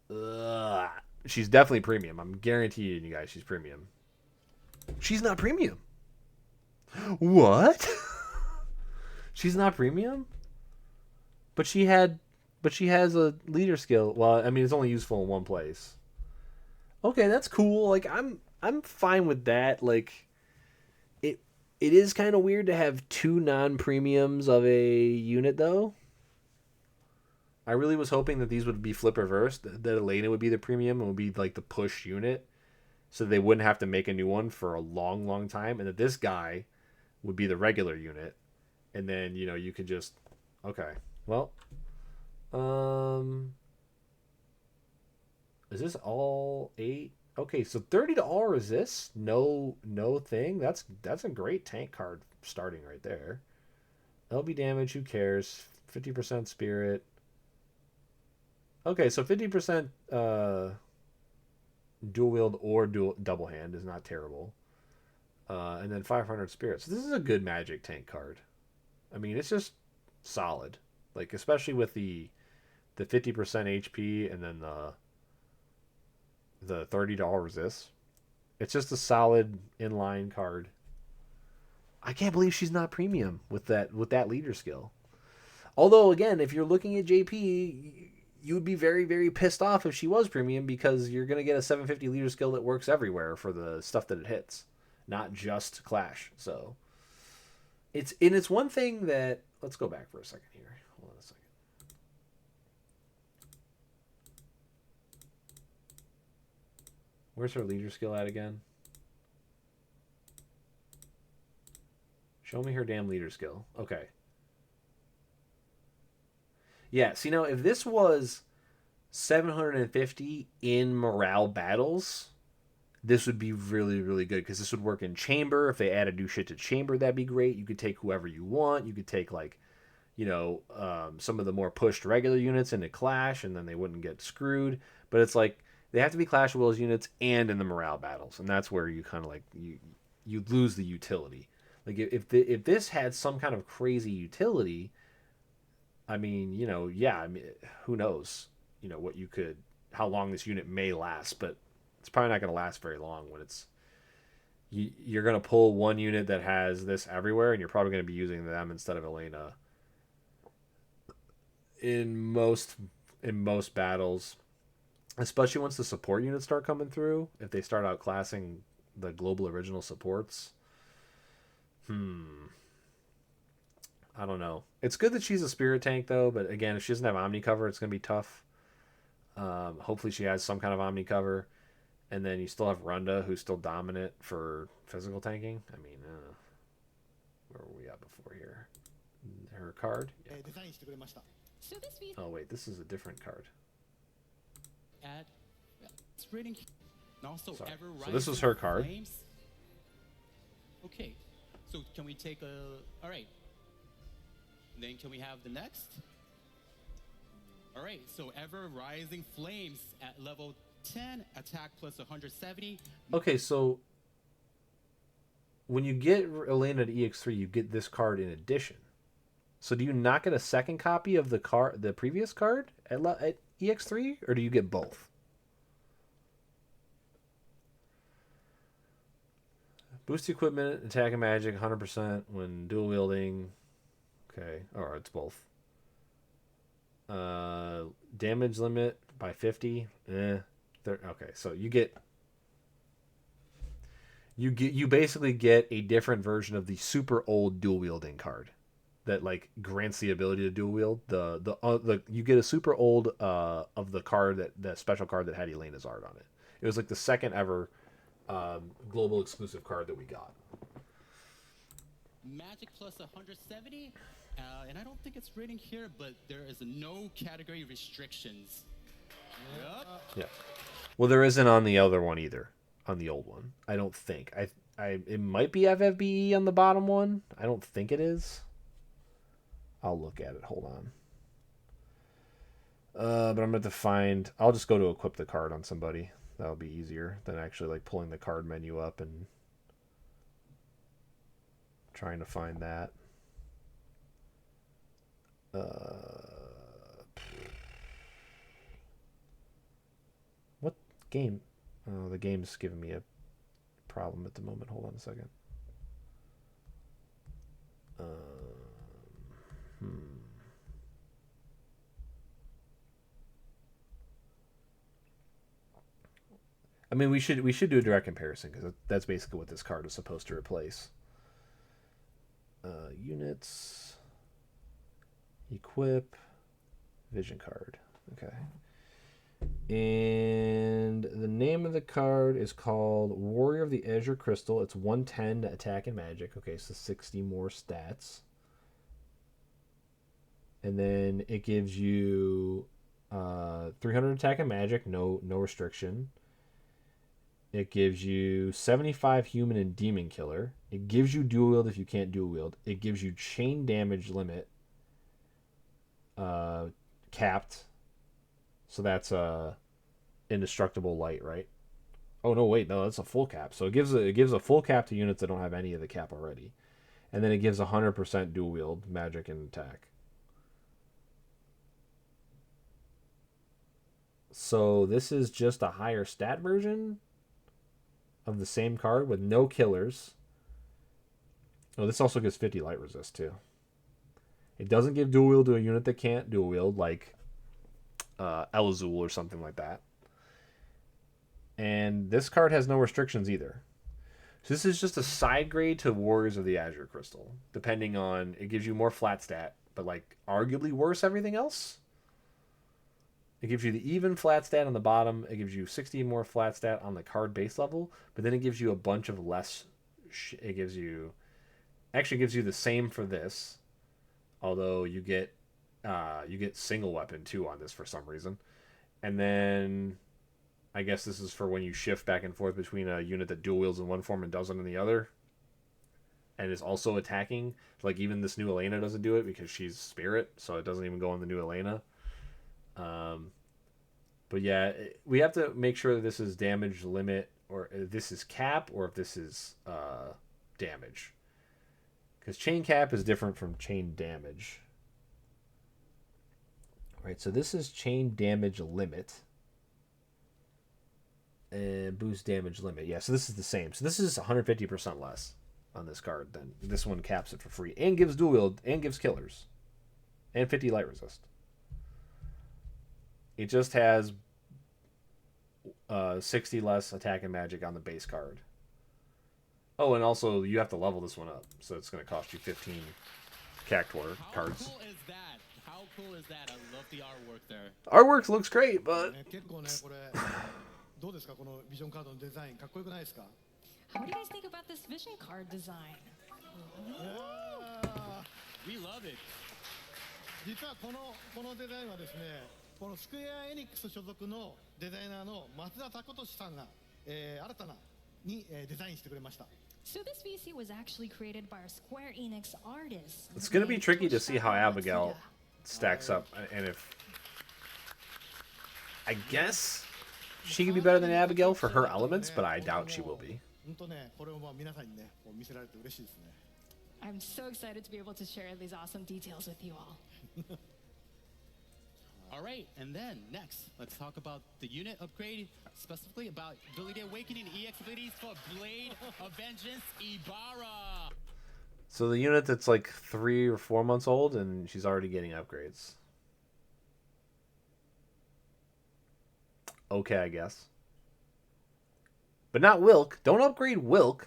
Ugh. She's definitely premium. I'm guaranteeing you guys she's premium. She's not premium. What? She's not premium? But she has a leader skill. Well, I mean, it's only useful in one place. Okay, that's cool. Like, I'm fine with that. Like, it is kind of weird to have two non-premiums of a unit, though. I really was hoping that these would be flip reversed. That Elena would be the premium and would be like the push unit, so they wouldn't have to make a new one for a long, long time, and that this guy would be the regular unit, and then you could just, okay, well, Is this all 8? Okay, so 30 to all resist, no thing. That's a great tank card starting right there. LB damage, who cares? 50% spirit. Okay, so 50% dual wield or double hand is not terrible. And then 500 spirit. So this is a good magic tank card. I mean, it's just solid. Like, especially with the 50% HP and then the 30 to all resist. It's just a solid inline card. I can't believe she's not premium with that leader skill. Although again, if you're looking at JP, you would be very, very pissed off if she was premium, because you're going to get a 750 leader skill that works everywhere for the stuff that it hits, not just Clash. So it's one thing that, let's go back for a second here. Hold on a second. Where's her leader skill at again? Show me her damn leader skill. Okay. Yeah, see, now if this was 750 in morale battles, this would be really, really good, because this would work in Chamber. If they added new shit to Chamber, that'd be great. You could take whoever you want. You could take, like, some of the more pushed regular units into Clash, and then they wouldn't get screwed. But it's like, they have to be Clash of Wills units and in the morale battles, and that's where you kind of like you lose the utility. Like, if this had some kind of crazy utility, I mean, yeah, I mean, who knows, what you could, how long this unit may last, but it's probably not going to last very long when you're going to pull one unit that has this everywhere, and you're probably going to be using them instead of Elena in most battles, especially once the support units start coming through. If they start outclassing the global original supports, I don't know. It's good that she's a spirit tank, though, but again, if she doesn't have Omni cover, it's going to be tough. Hopefully she has some kind of Omni cover. And then you still have Runda, who's still dominant for physical tanking. I mean, where were we at before here? Her card? Yeah. So this visa Oh, wait, this is a different card. It's rating. And also, Sorry. ever So this was her card. Flames. Okay, so can we take all right. Then can we have the next? All right, so Ever Rising Flames at level 10, attack plus 170. Okay, so when you get Elena to EX3, you get this card in addition. So do you not get a second copy of the previous card at EX3, or do you get both? Boost equipment, attack and magic 100% when dual wielding. Okay, or it's both. Damage limit by 50. Okay, so you basically get a different version of the super old dual wielding card that like grants the ability to dual wield. You get a super old of the card, that special card that had Elena's art on it. It was like the second ever global exclusive card that we got. Magic plus 170, and I don't think it's written here, but there is no category restrictions. Yep. Yeah. Well, there isn't on the other one either. On the old one, I don't think. It might be FFBE on the bottom one. I don't think it is. I'll look at it. Hold on. But I'm going to find. I'll just go to equip the card on somebody. That'll be easier than actually like pulling the card menu up and trying to find that. What game? Oh, the game's giving me a problem at the moment. Hold on a second. I mean, we should do a direct comparison, because that's basically what this card is supposed to replace. Units, equip, vision card. Okay. And the name of the card is called Warrior of the Azure Crystal. It's 110 to attack and magic. Okay, so 60 more stats. And then it gives you 300 attack and magic, no restriction. It gives you 75 human and demon killer. It gives you dual wield if you can't dual wield. It gives you chain damage limit capped. So that's indestructible light, right? Oh no, wait, no, that's a full cap. So it gives a full cap to units that don't have any of the cap already. And then it gives 100% dual wield, magic, and attack. So this is just a higher stat version of the same card with no killers. Oh, this also gives 50 light resist too. It doesn't give dual wield to a unit that can't dual wield, like Elazul or something like that. And this card has no restrictions either. So this is just a side grade to Warriors of the Azure Crystal. Depending on, it gives you more flat stat, but like arguably worse everything else. It gives you the even flat stat on the bottom. It gives you 60 more flat stat on the card base level, but then it gives you a bunch of less. It gives you, actually gives you the same for this, although you get single weapon too on this for some reason. And then I guess this is for when you shift back and forth between a unit that dual wields in one form and doesn't in the other, and is also attacking. Like even this new Elena doesn't do it because she's spirit, so it doesn't even go on the new Elena. But yeah, we have to make sure that this is damage limit, or if this is cap, or if this is damage. Because chain cap is different from chain damage. Right, so this is chain damage limit. And boost damage limit. Yeah, so this is the same. So this is 150% less on this card. Then this one caps it for free. And gives dual wield, and gives killers. And 50 light resist. It just has 60 less attack and magic on the base card. Oh, and also you have to level this one up, so it's going to cost you 15 Cactuar cards. How cool is that? How cool is that? I love the artwork there. Artwork looks great, but 結構ねこれどうですかこのビジョンカードのデザインかっこよくないですか How do you guys think about this vision card design? We love it. 実はこのデザインはですねこのスクエアエニックス所属のデザイナーの松田拓俊さんが、新たなに、デザインしてくれました So this VC was actually created by our Square Enix artists. it's going to be tricky to see how Abigail stacks up, and if I guess she could be better than Abigail for her elements, but I doubt she will be. 本当ねこれをまあ皆さんにねこう見せられて嬉しいですね I'm so excited to be able to share these awesome details with you all. All right, and then next, let's talk about the unit upgrade, specifically about ability awakening EX abilities for Blade of Vengeance Ibarra. So the unit that's like 3 or 4 months old, and she's already getting upgrades. Okay, I guess. But not Wilk. Don't upgrade Wilk.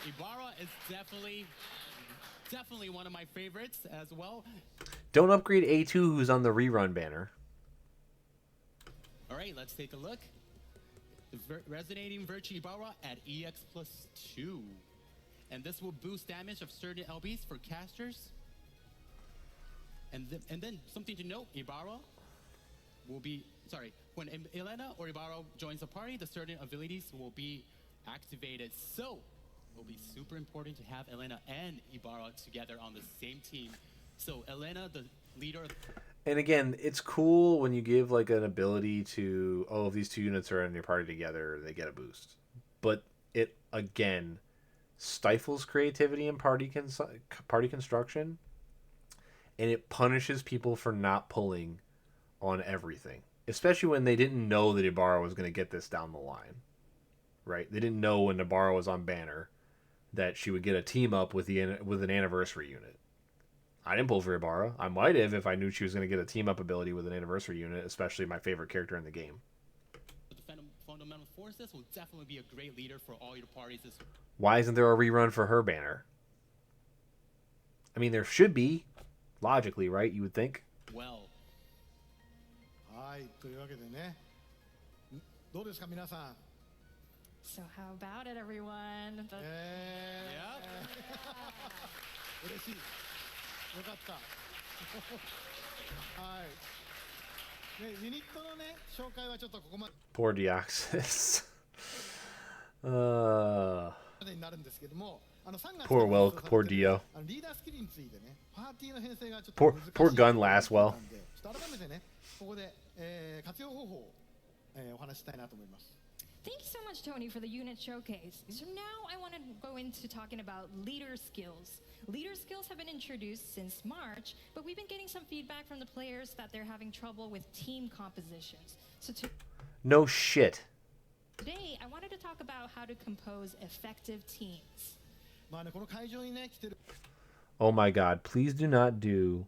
Ibarra is definitely one of my favorites as well. Don't upgrade A2, who's on the rerun banner. All right, let's take a look. Resonating Virtue Ibarra at EX plus 2. And this will boost damage of certain LBs for casters. And then something to note, Ibarra will be, when Elena or Ibarra joins the party, the certain abilities will be activated. So it will be super important to have Elena and Ibarra together on the same team. So Elena, the leader. And again, it's cool when you give like an ability to, oh, if these two units are in your party together, they get a boost. But it, again, stifles creativity in party construction. And it punishes people for not pulling on everything. Especially when they didn't know that Ibarra was going to get this down the line. Right? They didn't know when Ibarra was on banner that she would get a team up with an anniversary unit. I didn't pull for Ibarra. I might have if I knew she was going to get a team up ability with an anniversary unit, especially my favorite character in the game. The fundamental forces will definitely be a great leader for all your parties. Why isn't there a rerun for her banner? I mean, there should be, logically, right? You would think. Well. はいというわけでねどうですか皆さん So how about it, everyone? 嬉しいよかったはい。ユニットのね紹介はちょっとここま Poor Deoxys. でになるんですけども、3月 Poor から Welk, poor Dio. リーダースキルについてね、パーティーの編成がちょっと Poor 難しい poor Gun と Laswell. なんで、ちょっと改めてね、ここで、活用方法を、お話ししたいなと思います。Thank you so much, Tony, for the unit showcase. So now I want to go into talking about leader skills. Leader skills have been introduced since March, but we've been getting some feedback from the players that they're having trouble with team compositions. So No shit. today, I wanted to talk about how to compose effective teams. まあね、この会場にね来てる Oh my god, please do not do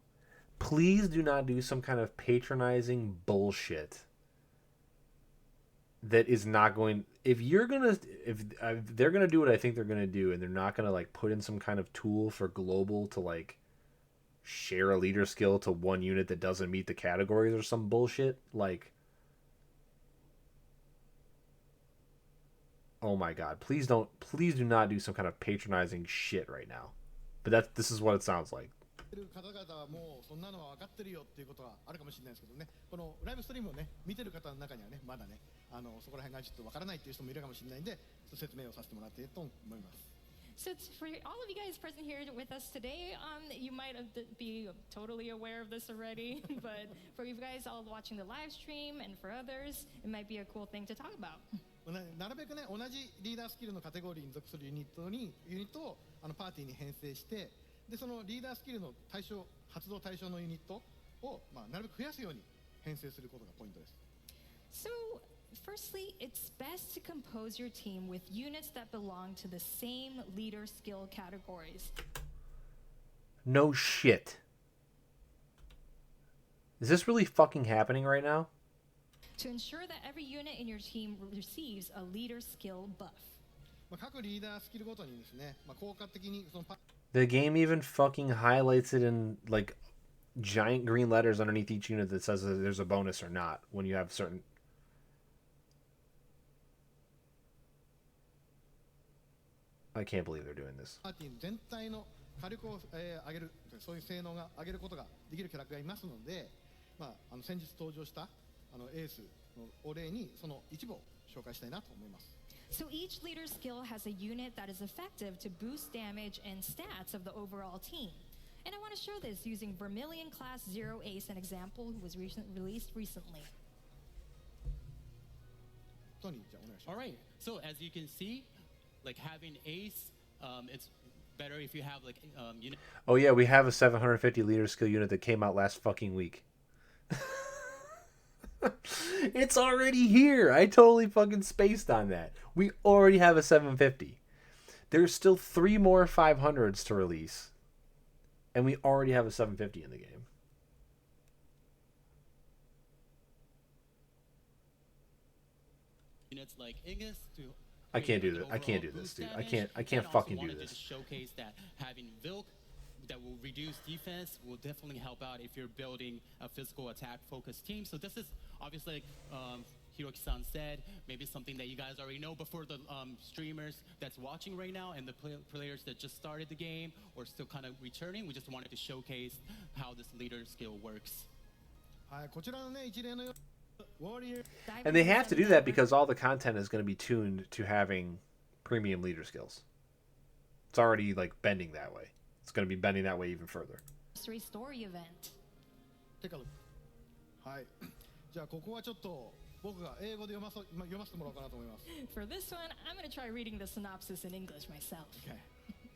some kind of patronizing bullshit that is not going if they're going to do what I think they're going to do and they're not going to like put in some kind of tool for global to like share a leader skill to one unit that doesn't meet the categories or some bullshit like oh my god, please do not do some kind of patronizing shit right now. But this is what it sounds like. 方々はもうそんなのは分かってるよっていうことはあるかもしれないですけどね、このライブストリームをね見てる方の中にはねまだねそこら辺がちょっと分からないっていう人もいるかもしれないんで、ちょっと説明をさせてもらっていると思います。So for all of you guys present here with us today, you might be totally aware of this already, but for you guys all watching the live stream and for others, it might be a cool thing to talk about. なるべくね同じリーダースキルのカテゴリーに属するユニットをパーティーに編成して、でそのリーダースキルの発動対象のユニットを、なるべく増やすように編成することがポイントです。So firstly, it's best to compose your team with units that belong to the same leader skill categories. No shit. Is this really fucking happening right now? To ensure that every unit in your team receives a leader skill buff. 各リーダースキルごとにですね、効果的にその The game even fucking highlights it in like giant green letters underneath each unit that says that there's a bonus or not when you have certain. I can't believe they're doing this. パーティー全体の火力を上げる、そういう性能が上げることができるキャラクターがいますので、先日登場したエースのお礼にその一部を紹介したいなと思います。So each leader skill has a unit that is effective to boost damage and stats of the overall team. And I want to show this using Vermilion Class Zero Ace, an example who was released recently. Tony, じゃあお願いします。 All right. So as you can see, like having ace, it's better if you have like unit. Oh yeah, we have a 750 leader skill unit that came out last fucking week. It's already here. I totally fucking spaced on that. We already have a 750. There's still 3 more 500s to release. And we already have a 750 in the game. Units like Ingus to I can't do this. I overall can't do this, boost dude. damage, I can't and also fucking do wanted to this. just showcase that having Vilk that will reduce defense will definitely help out if you're building a physical attack focused team. So this is obviously like Hiroki-san said, maybe something that you guys already know, but for the streamers that's watching right now and the players that just started the game or still kind of returning, we just wanted to showcase how this leader skill works. はい、こちらのね一例のように Warrior And they have to do that because all the content is going to be tuned to having premium leader skills. It's already like bending that way. It's going to be bending that way even further. Story event. Take a look. はい。じゃあここはちょっと僕が英語で読ませてもらおうかなと思います。For this one, I'm going to try reading the synopsis in English myself. Okay.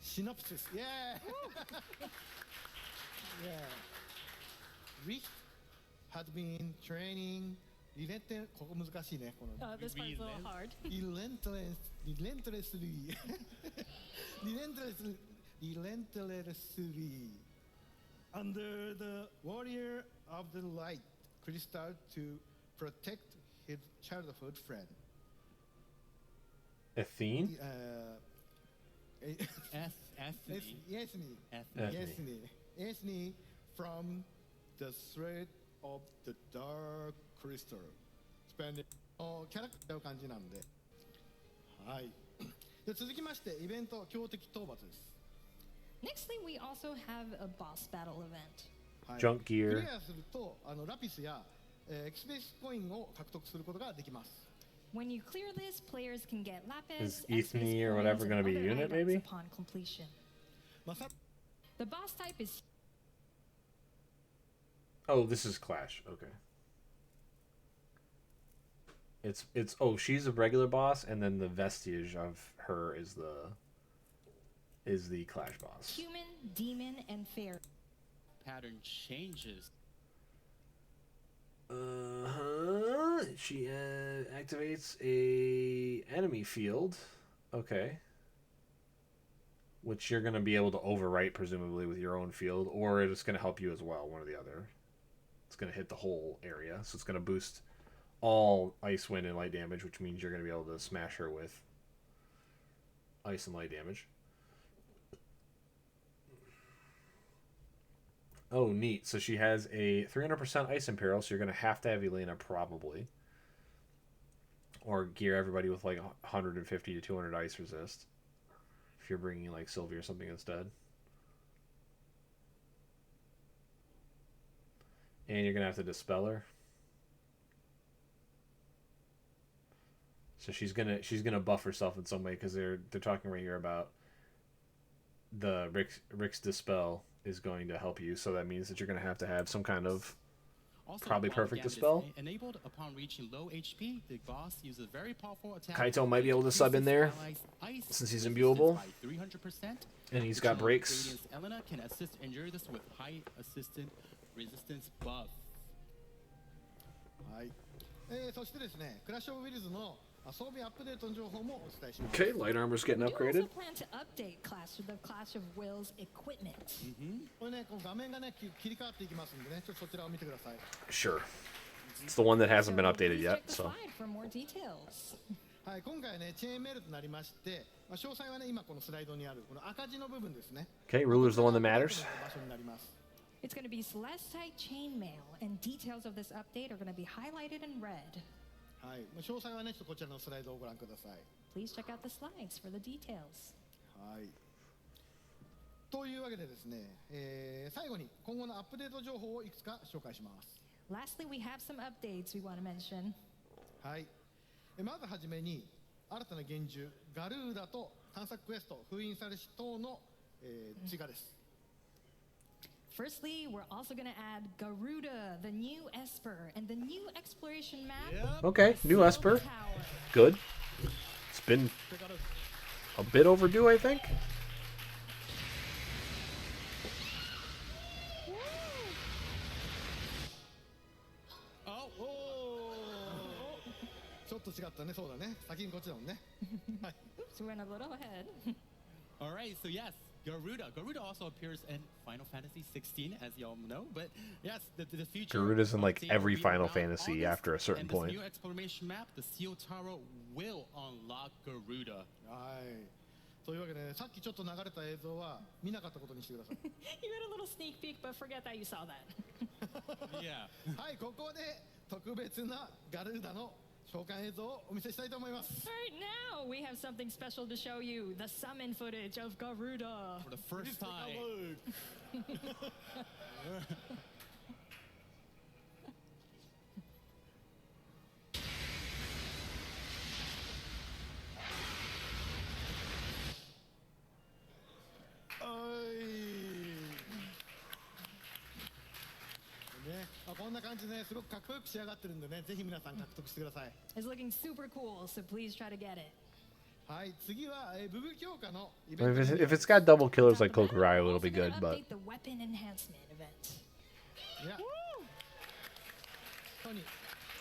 Synopsis. Yeah. Yeah. Rick had been training relentless ここ難しいねこの This part's a little hard. relentlessly under the warrior of the light crystal to protect his childhood friend. Athene? Ethne from the threat of the dark crystal. キャラクターを感じなんで。はい。で続きましてイベント強敵討伐です。Nextly, we also have a boss battle event. はい、 Junk ク gear. リアするとラピスや、エクスペースコインを獲得することができます。 When you clear this, players can get Is lapis, XP Ethne or coins, whatever and gonna be a other unit, items maybe? upon completion. まあ、さ The boss type is Oh, this is Clash. Okay. It's oh, she's a regular boss, and then the vestige of her is the Clash boss. human, demon, and fairy. Pattern changes. She activates a enemy field. Okay. Which you're gonna be able to overwrite presumably with your own field, or it's gonna help you as well, one or the other. It's gonna hit the whole area, so it's gonna boost all ice, wind, and light damage, which means you're gonna be able to smash her with ice and light damage. Oh, neat. So she has a 300% Ice Imperial, so you're going to have Elena probably. Or gear everybody with like 150 to 200 Ice Resist. If you're bringing like Sylvie or something instead. And you're going to have to Dispel her. So she's gonna buff herself in some way, because they're talking right here about the Rick's Dispel is going to help you, so that means that you're going to have some kind of Also, probably while perfect Gambit is dispel. Enabled upon reaching low HP, the boss uses a very powerful attack. Kaito might be able to sub in there, since he's imbuable. 300%. And he's got breaks. Radiant's Elena can assist injure this with high assistant resistance buff. はい、そしてですね、クラッシュオブウィルズの装備アップデートの情報もお伝えします。 Okay, light armor's getting We do upgraded. also plan to update the Clash of Wills equipment. これね、この画面がね、切り替わっていきますんでね、ちょっとそちらを見てください。 Sure. It's the one that hasn't been So updated please yet, check the so. slide for more details. はい、今回はね、チェーンメールとなりまして、詳細はね、今このスライドにあるこの赤字の部分ですね。 Okay, ruler's the one that matters. 場所になります。 It's going to be Celestite chainmail, and details of this update are going to be highlighted in red. はい、詳細はね、ちょっとこちらのスライドをご覧ください。 Please check out the slides for the details. はい。というわけでですね、最後に今後のアップデート情報をいくつか紹介します。 Lastly, we have some updates we want to mention. はい。まずはじめに新たな幻獣ガルーダと探索クエスト封印されし等の、追加です。 Firstly, we're also going to add Garuda, the new Esper, and the new exploration map. Okay, new Sealed Esper. Tower. Good. It's been a bit overdue, I think. Oh, ちょっと違ったね、そうだね。先にこっちだもんね。はい。 Oops, we went a little ahead. all right. So yes, Garuda. Garuda also appears in Final Fantasy 16, as y'all know. But yes, the future. Garuda's in, like, update every will be Final around Fantasy August, after a certain and this point. new exploration map, the Seal Tower, will unlock Garuda. はい。というわけで、さっきちょっと流れた映像は見なかったことにしてください。 You had a little sneak peek, but forget that you saw that. Yeah. はい、ここで特別なガルーダの召喚映像をお見せしたいと思います。 All right, now we have something special to show you, the summon footage of Garuda. For the first time. ね、こんな感じで、ね、すごくかっこよく仕上がってるんでね、ぜひ皆さん獲得してください。 It's looking super cool, so please try to get it. はい、次は、ブブ強化のイ If ベント it's, に if it's got double killers like On top of that, Kokuryu, we're it'll be also gonna good, but update the weapon enhancement event. いや、トニー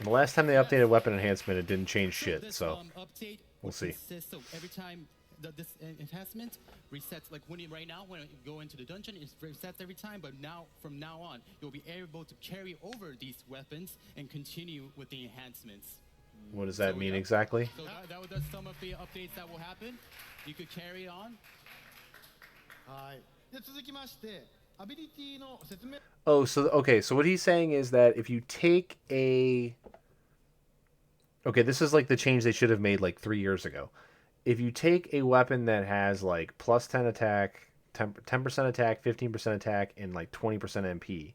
the last time they updated weapon enhancement, it didn't change shit, This so update we'll will see. consist of every time this enhancement resets. Like right now, when you go into the dungeon, it resets every time. But now, from now on, you'll be able to carry over these weapons and continue with the enhancements. What does that So, mean yeah. exactly? So that's some of the updates that will happen. You could carry it on. はい。で続きまして、アビリティの説明。 Oh, so okay, so what he's saying is that if you take a Okay, this is like the change they should have made like 3 years ago. If you take a weapon that has like plus 10 attack, 10% attack, 15% attack, and like 20% MP,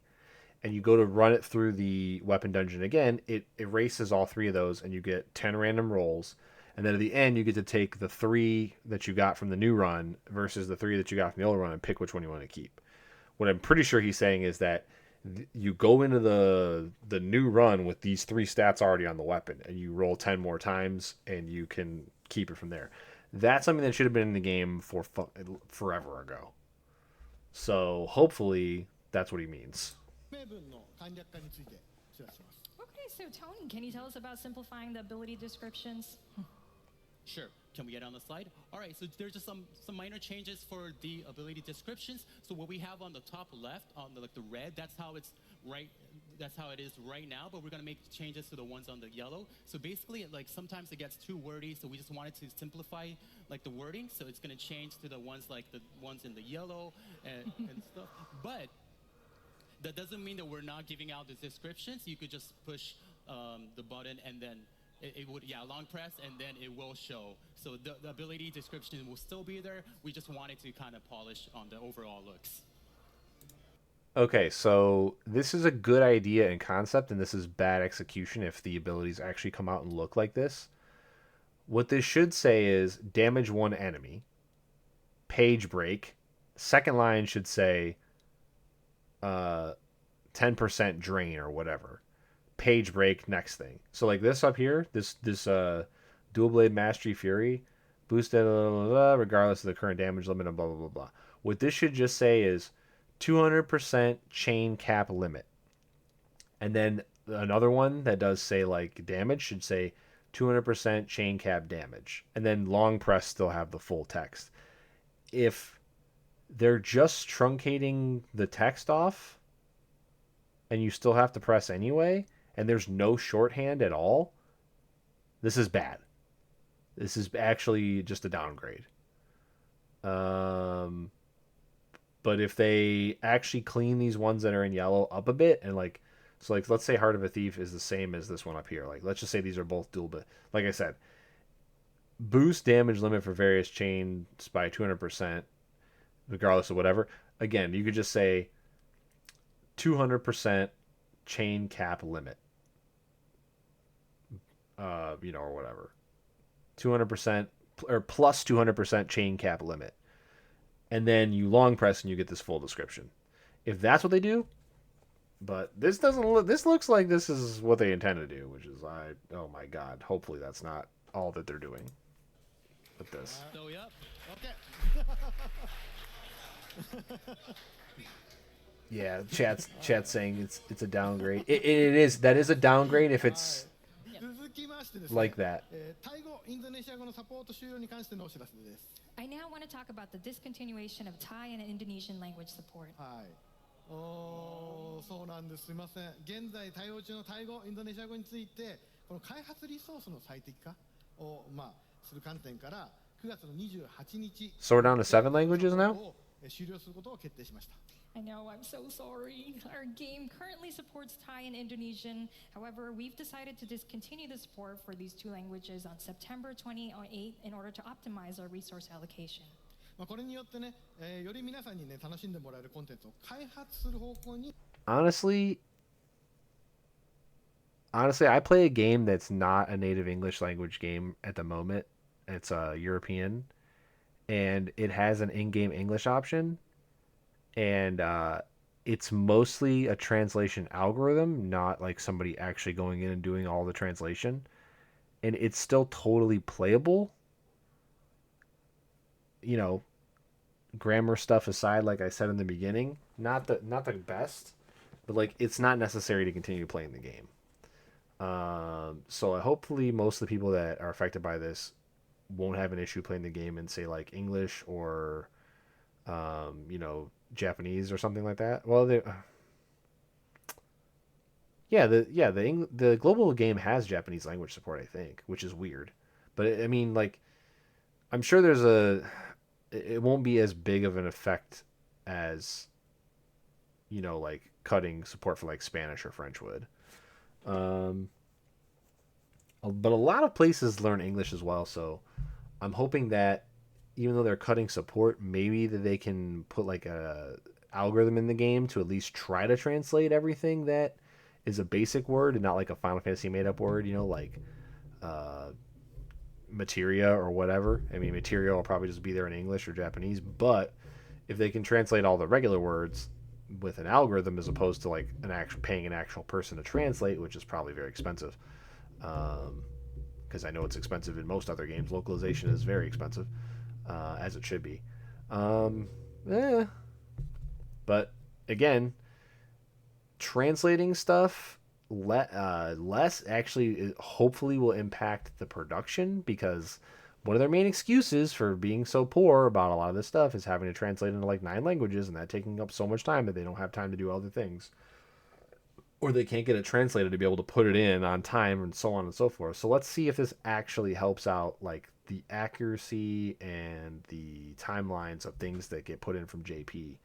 and you go to run it through the weapon dungeon again, it erases all 3 of those, and you get 10 random rolls. And then at the end, you get to take the 3 that you got from the new run versus the 3 that you got from the old run and pick which one you want to keep. What I'm pretty sure he's saying is that you go into the new run with these 3 stats already on the weapon, and you roll 10 more times, and you can keep it from there. That's something that should have been in the game for forever ago. So hopefully that's what he means. 名文の簡略化についてお知らせします。 Okay, so Tony, can you tell us about simplifying the ability descriptions? Sure. Can we get on the slide? All right, so there's just some minor changes for the ability descriptions. So what we have on the top left, on the red, that's how it's right. That's how it is right now. But we're gonna make changes to the ones on the yellow. So basically, like sometimes it gets too wordy. So we just wanted to simplify like the wording. So it's gonna change to the ones like the ones in the yellow and stuff. But that doesn't mean that we're not giving out the descriptions. You could just push the button and then it would, long press, and then it will show. So the ability description will still be there. We just wanted to kind of polish on the overall looks. Okay, so this is a good idea and concept, and this is bad execution if the abilities actually come out and look like this. What this should say is damage 1 enemy, page break. Second line should say 10% drain or whatever. Page break, next thing. So like this up here, this dual blade mastery fury, boosted regardless of the current damage limit and blah blah blah blah. What this should just say is 200% chain cap limit. And then another one that does say like damage should say 200% chain cap damage. And then long press still have the full text. If they're just truncating the text off and you still have to press anyway, and there's no shorthand at all, this is bad. This is actually just a downgrade. But if they actually clean these ones that are in yellow up a bit, and like, so like, let's say Heart of a Thief is the same as this one up here. Like, let's just say these are both dual, but like I said, boost damage limit for various chains by 200%, regardless of whatever. Again, you could just say 200% chain cap limit. Or whatever. 200% or plus 200% chain cap limit. And then you long press and you get this full description. If that's what they do, but this doesn't look, this looks like this is what they intend to do, which is oh my god, hopefully that's not all that they're doing with this. So yep. Okay. Yeah, chat's saying it's a downgrade. It is, that is a downgrade if it's 続きましてですね、 like that. タイ語、インドネシア語のサポート終了に関してのお知らせです。 I now want to talk about the discontinuation of Thai and Indonesian language support. はい。そうなんです。すみません。現在対応中のタイ語、インドネシア語について、この開発リソースの最適化をする観点から9月の28日 So we're down to 7 languages now? を終了することを決定しました。 I know, I'm so sorry. Our game currently supports Thai and Indonesian. However, we've decided to discontinue the support for these 2 languages on September 28th in order to optimize our resource allocation. これによってね、より皆さんにね楽しんでもらえるコンテンツを開発する方向に。 Honestly, I play a game that's not a native English language game at the moment. It's European, and it has an in-game English option. And it's mostly a translation algorithm, not like somebody actually going in and doing all the translation. And it's still totally playable. You know, grammar stuff aside, like I said in the beginning, not the best, but like it's not necessary to continue playing the game. So hopefully most of the people that are affected by this won't have an issue playing the game in say like English or Japanese or something like that. Well, the global game has Japanese language support, I think, which is weird. But I mean, like, I'm sure it won't be as big of an effect as, like cutting support for like Spanish or French would. But a lot of places learn English as well, so I'm hoping that even though they're cutting support, maybe that they can put like a algorithm in the game to at least try to translate everything that is a basic word and not like a Final Fantasy made up word, like materia or whatever. I mean, materia will probably just be there in English or Japanese, but if they can translate all the regular words with an algorithm as opposed to like paying an actual person to translate, which is probably very expensive, because I know it's expensive in most other games. Localization is very expensive, as it should be. Um, eh. But again, translating stuff less actually hopefully will impact the production, because one of their main excuses for being so poor about a lot of this stuff is having to translate into like 9 languages and that taking up so much time that they don't have time to do other things, or they can't get it translated to be able to put it in on time, and so on and so forth. So let's see if this actually helps out like the accuracy and the timelines of things that get put in from JP,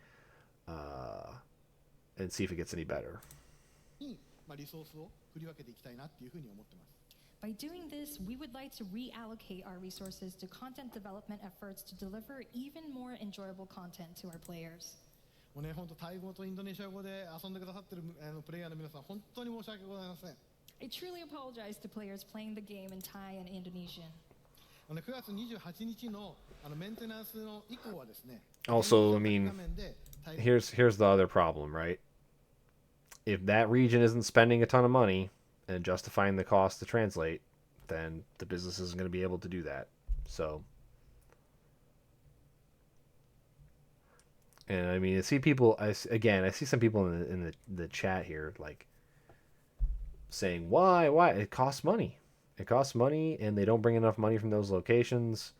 and see if it gets any better. リソースを振り分けていきたいなっていうふうに思ってます。 By doing this, we would like to reallocate our resources to content development efforts to deliver even more enjoyable content to our players. もうね、本当タイ語とインドネシア語で遊んでくださってるプレイヤーの皆さん、本当に申し訳ございません。I truly apologize to players playing the game in Thai and Indonesian. 9月28日のメンテナンスの以降はですね。Also, I mean, here's the other problem, right? If that region isn't spending a ton of money and justifying the cost to translate, then the business isn't going to be able to do that. So, and I mean, I see people. I see some people in the chat here like saying, "Why? It costs money. It costs money, and they don't bring enough money from those locations,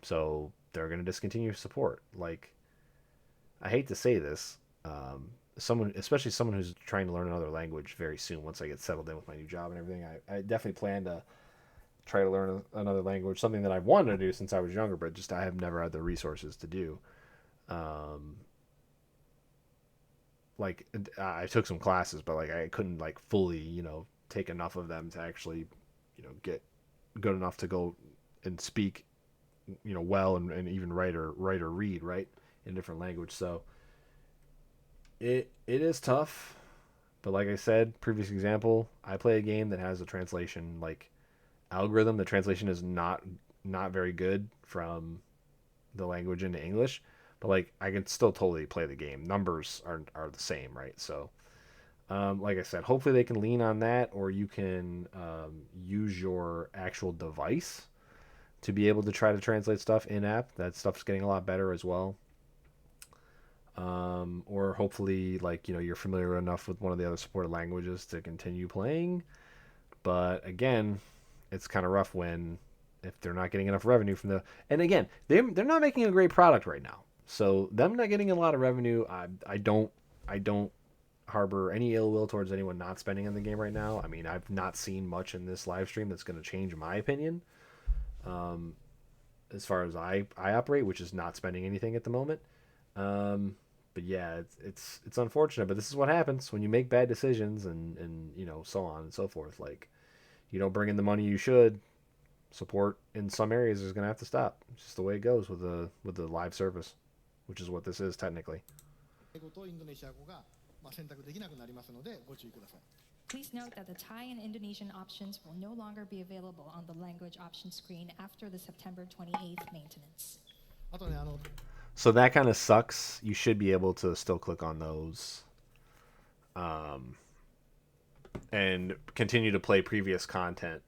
so they're going to discontinue support." Like, I hate to say this. Especially someone who's trying to learn another language very soon, once I get settled in with my new job and everything, I definitely plan to try to learn another language, something that I've wanted to do since I was younger, but just I have never had the resources to do. Like, I took some classes, but like I couldn't like fully, take enough of them to actually, get good enough to go and speak, well and even write or read, right, in a different language. So It is tough, but like I said, previous example, I play a game that has a translation like algorithm. The translation is not very good from the language into English, but like I can still totally play the game. Numbers are the same, right? So, like I said, hopefully they can lean on that, or you can use your actual device to be able to try to translate stuff in app. That stuff's getting a lot better as well. Or hopefully, like, you're familiar enough with one of the other supported languages to continue playing. But again, it's kind of rough if they're not getting enough revenue from and again, they're not making a great product right now. So them not getting a lot of revenue, I don't harbor any ill will towards anyone not spending on the game right now. I mean, I've not seen much in this live stream that's going to change my opinion. As far as I operate, which is not spending anything at the moment. But yeah, it's unfortunate, but this is what happens when you make bad decisions and so on and so forth. Like, you don't bring in the money you should. Support in some areas is going to have to stop. It's just the way it goes with the live service, which is what this is technically. Please note that the Thai and Indonesian options will no longer be available on the language option screen after the September 28th maintenance. So that kind of sucks. You should be able to still click on those and continue to play previous content.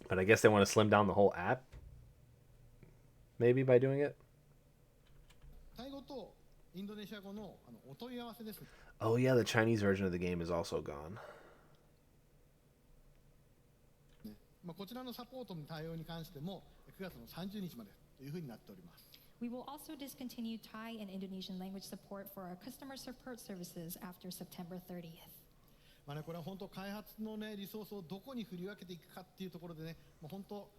But I guess they want to slim down the whole app, maybe, by doing it. Oh yeah, the Chinese version of the game is also gone. こちらのサポートの対応に関しても9月の30日までというふうになっております。 We will also discontinue Thai and Indonesian language support for our customer support services after September 30th. これは本当開発のねリソースをどこに振り分けていくかっていうところでね、本当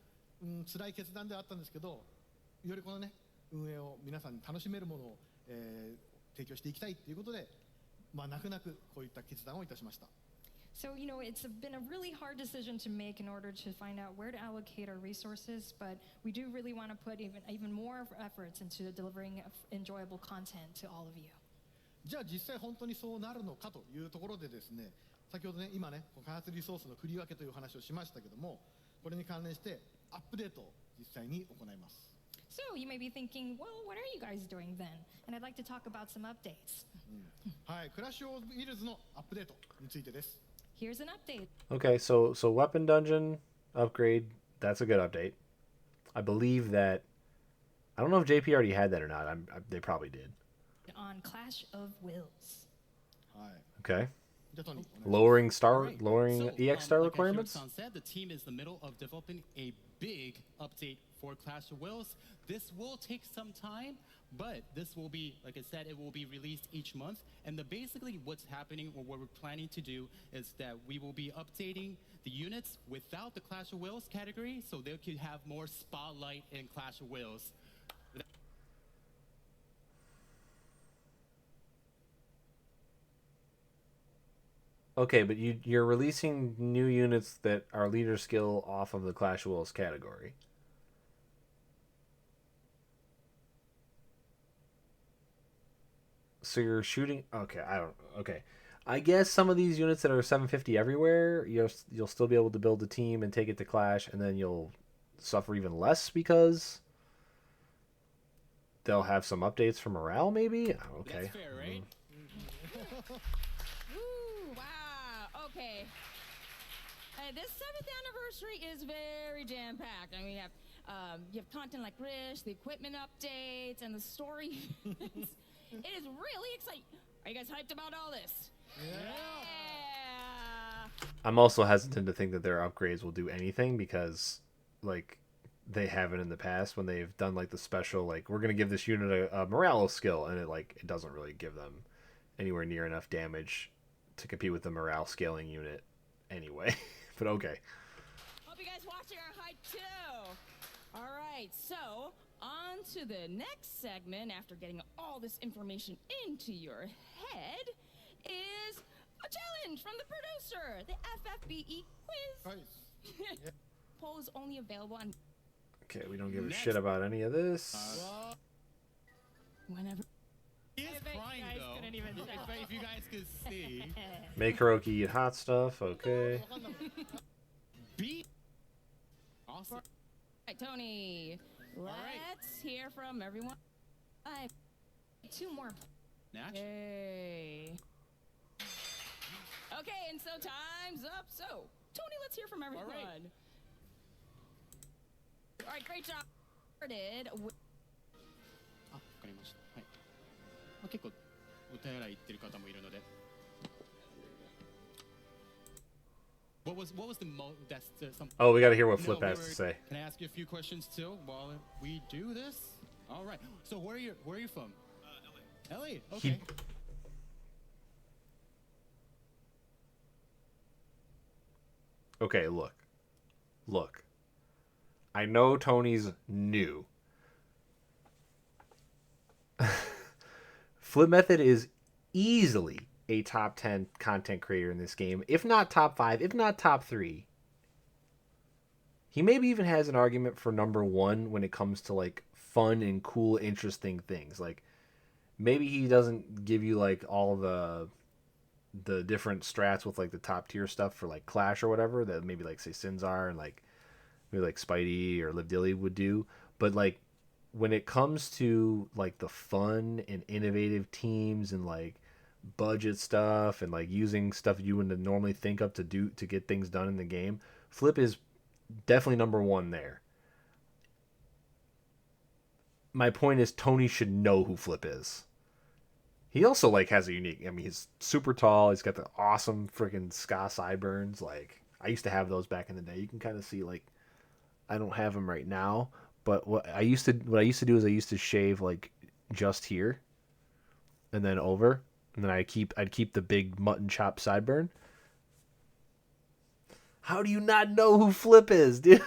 辛い決断ではあったんですけど、よりこのね運営を皆さんに楽しめるものを、提供していきたいということで、泣く泣くこういった決断をいたしました。 So, it's been a really hard decision to make in order to find out where to allocate our resources, but we do really want to put even more efforts into delivering enjoyable content to all of you. じゃあ実際本当にそうなるのかというところでですね、先ほどね、今ね、開発リソースの振り分けという話をしましたけども、これに関連してアップデートを実際に行います。So you may be thinking, well, what are you guys doing then? And I'd like to talk about some updates. はい、クラッシュオブイルズのアップデートについてです。Here's an update. Okay, so weapon dungeon upgrade, that's a good update. I believe that I don't know if JP already had that or not. They probably did. On Clash of Wills. はい。Okay. じゃあトニー。Lowering So, EX star like requirements? Hirok-san said, the team is in the middle of developing a big update for Clash of Wills. This will take some time, but this will be, like I said, it will be released each month. And basically what's happening, or what we're planning to do, is that we will be updating the units without the Clash of Wills category, so they could have more spotlight in Clash of Wills. Okay, but you're releasing new units that are leader skill off of the Clash of Wills category. So you're shooting. Okay, I don't. Okay, I guess some of these units that are 750 everywhere, you'll still be able to build a team and take it to Clash, and then you'll suffer even less because they'll have some updates for morale. Maybe. Okay. That's fair, right? Woo, wow. Okay. This 7th anniversary is very jam-packed. I mean, you have content like Rish, the equipment updates, and the story. It is really exciting. Are you guys hyped about all this? Yeah. I'm also hesitant to think that their upgrades will do anything because, like, they haven't in the past when they've done like the special, like, we're gonna give this unit a morale skill, and it doesn't really give them anywhere near enough damage to compete with the morale scaling unit anyway. But okay. Hope you guys watching are hyped too. All right, so on to the next segment. After getting all this information into your head, is a challenge from the producer, the FFBE quiz. Nice. Poll is only available on Okay, we don't give a shit about any of this. whenever. He is crying guys though. couldn't even If you guys could see. Make Hiroki eat hot stuff. Okay. Beat. Awesome. All right, Tony. Let's hear from everyone. Bye. 2 more. Natch. Yay. Okay, and so time's up. So, Tony, let's hear from everyone. All right, great job. Started with あ、わかりました。はい。まあ、結構お手洗い行ってる方もいるので。What was the that's some. Oh, we got to hear what No, Flip we has were- to say. Can I ask you a few questions too while we do this? All right. So where are you from? LA. LA. Okay. Okay, look. I know Tony's new. Flip Method is easily a top 10 content creator in this game, if not top 5, if not top 3. He maybe even has an argument for number 1 when it comes to like fun and cool, interesting things. Like maybe he doesn't give you like all the different strats with like the top tier stuff for like Clash or whatever that maybe like say Sinzar and like maybe like Spidey or Liv Dilly would do, but like when it comes to like the fun and innovative teams and like budget stuff and like using stuff you wouldn't normally think of to get things done in the game, Flip is definitely number 1 there. My point is Tony should know who Flip is. He also like has a unique. I mean, he's super tall. He's got the awesome freaking ska sideburns. Like I used to have those back in the day. You can kind of see like I don't have them right now, but what I used to do is I used to shave like just here, and then over, and then I'd keep the big mutton chop sideburn. How do you not know who Flip is, dude?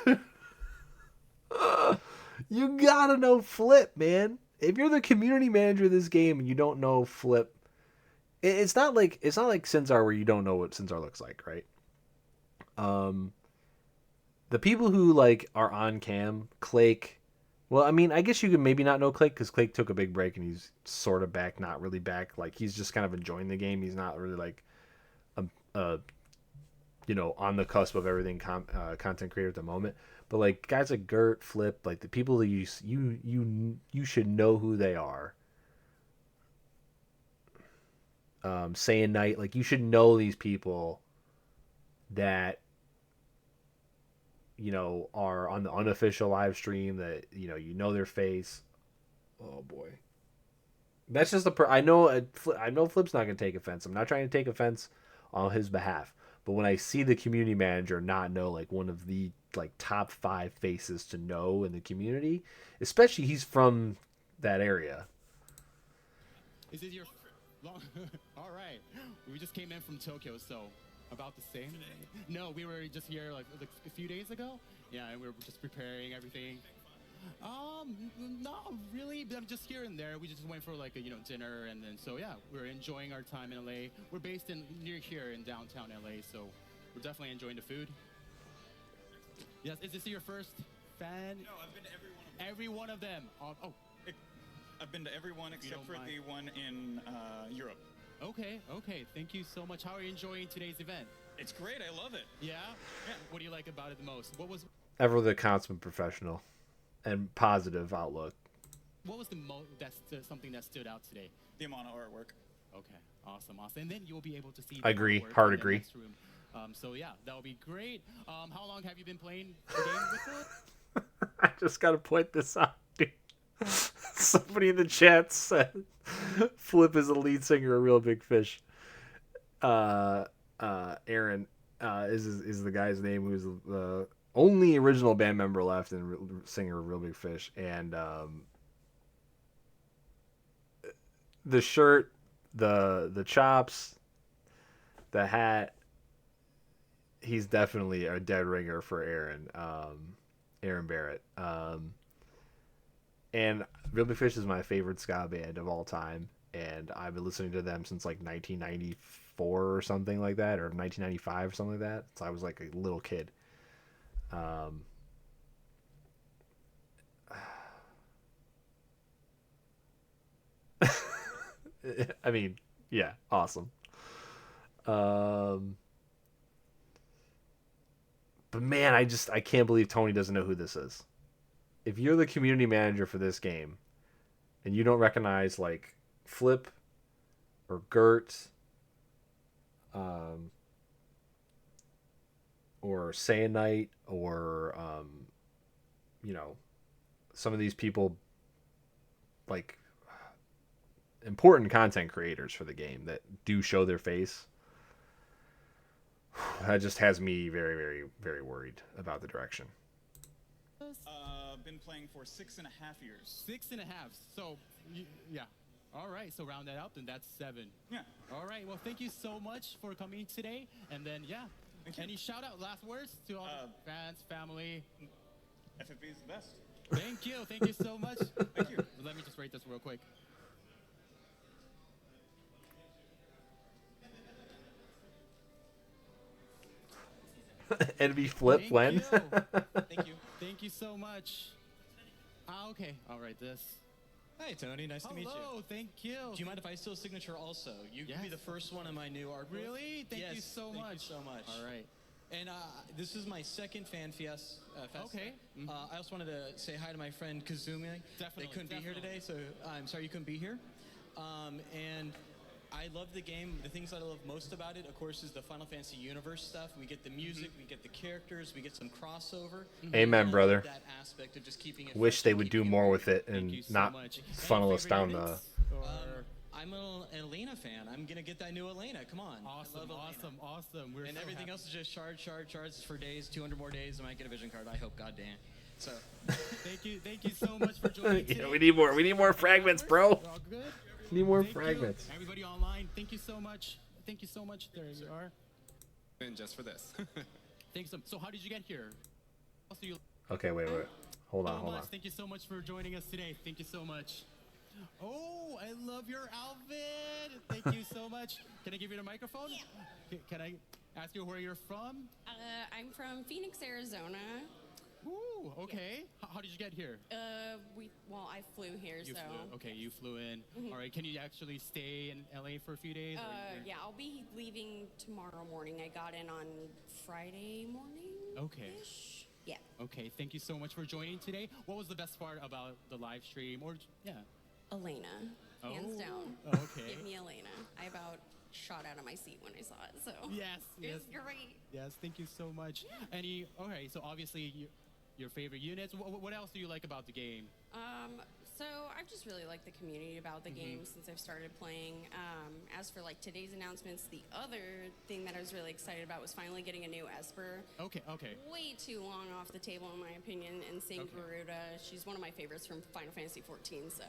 You gotta know Flip, man. If you're the community manager of this game and you don't know Flip, it's not like Sinzar where you don't know what Sinzar looks like, right? The people who like are on cam, Clake, Well, I mean, I guess you could maybe not know Clake because Clake took a big break and he's sort of back, not really back. Like he's just kind of enjoying the game. He's not really like a on the cusp of everything content creator at the moment. But like guys like Gert, Flip, like the people that you should know who they are. Saying Night, like you should know these people that are on the unofficial live stream that you know their face. Oh boy, that's just I know Flip's not gonna take offense. I'm not trying to take offense on his behalf, but when I see the community manager not know like one of the like top 5 faces to know in the community, especially he's from that area. Is it your long? All right, we just came in from Tokyo, so about the same. No, we were just here like a few days ago. Yeah, and we were just preparing everything. Not really, but I'm just here and there. We just went for like a dinner, and then so yeah, we're enjoying our time in LA. We're based near here in downtown LA, so we're definitely enjoying the food. Yes, is this your first fan? No, I've been to every one of them. Every one of them. I've been to every one except for the one in Europe. Okay. Thank you so much. How are you enjoying today's event? It's great. I love it. Yeah. What do you like about it the most? What was Ever the consummate professional and positive outlook. What was the something that stood out today? The amount of artwork. Okay, awesome. And then you'll be able to see. I agree. artwork Hard in the agree. next room. So yeah, that'll be great. How long have you been playing the game with it? I just gotta point this out, dude. Somebody in the chat said Flip is the lead singer of Real Big Fish. Aaron is the guy's name who's the only original band member left and singer of Real Big Fish. And the shirt, the chops, the hat, he's definitely a dead ringer for Aaron Barrett. And Real Big Fish is my favorite ska band of all time, and I've been listening to them since like 1994 or something like that, or 1995 or something like that. So I was like a little kid. I mean, yeah, awesome. But man, I can't believe Tony doesn't know who this is. If you're the community manager for this game and you don't recognize like Flip or Gert or Sayanite or some of these people, like important content creators for the game that do show their face, that just has me very, very, very worried about the direction. Been playing for 6.5 years. 6.5. So, yeah. All right. So round that up, and that's 7. Yeah. All right. Well, thank you so much for coming today. And then, yeah. Any shout out, last words to all the fans, family? FFBE is the best. Thank you. Thank you so much. Thank you. Let me just rate this real quick. Envy Flip Thank when? you. Thank you. Thank you so much. Okay. All right. This. Hi, Tony. Nice to meet you. Hello. Thank you. Do you mind if I steal a signature also? You could be Yes. the first one in my new art book. Really? Thank you Yes, so thank much. you so much. All right. And this is my second fan fest. Okay. I also wanted to say hi to my friend Kazumi. Definitely, They couldn't be here today, so I'm sorry you couldn't be here. And I love the game. The things that I love most about it, of course, is the Final Fantasy universe stuff. We get the music, we get the characters, we get some crossover. Amen, I love brother. That aspect of just keeping it Wish fresh they and would do keeping it more moving. with it Thank you and so not much. funnel Any us down favorite the. units, or- I'm an Elena fan. I'm gonna get that new Elena. Come on. I Awesome, love Elena. awesome. We're And so everything happy. else is just charge for days. 200 more days, I might get a vision card. I hope, goddamn. So, Thank you so much for joining today. Yeah, we need more fragments, bro. All good. Need more Thank you. fragments. Everybody online, thank you so much. Thank you so much. There you are. And just for this. Thanks. So how did you get here? Also, you Okay, wait. Hold so on. much. Thank you so much for joining us today. Thank you so much. Oh, I love your outfit. Thank you so much. Can I give you the microphone? Can I ask you where you're from? I'm from Phoenix, Arizona. Ooh, okay. How did you get here? I flew here, You flew. Okay, you flew in. All right. Can you actually stay in LA for a few days? Yeah, I'll be leaving tomorrow morning. I got in on Friday morning. Okay. Yeah. Okay. Thank you so much for joining today. What was the best part about the live stream? Or yeah. Elena, hands down. Okay. Give me Elena. I about shot out of my seat when I saw it. So Yes. it Yes. was great. Yes. Thank you so much. Okay. So obviously your favorite units. What else do you like about the game? So I've just really liked the community about the game since I've started playing. As for like today's announcements, the other thing that I was really excited about was finally getting a new Esper. Okay. Way too long off the table in my opinion, and seeing Garuda, she's one of my favorites from Final Fantasy 14, so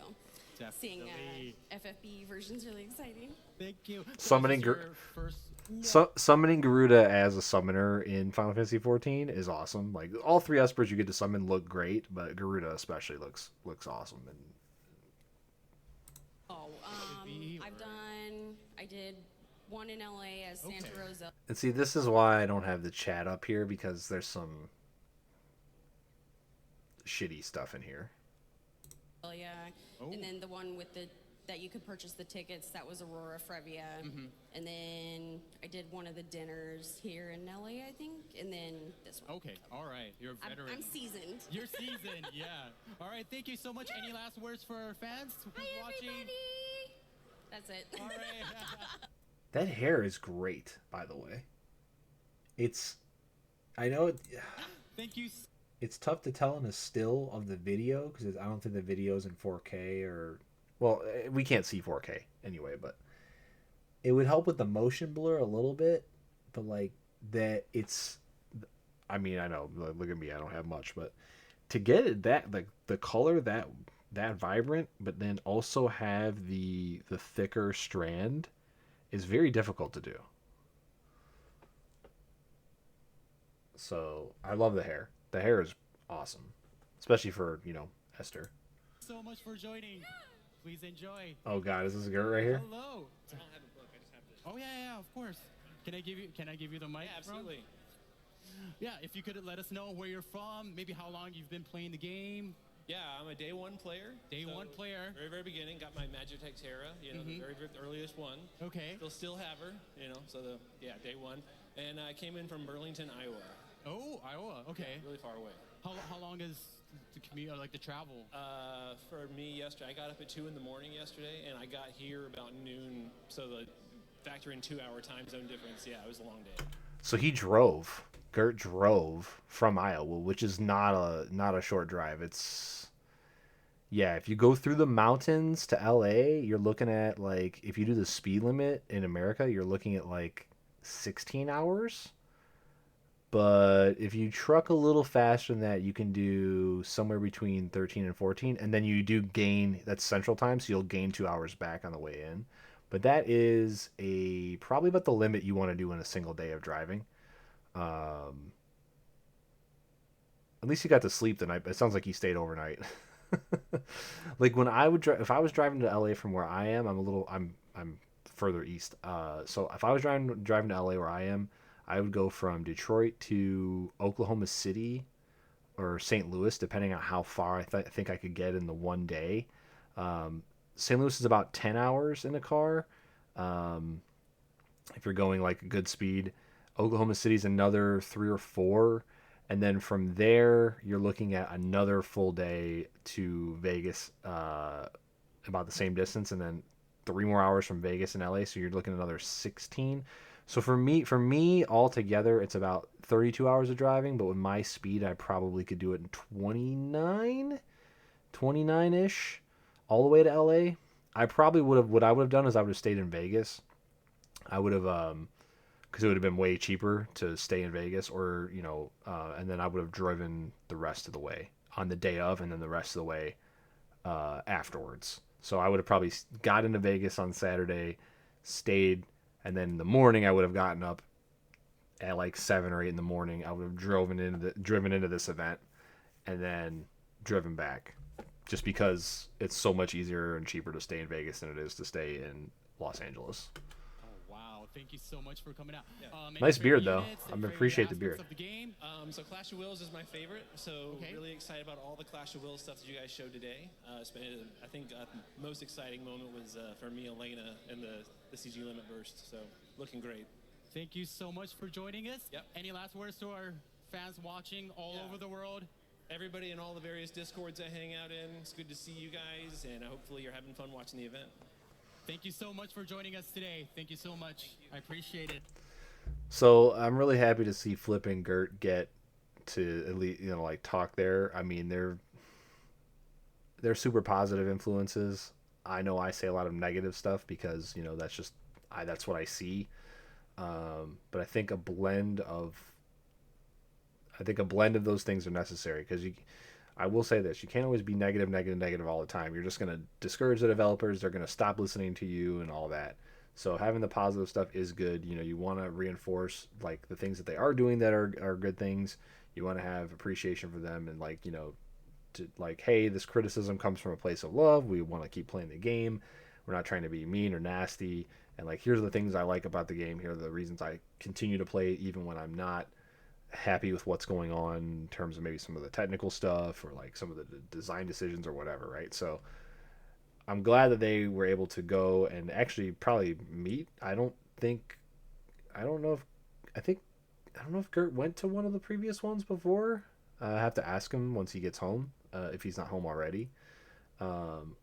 seeing FFBE version's really exciting. Thank you. Summoning Garuda as a summoner in Final Fantasy 14 is awesome. Like all 3 Espers you get to summon look great, but Garuda especially looks awesome. And I did one in LA as Santa Rosa. And see, this is why I don't have the chat up here, because there's some shitty stuff in here. And then the one with that you could purchase the tickets, that was Aurora Frevia. And then I did one of the dinners here in LA, I think, and then this one. Okay, all right. You're a veteran. I'm seasoned. You're seasoned, yeah. All right, thank you so much. Any last words for our fans who's watching? Everybody! That's it. All right. That hair is great, by the way. I know it. Thank you. It's tough to tell in a still of the video because I don't think the video's in 4K or, well, we can't see 4K anyway. But it would help with the motion blur a little bit. But like that, I mean, I know. Look at me, I don't have much, but to get it that like the color that vibrant, but then also have the thicker strand is very difficult to do. So I love the hair. The hair is awesome, especially for Esther. So much for joining. Please enjoy. Oh God, is this a girl right here? Hello. I don't have a book. I just have this. Oh yeah, of course. Can I give you the mic? Yeah, absolutely. Yeah, if you could let us know where you're from, maybe how long you've been playing the game. Yeah, I'm a day 1 player. Day 1 player. Very beginning, got my Magitech Terra, the very earliest one. Okay. Still have her, so day 1. And I came in from Burlington, Iowa. Oh, Iowa. Okay. Yeah, really far away. How long is the commute, or like the travel? For me, yesterday, I got up at 2 in the morning yesterday, and I got here about noon. So factor in 2-hour time zone difference. Yeah, it was a long day. So Gert drove from Iowa, which is not a short drive. If you go through the mountains to LA, you're looking at like, if you do the speed limit in America, you're looking at like 16 hours. But if you truck a little faster than that, you can do somewhere between 13 and 14. And then you do gain, that's Central Time, so you'll gain 2 hours back on the way in. But that is probably about the limit you want to do in a single day of driving. At least you got to sleep the night. It sounds like you stayed overnight. Like when I would if I was driving to LA from where I am, I'm further east. So if I was driving to LA where I am, I would go from Detroit to Oklahoma City or St. Louis, depending on how far I think I could get in the one day. St. Louis is about 10 hours in a car. If you're going like a good speed. Oklahoma City's another 3 or 4. And then from there, you're looking at another full day to Vegas, about the same distance. And then 3 more hours from Vegas and LA. So you're looking at another 16. So for me altogether, it's about 32 hours of driving. But with my speed, I probably could do it in 29-ish, all the way to LA. I probably what I would have done is I would have stayed in Vegas. I would have, because it would have been way cheaper to stay in Vegas, or and then I would have driven the rest of the way on the day of, and then the rest of the way afterwards. So I would have probably got into Vegas on Saturday, stayed, and then in the morning I would have gotten up at like 7 or 8 in the morning. I would have driven into this event, and then driven back, just because it's so much easier and cheaper to stay in Vegas than it is to stay in Los Angeles. Oh wow! thank you so much for coming out. Any Nice beard, favorite though. units, I any favorite appreciate the aspects beard. of the game? So Clash of Wills is my favorite. So Okay. really excited about all the Clash of Wills stuff that you guys showed today. It's been, I think, most exciting moment was for me, Elena, and the CG limit burst. So looking great. Thank you so much for joining us. Yep. Any last words to our fans watching all over the world? Everybody in all the various Discords I hang out in, it's good to see you guys, and hopefully you're having fun watching the event. Thank you so much for joining us today. Thank you so much. I appreciate it. So I'm really happy to see Flip and Gert get to at least like talk there. I mean they're super positive influences. I know I say a lot of negative stuff because that's just that's what I see. But I think a blend of those things are necessary because I will say this: you can't always be negative all the time. You're just going to discourage the developers. They're going to stop listening to you and all that. So having the positive stuff is good. You want to reinforce like the things that they are doing that are good things. You want to have appreciation for them and hey, this criticism comes from a place of love. We want to keep playing the game. We're not trying to be mean or nasty. And here's the things I like about the game. Here are the reasons I continue to play it even when I'm not happy with what's going on in terms of maybe some of the technical stuff or some of the design decisions or whatever, right? So I'm glad that they were able to go and actually probably meet. I don't know if Gert went to one of the previous ones before. I have to ask him once he gets home, if he's not home already. I'm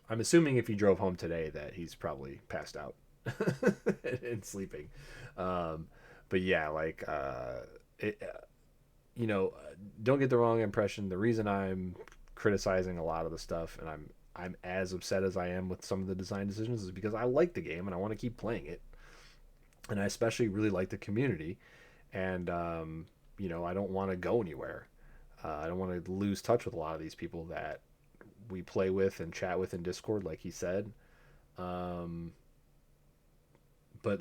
assuming if he drove home today that he's probably passed out and sleeping. But yeah, don't get the wrong impression. The reason I'm criticizing a lot of the stuff and I'm as upset as I am with some of the design decisions is because I like the game and I want to keep playing it. And I especially really like the community. And, I don't want to go anywhere. I don't want to lose touch with a lot of these people that we play with and chat with in Discord, like he said. But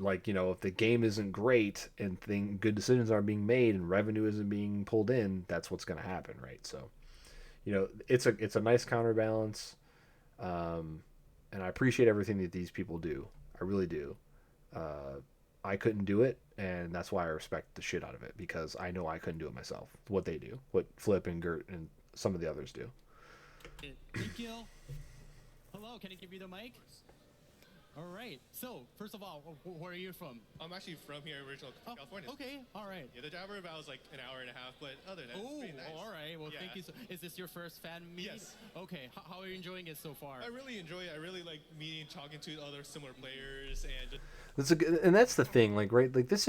if the game isn't great and good decisions aren't being made and revenue isn't being pulled in, that's what's going to happen, right? So, it's a nice counterbalance, and I appreciate everything that these people do. I really do. I couldn't do it, and that's why I respect the shit out of it because I know I couldn't do it myself. What they do, what Flip and Gert and some of the others do. Thank you. Hello, can I give you the mic? All right. So, first of all, where are you from? I'm actually from here, original California. Okay. All right. Yeah, the drive about was like an hour and a half, but other than that, it's pretty nice. All right. Well, Yeah. thank you. Is this your first fan meet? Yes. Okay. How are you enjoying it so far? I really enjoy it. I really like meeting, talking to other similar players, and just And that's the thing, this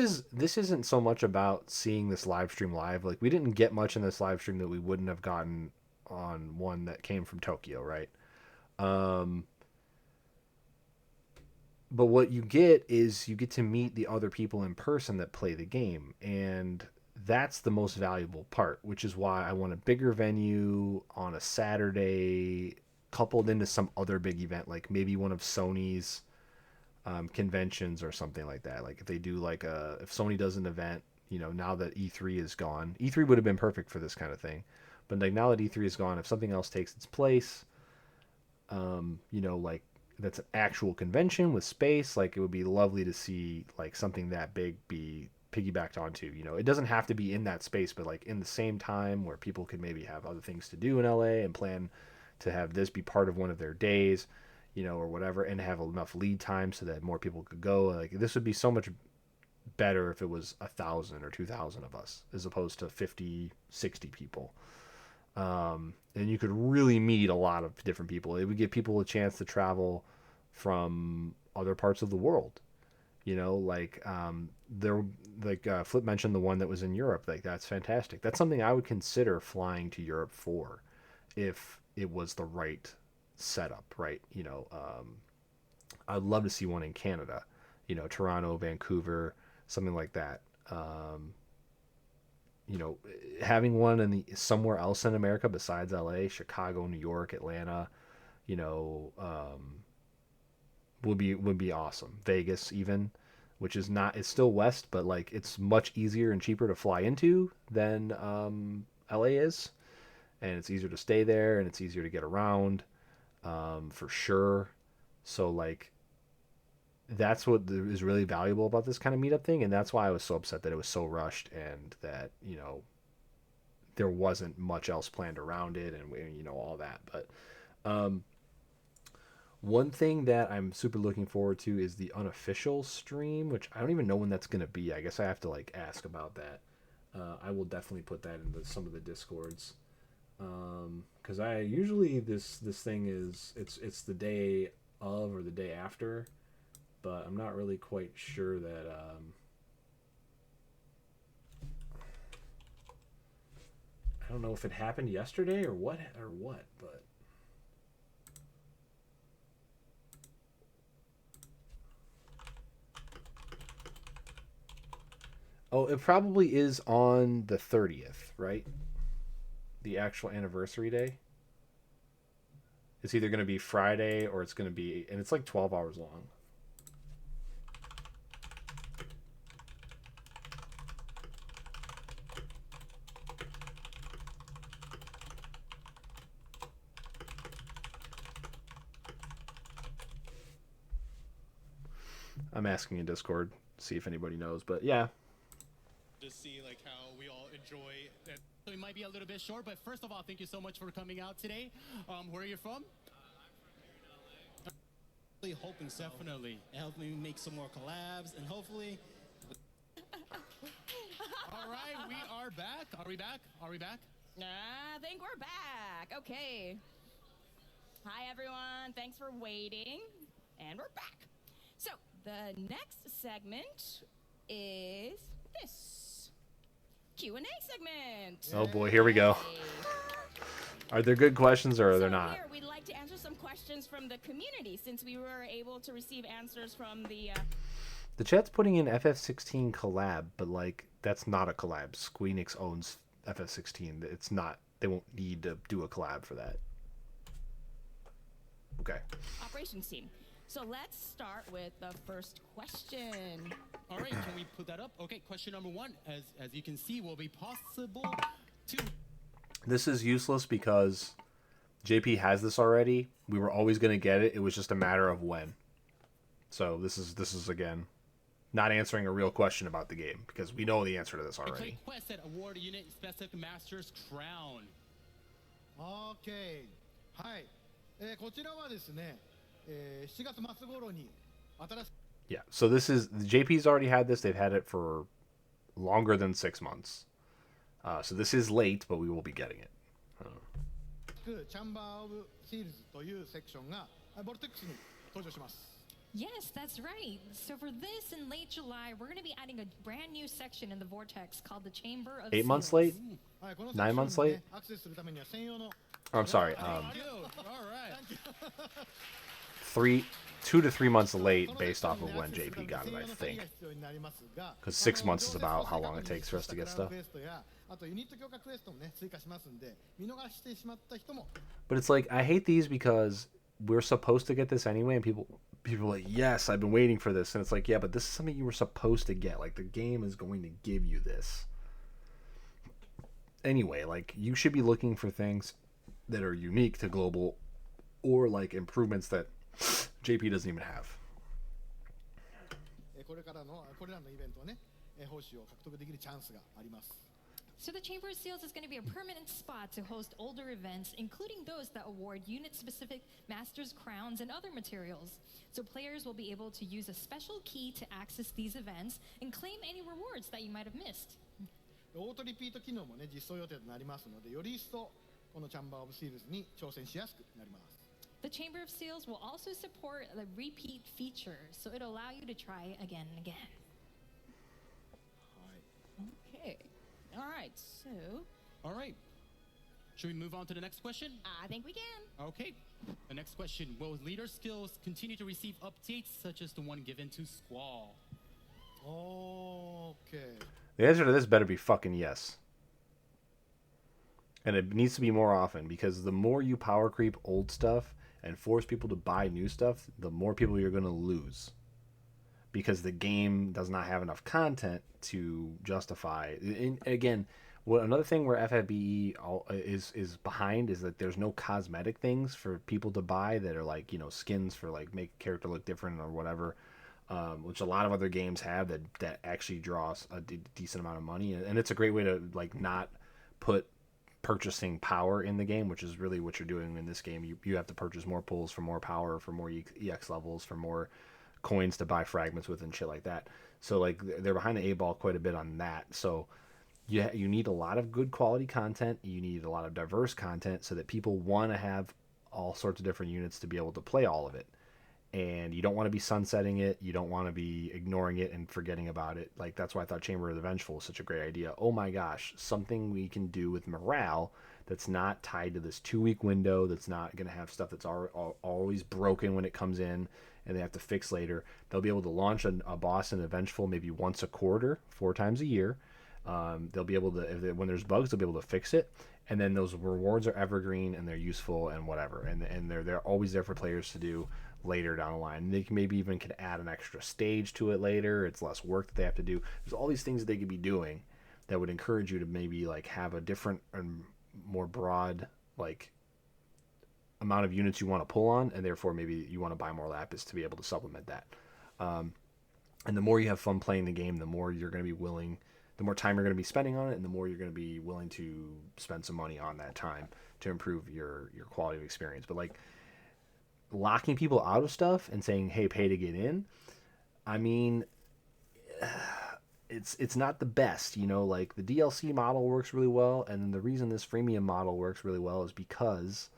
isn't so much about seeing this live stream live. We didn't get much in this live stream that we wouldn't have gotten on one that came from Tokyo, right? But what you get is you get to meet the other people in person that play the game, and that's the most valuable part, which is why I want a bigger venue on a Saturday coupled into some other big event, like maybe one of Sony's conventions or something like that. If they do if Sony does an event, now that E3 is gone, E3 would have been perfect for this kind of thing. But now that E3 is gone, if something else takes its place, that's an actual convention with space, it would be lovely to see something that big be piggybacked onto. It doesn't have to be in that space, but in the same time where people could maybe have other things to do in LA and plan to have this be part of one of their days, or whatever, and have enough lead time so that more people could go. This would be so much better if it was 1,000 or 2,000 of us as opposed to 50, 60 people. And you could really meet a lot of different people. It would give people a chance to travel from other parts of the world. Flip mentioned the one that was in Europe. That's fantastic. That's something I would consider flying to Europe for if it was the right setup, right? I'd love to see one in Canada, Toronto, Vancouver, something like that. Having one in somewhere else in America besides LA, Chicago, New York, Atlanta, would be awesome. Vegas even, which is not, it's still west, but it's much easier and cheaper to fly into than LA is, and it's easier to stay there and it's easier to get around, for sure. So that's what is really valuable about this kind of meetup thing, and that's why I was so upset that it was so rushed and that there wasn't much else planned around it, and all that. But one thing that I'm super looking forward to is the unofficial stream, which I don't even know when that's gonna be. I guess I have to ask about that. I will definitely put that into some of the discords, because I usually this thing is it's the day of or the day after, but I'm not really quite sure that I don't know if it happened yesterday or what, but oh, it probably is on the 30th, right? The actual anniversary day. It's either going to be Friday or it's going to be, and it's like 12 hours long. I'm asking in Discord, see if anybody knows, but yeah. Just see like how we all enjoy that. So it might be a little bit short, but first of all, thank you so much for coming out today. Where are you from? I'm from here in LA. Really hoping so. Definitely. Help me make some more collabs, and hopefully. All right, we are back. Are we back? Are we back? I think we're back. Okay. Hi, everyone. Thanks for waiting. And we're back. So, the next segment is this. Q&A segment. Oh boy, here we go. Are there good questions or are there not? Here, we'd like to answer some questions from the community since we were able to receive answers from the... The chat's putting in FF16 collab, but that's not a collab. Squeenix owns FF16. It's not. They won't need to do a collab for that. Okay. Operations team. So let's start with the first question. All right, can we put that up? Okay, question number one. As you can see, will be possible to... This is useless because JP has this already. We were always going to get it. It was just a matter of when. So this is again not answering a real question about the game because we know the answer to this already. Quest that award unit specific master's crown. Okay. はい。こちらはですね、7月末頃に新しい Yeah, so this is JP's already had this. They've had it for longer than 6 months. So this is late, but we will be getting it. チャンバー・オブ・シールズというセクションがボルテックスに登場します。 Yes, that's right. So for this, in late July, we're going to be adding a brand new section in the Vortex called the Chamber of 8 months Seals. late? 9 months late? アクセスするためには専用の Oh, I'm sorry. All right. 2 to 3 months late based off of when JP got it, I think. Because 6 months is about how long it takes for us to get stuff. あとユニット強化クエストもね追加しますんで見逃してしまった人も But it's like I hate these because we're supposed to get this anyway, and people are like, yes, I've been waiting for this, and it's like, yeah, but this is something you were supposed to get. Like the game is going to give you this anyway. Like you should be looking for things that are unique to global, or like improvements that JP doesn't even have. これらのイベントはね報酬を獲得できるチャンスがあります。 So the Chamber of Seals is going to be a permanent spot to host older events, including those that award unit-specific Master's Crowns and other materials. So players will be able to use a special key to access these events and claim any rewards that you might have missed. オートリピート機能もね実装予定となりますのでより一層このチャンバーオブシールズに挑戦しやすくなります。 The Chamber of Seals will also support the repeat feature, so it'll allow you to try again and again. Okay. All right, so... All right. Should we move on to the next question? I think we can. Okay. The next question. Will leader skills continue to receive updates such as the one given to Squall? Okay. The answer to this better be fucking yes. And it needs to be more often because the more you power creep old stuff and force people to buy new stuff, the more people you're going to lose. Because the game does not have enough content to justify. And again, another thing where FFBE is behind is that there's no cosmetic things for people to buy that are like, skins for like make a character look different or whatever. which a lot of other games have that actually draws a decent amount of money, and it's a great way to like not put purchasing power in the game, which is really what you're doing in this game. You have to purchase more pulls for more power, for more EX levels, for more coins to buy fragments with and shit like that. So like they're behind the 8 ball quite a bit on that. So you need a lot of good quality content. You need a lot of diverse content so that people want to have all sorts of different units to be able to play all of it. And you don't want to be sunsetting it. You don't want to be ignoring it and forgetting about it. Like, that's why I thought Chamber of the Vengeful was such a great idea. Oh my gosh, something we can do with morale that's not tied to this 2-week window, that's not going to have stuff that's always broken when it comes in and they have to fix later. They'll be able to launch a boss in a Vengeful maybe once a quarter, 4 times a year. They'll be able to, when there's bugs, they'll be able to fix it. And then those rewards are evergreen and they're useful and whatever. And they're always there for players to do later down the line. They can maybe even could add an extra stage to it later. It's less work that they have to do. There's all these things that they could be doing that would encourage you to maybe like have a different and more broad like amount of units you want to pull on, and therefore maybe you want to buy more lapis to be able to supplement that. And the more you have fun playing the game, the more you're going to be willing, the more time you're going to be spending on it, and the more you're going to be willing to spend some money on that time to improve your quality of experience. But like locking people out of stuff and saying, hey, pay to get in, I mean, it's not the best, you know. Like the DLC model works really well, and then the reason this freemium model works really well is because,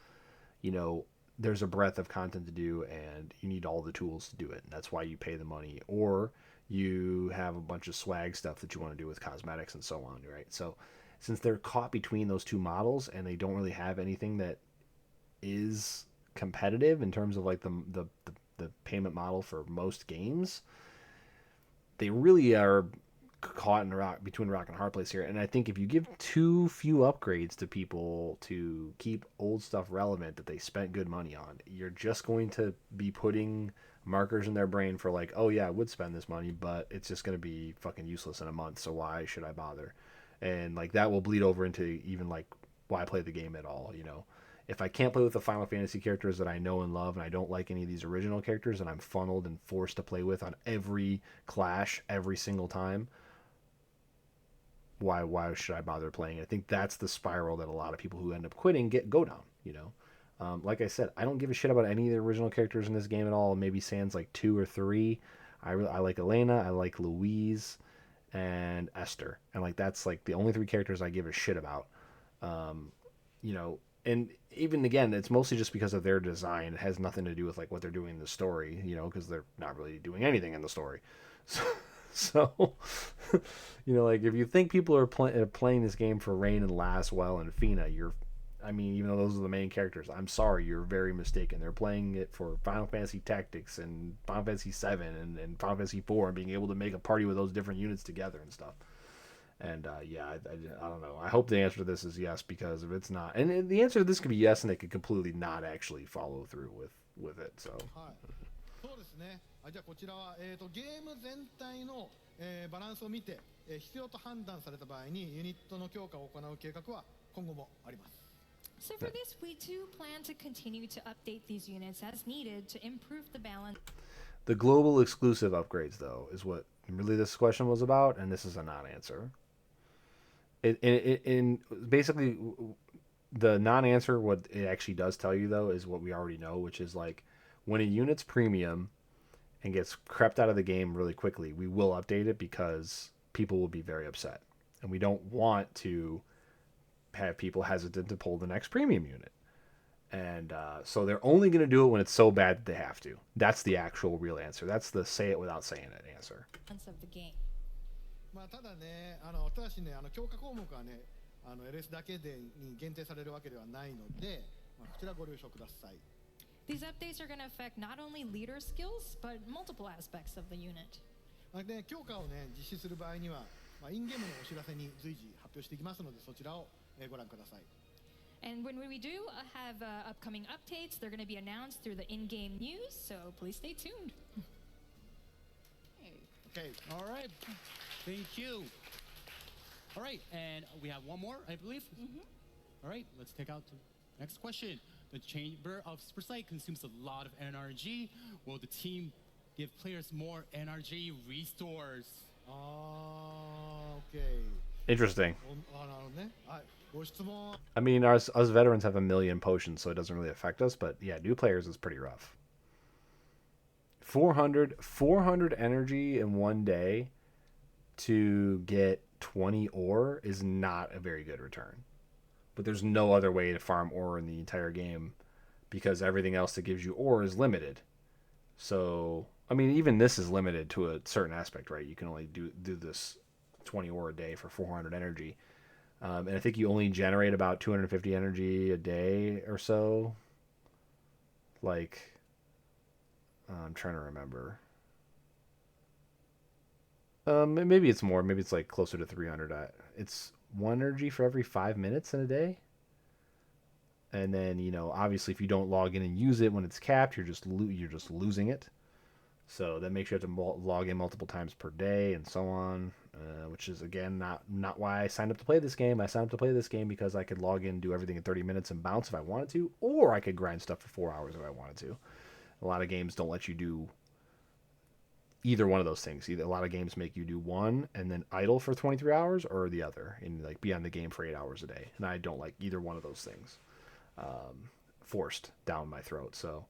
you know, there's a breadth of content to do and you need all the tools to do it. And that's why you pay the money, or you have a bunch of swag stuff that you want to do with cosmetics and so on, right? So since they're caught between those two models and they don't really have anything that is competitive in terms of like the payment model for most games, they really are caught in between rock and hard place here. And I think if you give too few upgrades to people to keep old stuff relevant that they spent good money on, you're just going to be putting markers in their brain for like, oh yeah, I would spend this money, but it's just going to be fucking useless in a month, so why should I bother? And like that will bleed over into even like why play the game at all, you know. If I can't play with the Final Fantasy characters that I know and love, and I don't like any of these original characters and I'm funneled and forced to play with on every clash every single time, why should I bother playing it? I think that's the spiral that a lot of people who end up quitting go down, you know. Like I said, I don't give a shit about any of the original characters in this game at all. Maybe sans like 2 or 3. I like Elena, I like Louise, and Esther, and like that's like the only 3 characters I give a shit about. You know, and even again, it's mostly just because of their design. It has nothing to do with like what they're doing in the story, you know, because they're not really doing anything in the story. So, you know, like if you think people are playing this game for Rain and Laswell and Fina, I mean, even though those are the main characters, I'm sorry, you're very mistaken. They're playing it for Final Fantasy Tactics and Final Fantasy 7 and Final Fantasy 4 and being able to make a party with those different units together and stuff. And yeah, I don't know. I hope the answer to this is yes, because if it's not, and the answer to this could be yes, and they could completely not actually follow through with it. So. そうですね。じゃあこちらはゲーム全体のバランスを見て必要と判断された場合にユニットの強化を行う計画は今後もあります。So for this, we do plan to continue to update these units as needed to improve the balance. The global exclusive upgrades, though, is what really this question was about, and this is a non-answer. In basically, the non-answer, what it actually does tell you, though, is what we already know, which is like when a unit's premium and gets crept out of the game really quickly, we will update it because people will be very upset. And we don't want to have people hesitant to pull the next premium unit. And so they're only going to do it when it's so bad that they have to. That's the actual real answer. That's the say it without saying it answer. Of the game. まあただね、ただしね、強化項目はね、LS だけでに限定されるわけではないので、まあこちらご了承ください。These updates are going to affect not only leader skills, but multiple aspects of the unit. で、強化をね、実施する場合には、まあ、インゲームのお知らせに随時発表していきますので、そちらをご覧ください。And when we do have upcoming updates, they're going to be announced through the in-game news, so please stay tuned. Okay. All right. Thank you. All right, and we have one more, I believe. All right, let's take out the next question. The Chamber of Supersight consumes a lot of NRG. Will the team give players more energy restores. Okay. Interesting. なるほどね。はい。ご質問。 I mean, us veterans have a million potions, so it doesn't really affect us. But yeah, new players is pretty rough. 400 energy in one day to get 20 ore is not a very good return. But there's no other way to farm ore in the entire game because everything else that gives you ore is limited. So, I mean, even this is limited to a certain aspect, right? You can only do this 20 ore a day for 400 energy. And I think you only generate about 250 energy a day or so. Like, I'm trying to remember. Maybe it's more. Maybe it's like closer to 300. It's 1 energy for every 5 minutes in a day. And then, you know, obviously if you don't log in and use it when it's capped, you're just losing it. So that makes you have to log in multiple times per day and so on, which is, again, not why I signed up to play this game. I signed up to play this game because I could log in, do everything in 30 minutes and bounce if I wanted to, or I could grind stuff for 4 hours if I wanted to. A lot of games don't let you do either one of those things. A lot of games make you do one and then idle for 23 hours or the other and like be on the game for 8 hours a day. And I don't like either one of those things forced down my throat. So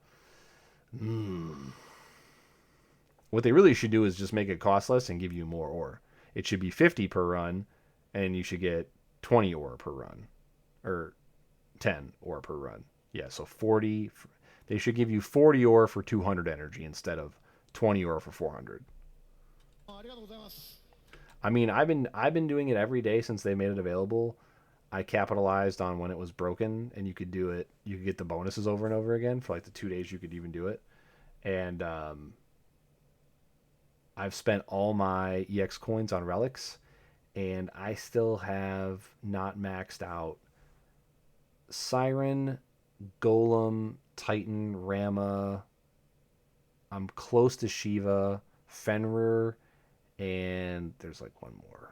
what they really should do is just make it costless and give you more ore. It should be 50 per run and you should get 20 ore per run or 10 ore per run. Yeah, so 40. They should give you 40 ore for 200 energy instead of 20 ore for 400. I mean, I've been doing it every day since they made it available. I capitalized on when it was broken, and you could do it. You could get the bonuses over and over again for like the 2 days you could even do it. And I've spent all my EX coins on relics, and I still have not maxed out Siren, Golem, Titan, Rama. I'm close to Shiva, Fenrir, and there's like one more.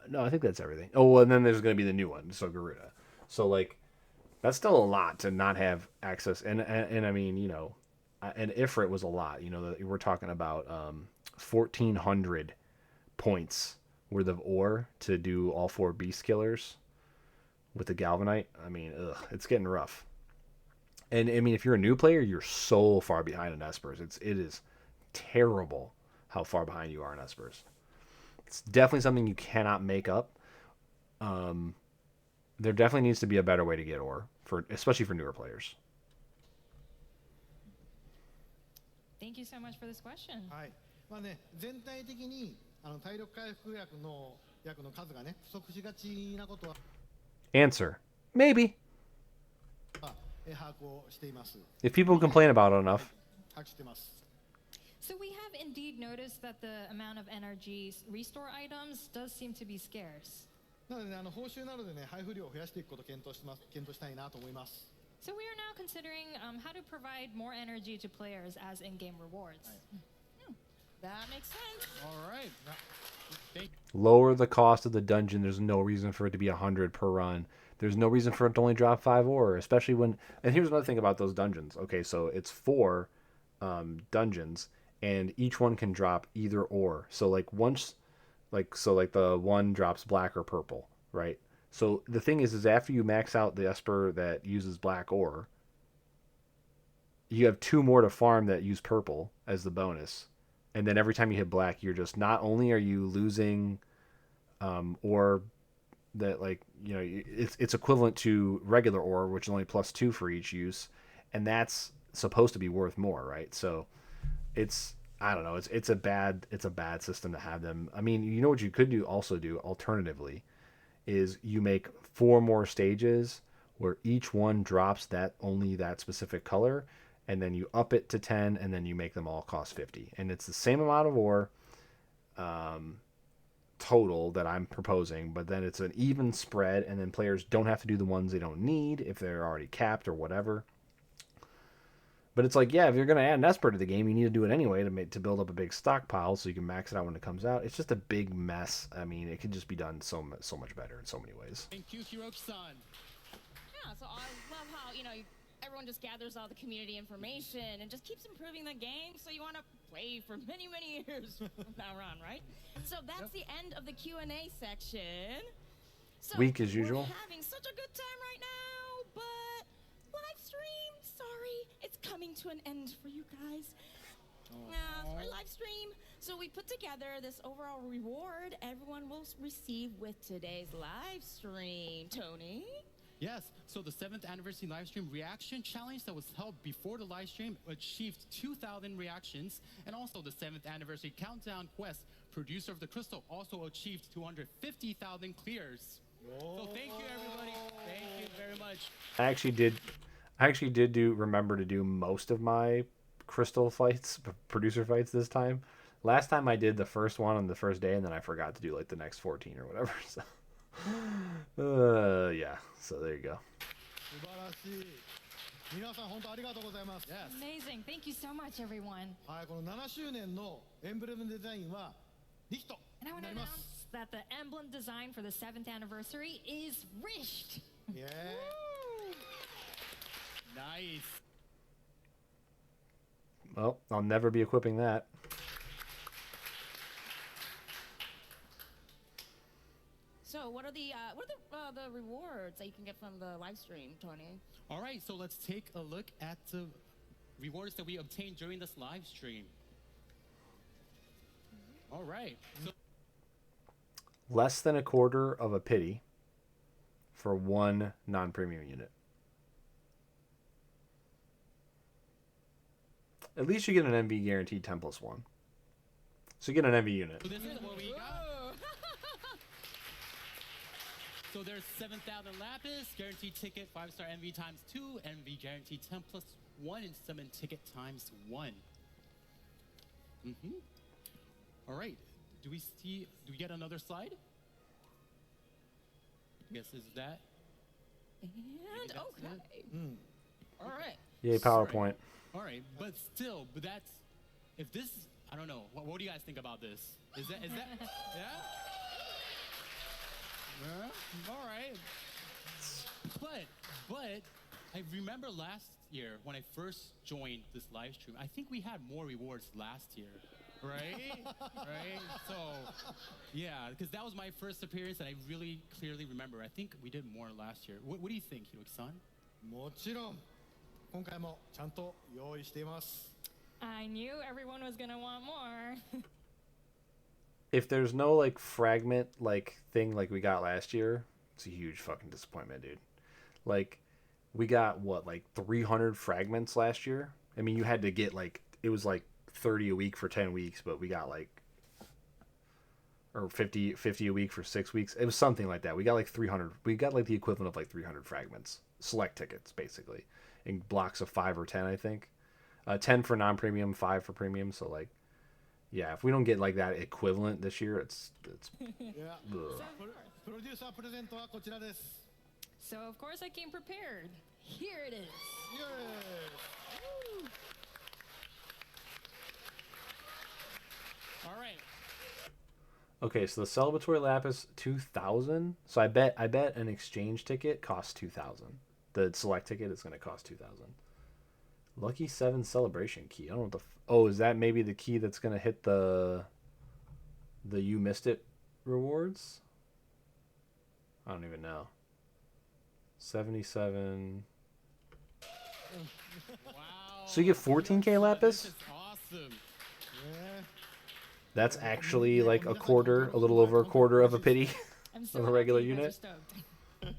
No, I think that's everything. Oh, and then there's going to be the new one, so Garuda. So like, that's still a lot to not have access. And I mean, you know, and Ifrit was a lot. You know, we're talking about 1,400 points worth of ore to do all 4 beast killers with the Galvanite. I mean, it's getting rough. And I mean, if you're a new player, you're so far behind in Espers. It is terrible how far behind you are in Espers. It's definitely something you cannot make up. There definitely needs to be a better way to get ore, especially for newer players. Thank you so much for this question. はい。まあね、全体的に体力回復薬の数がね、不足しがちなことは Answer: Maybe. 把握しています。If people complain about it enough. 把握してます。 So we have indeed noticed that the amount of energy restore items does seem to be scarce. なので報酬などでね、配布量を増やしていくことを検討したいなと思います。 So we are now considering how to provide more energy to players as in-game rewards. That makes sense. All right. Lower the cost of the dungeon. There's no reason for it to be 100 per run. There's no reason for it to only drop 5 ore, especially when... And here's another thing about those dungeons. Okay, so it's 4 dungeons, and each one can drop either ore. So like once... like the one drops black or purple, right? So the thing is after you max out the Esper that uses black ore, you have 2 more to farm that use purple as the bonus. And then every time you hit black, you're just... Not only are you losing ore that, like, you know, it's equivalent to regular ore, which is only +2 for each use, and that's supposed to be worth more, right? So it's... I don't know. It's a bad system to have them. I mean, you know what you could do alternatively is you make 4 more stages where each one drops only that specific color, and then you up it to 10, and then you make them all cost 50. And it's the same amount of ore total that I'm proposing, but then it's an even spread, and then players don't have to do the ones they don't need if they're already capped or whatever. But it's like, yeah, if you're going to add an Esper to the game, you need to do it anyway to build up a big stockpile so you can max it out when it comes out. It's just a big mess. I mean, it could just be done so much better in so many ways. Thank you, Hiroki-san. Yeah, so I love how, you know, everyone just gathers all the community information and just keeps improving the game, so you want to play for many, many years from now on, right? So that's the end of the Q&A section. So Weak as usual. We're having such a good time right now, but live stream, sorry, it's coming to an end for you guys. For live stream. So we put together this overall reward everyone will receive with today's live stream. Tony? Yes, so the 7th anniversary live stream reaction challenge that was held before the live stream achieved 2,000 reactions, and also the 7th anniversary countdown quest producer of the crystal also achieved 250,000 clears. So thank you everybody. Thank you very much. I actually did remember to do most of my crystal fights, producer fights this time. Last time I did the first one on the first day, and then I forgot to do like the next 14 or whatever. So yeah, so there you go. Amazing. Thank you so much, everyone. この7周年のエンブレムデザインはリヒト And I want to announce that the emblem design for the 7th anniversary is Richt. Yeah. Nice. Well, I'll never be equipping that. So what are the rewards that you can get from the live stream, Tony? All right, so let's take a look at the rewards that we obtained during this live stream. All right. So Less than a quarter of a pity for one non-premium unit. At least you get an MV guaranteed 10+1. So you get an MV unit. So this is what we got. So there's 7,000 Lapis, guaranteed ticket, 5-star MV times 2, MV guaranteed 10+1, and summon ticket times 1. All right. Do we get another slide? I guess is that? And okay. All right. Yay, PowerPoint. All right, but still, that's if this. I don't know. What do you guys think about this? Is that? Yeah. All right. But I remember last year when I first joined this live stream. I think we had more rewards last year. Right? Right? So, yeah, because that was my first appearance and I really clearly remember. I think we did more last year. What do you think, Hiroki-san? もちろん今回もちゃんと用意しています I knew everyone was gonna want more. If there's no like fragment like thing like we got last year, it's a huge fucking disappointment, dude. Like we got what, like 300 fragments last year? I mean, you had to get like, it was like 30 a week for 10 weeks, but we got like, or 50 a week for 6 weeks. It was something like that. We got like 300. We got like the equivalent of like 300 fragments, select tickets basically, in blocks of 5 or 10, I think. 10 for non-premium, 5 for premium. So like, yeah, if we don't get like that equivalent this year, it's yeah. Producer プレゼントはこちらです So of course I came prepared. Here it is. All right. Okay, so the celebratory lapis 2,000. So I bet an exchange ticket costs 2,000. The select ticket is going to cost 2,000. Lucky 7 celebration key. I don't know what the oh, is that maybe the key that's going to hit the you missed it rewards? I don't even know. 77. Wow. So you get 14k lapis? This is awesome. Yeah. That's actually like a quarter, a little over a quarter of a pity I'm so of a regular happy you guys are unit. stoked.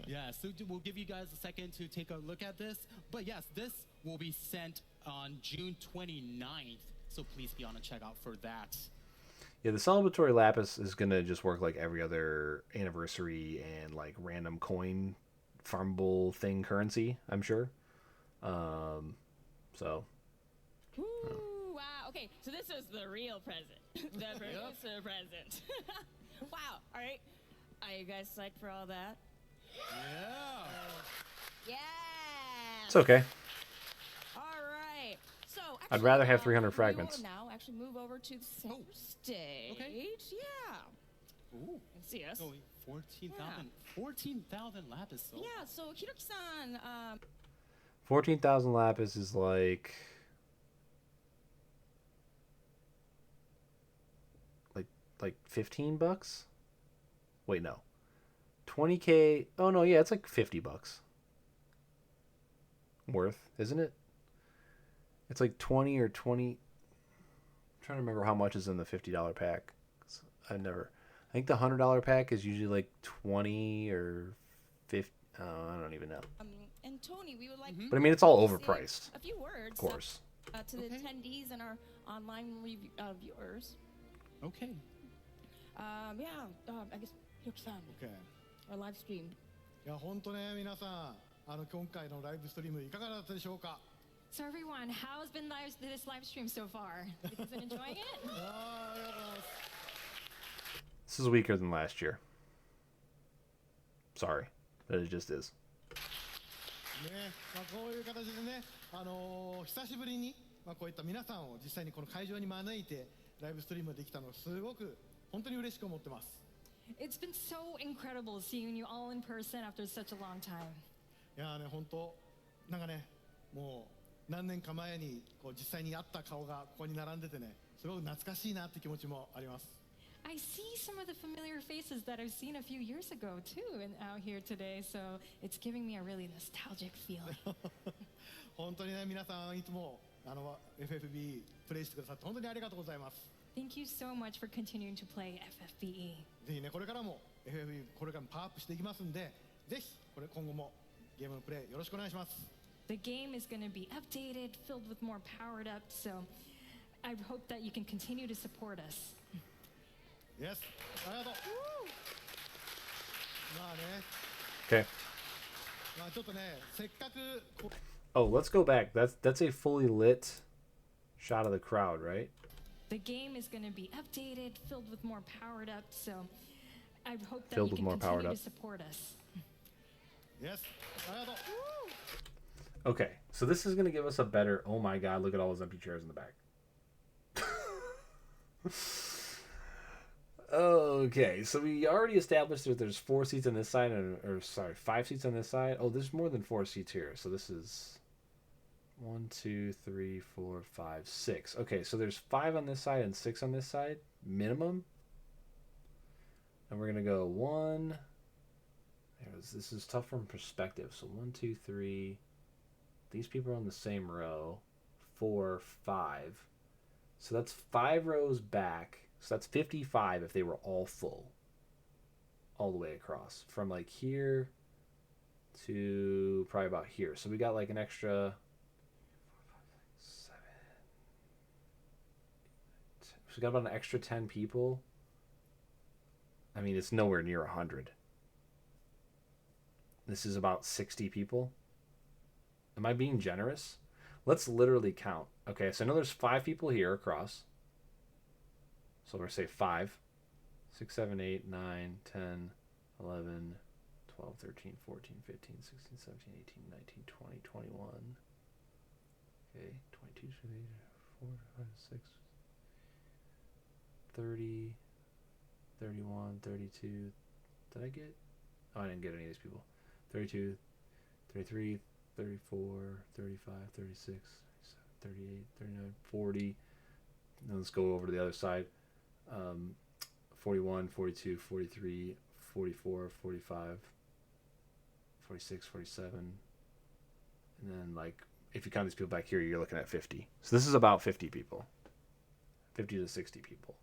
Yeah, so we'll give you guys a second to take a look at this. But yes, this will be sent on June 29th. So please be on a checkout for that. Yeah, the celebratory lapis is gonna just work like every other anniversary and like random coin farmable thing currency, I'm sure. So. Ooh, wow. Okay, so this is the real present. The producer present. Wow. All right. Are you guys psyched for all that? Yeah. Yeah. It's okay. All right. So actually, I'd rather have 300 we will fragments. now actually move over to the center stage. Okay. Yeah. Ooh. And see us. So 14,000 lapis. So. Yeah. So Hiroki-san. 14,000 lapis is like $15. Wait, no. 20K. Oh no, yeah, it's like $50 worth, isn't it? It's like 20 or 20. I'm trying to remember how much is in the $50 pack. I think the $100 pack is usually like 20 or 50. I don't even know. And Tony, we would like. But I mean, it's all to say overpriced. A few words, Of course. to the attendees and our online viewers. Okay. I guess Hiroki-san, Okay. our live stream. いや本当ね皆さん今回のライブストリームいかがだったでしょうか。 So everyone, how's been this live stream so far? You guys been enjoying it? ありがとうございます。 This is weaker than last year. Sorry, but it just is. ね、こういう形でね、久しぶりに、こういった皆さんを実際にこの会場に招いてライブストリームできたのすごく本当に嬉しく思ってます。 It's been so incredible seeing you all in person after such a long time. いやね本当なんかねもう何年か前にこう実際に会った顔がここに並んでてねすごく懐かしいなって気持ちもあります。 I see some of the familiar faces that I've seen a few years ago too out here today, so it's giving me a really nostalgic feeling. 本当にね皆さんいつもFFBE プレイしてくださって本当にありがとうございます。 Thank you so much for continuing to play FFBE. ぜひねこれからも FFBE これからもパワーアップしていきますんで、ぜひ今後もゲームのプレイよろしくお願いします。 The game is going to be updated, filled with more powered up, so I hope that you can continue to support us. Yes, ありがとう。まあね。 Okay. まあちょっとねせっかく。Oh, let's go back. That's a fully lit shot of the crowd, right? The game is going to be updated, filled with more powered up, so I hope that Filled you with can more powered continue up. to support us. Yes, ありがとう。 Okay, so this is going to give us a better... Oh my god, look at all those empty chairs in the back. Okay, so we already established that there's 4 seats on this side, or sorry, 5 seats on this side. Oh, there's more than 4 seats here. So this is 1, 2, 3, 4, 5, 6. Okay, so there's 5 on this side and 6 on this side, minimum. And we're going to go 1... This is tough from perspective. So 1, 2, 3... These people are on the same row. 4, 5. So that's 5 rows back. So that's 55 if they were all full. All the way across. From like here to probably about here. So we got like an extra... 7. So we got about an extra 10 people. I mean, it's nowhere near 100. This is about 60 people. Am I being generous? Let's literally count. Okay, so I know there's 5 people here across. So we're going to say 5. 6, 7, 8, 9, 10, 11, 12, 13, 14, 15, 16, 17, 18, 19, 20, 21. Okay, 22, 23, 24, 25, 6, 30, 31, 32. Did I get? Oh, I didn't get any of these people. 32, 33, 34, 35, 36, 38, 39, 40. Now let's go over to the other side. 41, 42, 43, 44, 45, 46, 47. And then, like, if you count these people back here, you're looking at 50. So this is about 50 people. 50 to 60 people.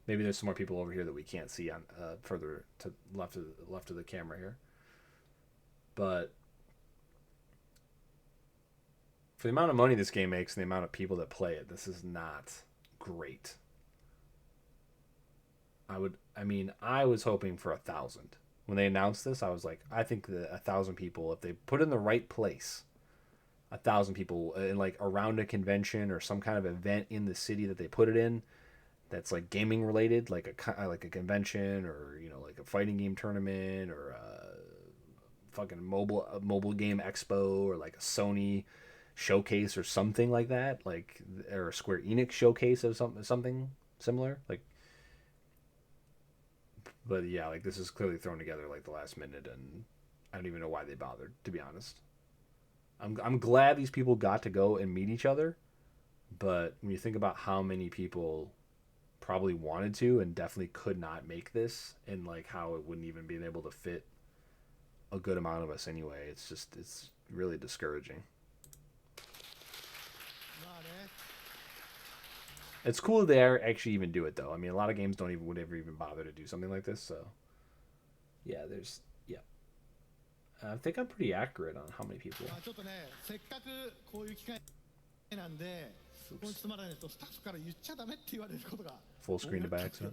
Maybe there's some more people over here that we can't see on further to left of the camera here. But for the amount of money this game makes and the amount of people that play it, this is not great. I was hoping for 1,000. When they announced this, I was like, I think that 1,000 people, if they put in the right place, 1,000 people in like around a convention or some kind of event in the city that they put it in, that's like gaming related, like a convention or like a fighting game tournament or a fucking mobile game expo or like a Sony showcase or something like that, like or a Square Enix showcase of something similar, like. But yeah, like this is clearly thrown together like the last minute, and I don't even know why they bothered, to be honest. I'm glad these people got to go and meet each other, but when you think about how many people probably wanted to and definitely could not make this, and like how it wouldn't even be able to fit a good amount of us anyway, it's really discouraging. It's cool that they actually even do it though. I mean, a lot of games would ever even bother to do something like this. So yeah, I think I'm pretty accurate on how many people. ちょっとね、せっかくこういう機会なんで、そこにつまらないとスタッフから言っちゃダメって言われることが Full screen to back. And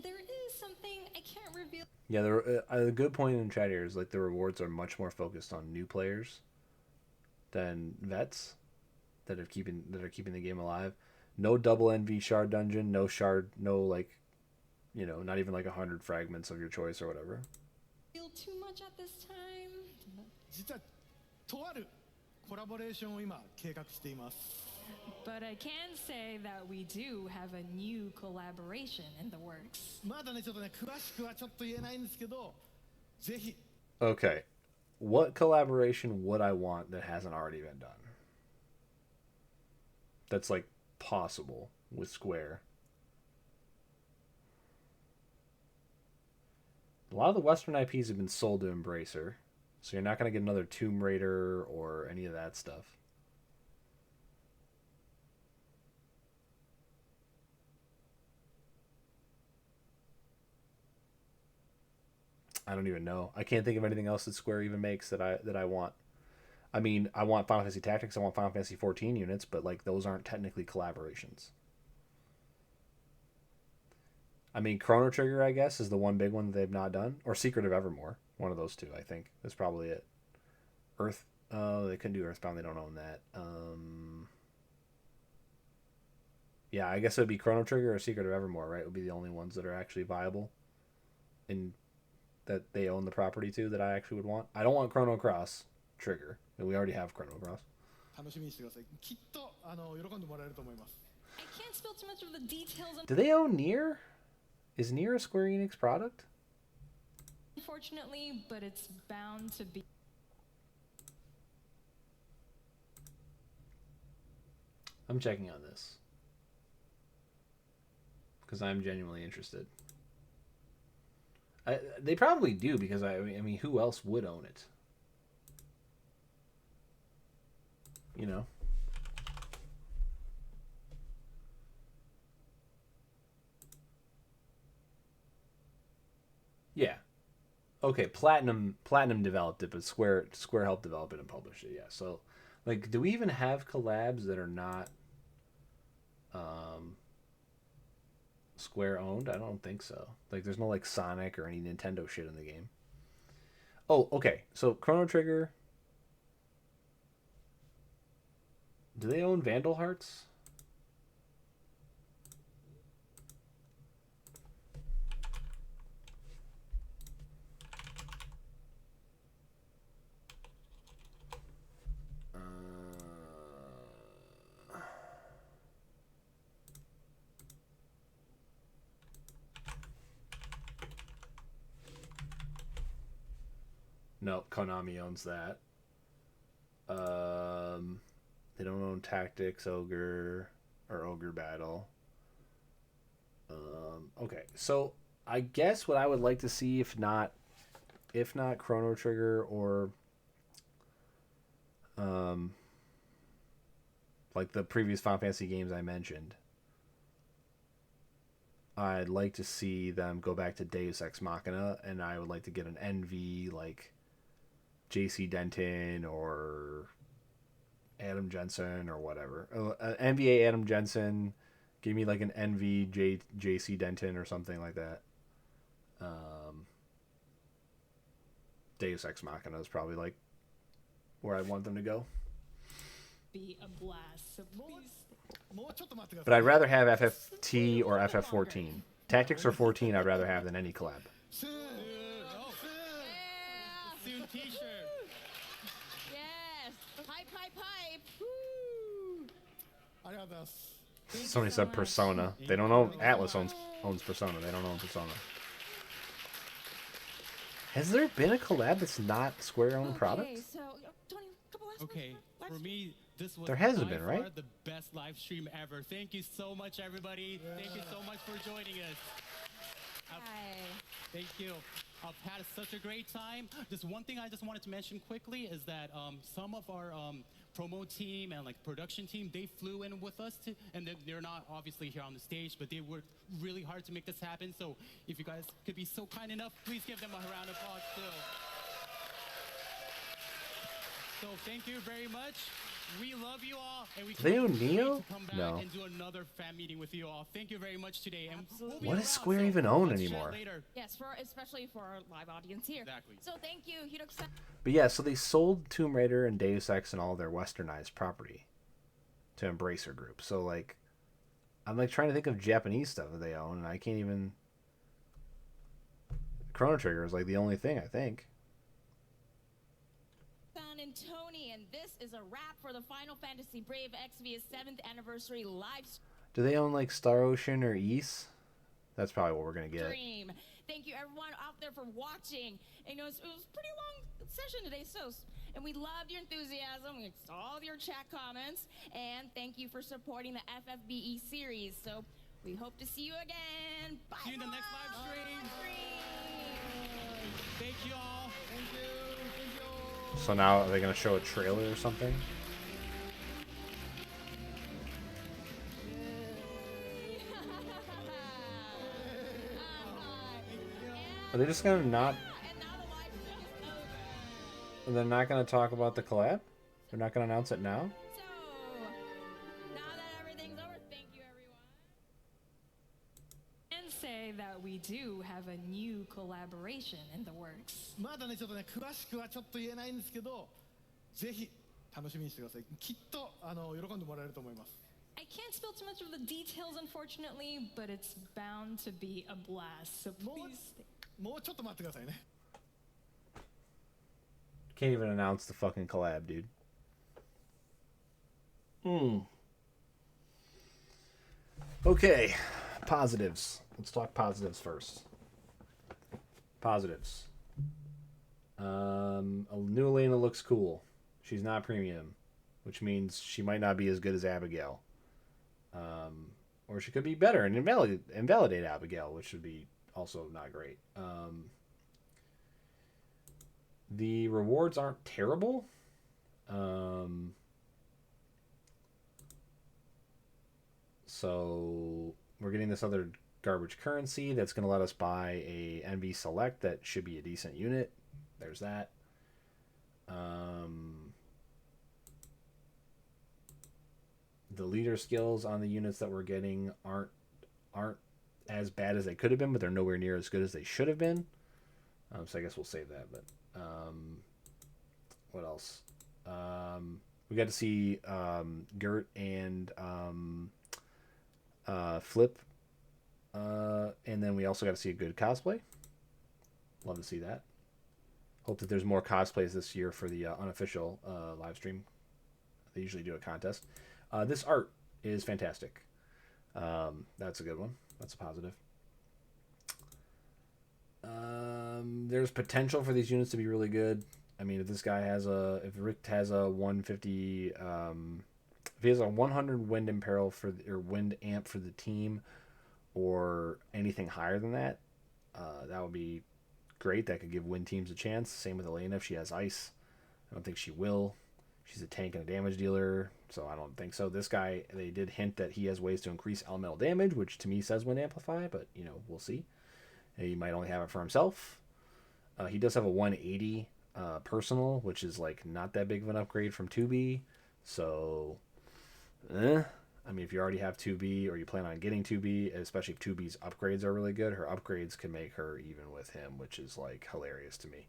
there is something I can't reveal. Yeah, a good point in chat here is like the rewards are much more focused on new players than vets that are keeping the game alive. No double NV shard dungeon, no like, you know, not even like 100 fragments of your choice or whatever. Feel too much at this time. 実はとあるコラボレーションを今計画しています。 But I can say that we do have a new collaboration in the works. まだねちょっとね詳しくはちょっと言えないんですけど、ぜひ。 Okay, what collaboration would I want that hasn't already been done? That's like possible with Square. A lot of the Western IPs have been sold to Embracer, so you're not going to get another Tomb Raider or any of that stuff. I don't even know. I can't think of anything else that Square even makes that I want. I mean, I want Final Fantasy Tactics, I want Final Fantasy 14 units, but like those aren't technically collaborations. I mean, Chrono Trigger, I guess, is the one big one that they've not done. Or Secret of Evermore. One of those two, I think. That's probably it. Earth... they couldn't do Earthbound. They don't own that. Yeah, I guess it would be Chrono Trigger or Secret of Evermore, right? It would be the only ones that are actually viable. And that they own the property to that I actually would want. I don't want Chrono Cross Trigger. And we already have Chrono Cross. 楽しみにしてください。きっと喜んでもらえると思います。 I can't spill too much of the details. Do they own Nier? Is Nier a Square Enix product? Unfortunately, but it's bound to be. I'm checking on this. Because I'm genuinely interested. They probably do, because I mean, who else would own it? You know? Yeah. Okay, Platinum developed it, but Square helped develop it and publish it. Yeah. So, like, do we even have collabs that are not Square owned? I don't think so. Like, there's no like Sonic or any Nintendo shit in the game. Oh, okay. So Chrono Trigger. Do they own Vandal Hearts? No, Konami owns that. They don't own Tactics, Ogre, or Ogre Battle. Okay, so I guess what I would like to see, if not Chrono Trigger or like the previous Final Fantasy games I mentioned, I'd like to see them go back to Deus Ex Machina, and I would like to get an NV like JC Denton or Adam Jensen or whatever. NBA Adam Jensen, give me like an NV JC Denton or something like that. Deus Ex Machina is probably like where I want them to go. Be a blast. So please. But I'd rather have FFT or FF14. Tactics or 14 I'd rather have than any collab. Soon t-shirt. Yes. Hype, hype, hype. Woo. Somebody said Persona. They don't own Atlas owns Persona. They don't own Persona. Has there been a collab that's not Square-owned product? Okay, so Tony, a couple last Okay, words for me, this was There hasn't by been, right? far the best live stream ever. Thank you so much, everybody. Thank you so much for joining us. Thank you. I've had such a great time. Just one thing I just wanted to mention quickly is that some of our promo team and like production team, they flew in with us and they're not obviously here on the stage, but they worked really hard to make this happen. So if you guys could be so kind enough, please give them a round of applause too. So thank you very much. We love you all, and we They can't own wait Neo? to come back No. and do another fan meeting with you all. Thank you very much today. And we'll be What does around, Square so even own let's chat anymore? later. Yes, especially for our live audience here. Exactly. So thank you, Hiroki-san. But yeah, so they sold Tomb Raider and Deus Ex and all their westernized property to Embracer Group. So like, I'm like trying to think of Japanese stuff that they own, and I can't even. Chrono Trigger is like the only thing I think. And Tony, and this is a wrap for the Final Fantasy Brave Exvius 7th anniversary live Do they own like Star Ocean or Ys? That's probably what we're gonna get. stream. Thank you everyone out there for watching. And, it was a pretty long session today, and we loved your enthusiasm. We saw all of your chat comments, and thank you for supporting the FFBE series. So we hope to see you again. Bye. See you in the next live stream. Thank you all. Thank you. Thank you. So now are they gonna show a trailer or something? Are they just gonna not? They're not gonna talk about the collab? They're not gonna announce it now? So now that everything's over, thank you everyone. And say that we do have a new collaboration in the works. まだねちょっとね詳しくはちょっと言えないんですけど、ぜひ楽しみにしてください。きっと喜んでもらえると思います。I can't spill too much of the details, unfortunately, but it's bound to be a blast. So please. もうちょっと待ってくださいね。Can't even announce the fucking collab, dude. Okay, positives. Let's talk positives first. Positives. A new Elena looks cool. She's not premium, which means she might not be as good as Abigail. Or she could be better and invalidate Abigail, which would be also not great. The rewards aren't terrible. So we're getting this other garbage currency that's going to let us buy a NV Select that should be a decent unit. There's that. The leader skills on the units that we're getting aren't as bad as they could have been, but they're nowhere near as good as they should have been. So I guess we'll save that. But what else? We got to see Gert and Flip, and then we also got to see a good cosplay. Love to see that. Hope that there's more cosplays this year for the unofficial live stream. They usually do a contest. This art is fantastic. That's a good one. That's a positive. There's potential for these units to be really good. I mean, if if Rick has a 150, if he has a 100 wind imperil or wind amp for the team, or anything higher than that, that would be great. That could give wind teams a chance. Same with Elena if she has ice. I don't think she will. She's a tank and a damage dealer, so I don't think so. This guy, they did hint that he has ways to increase elemental damage, which to me says wind amplify, but we'll see. He might only have it for himself. He does have a 180 personal, which is like not that big of an upgrade from 2B. So, I mean, if you already have 2B or you plan on getting 2B, especially if 2B's upgrades are really good, her upgrades can make her even with him, which is like hilarious to me.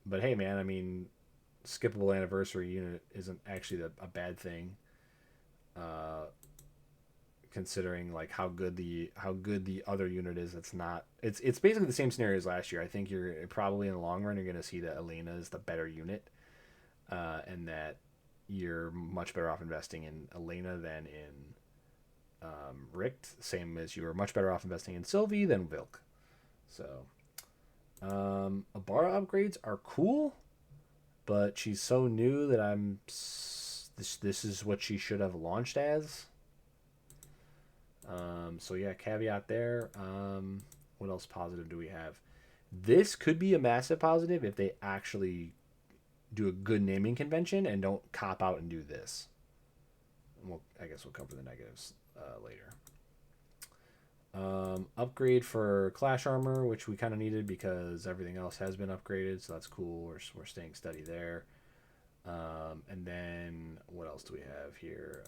But hey, man, I mean, skippable anniversary unit isn't actually a bad thing. Considering like how good the other unit is. It's basically the same scenario as last year. I think you're probably in the long run you're going to see that Elena is the better unit, and that you're much better off investing in Elena than in Richt, same as you were much better off investing in Sylvie than Vilk. So Abara upgrades are cool, but she's so new that this is what she should have launched as. So yeah, caveat there. What else positive do we have? This could be a massive positive if they actually do a good naming convention and don't cop out and do this. I guess we'll cover the negatives later. Upgrade for Clash Armor, which we kind of needed because everything else has been upgraded, so that's cool. We're staying steady there. And then what else do we have here?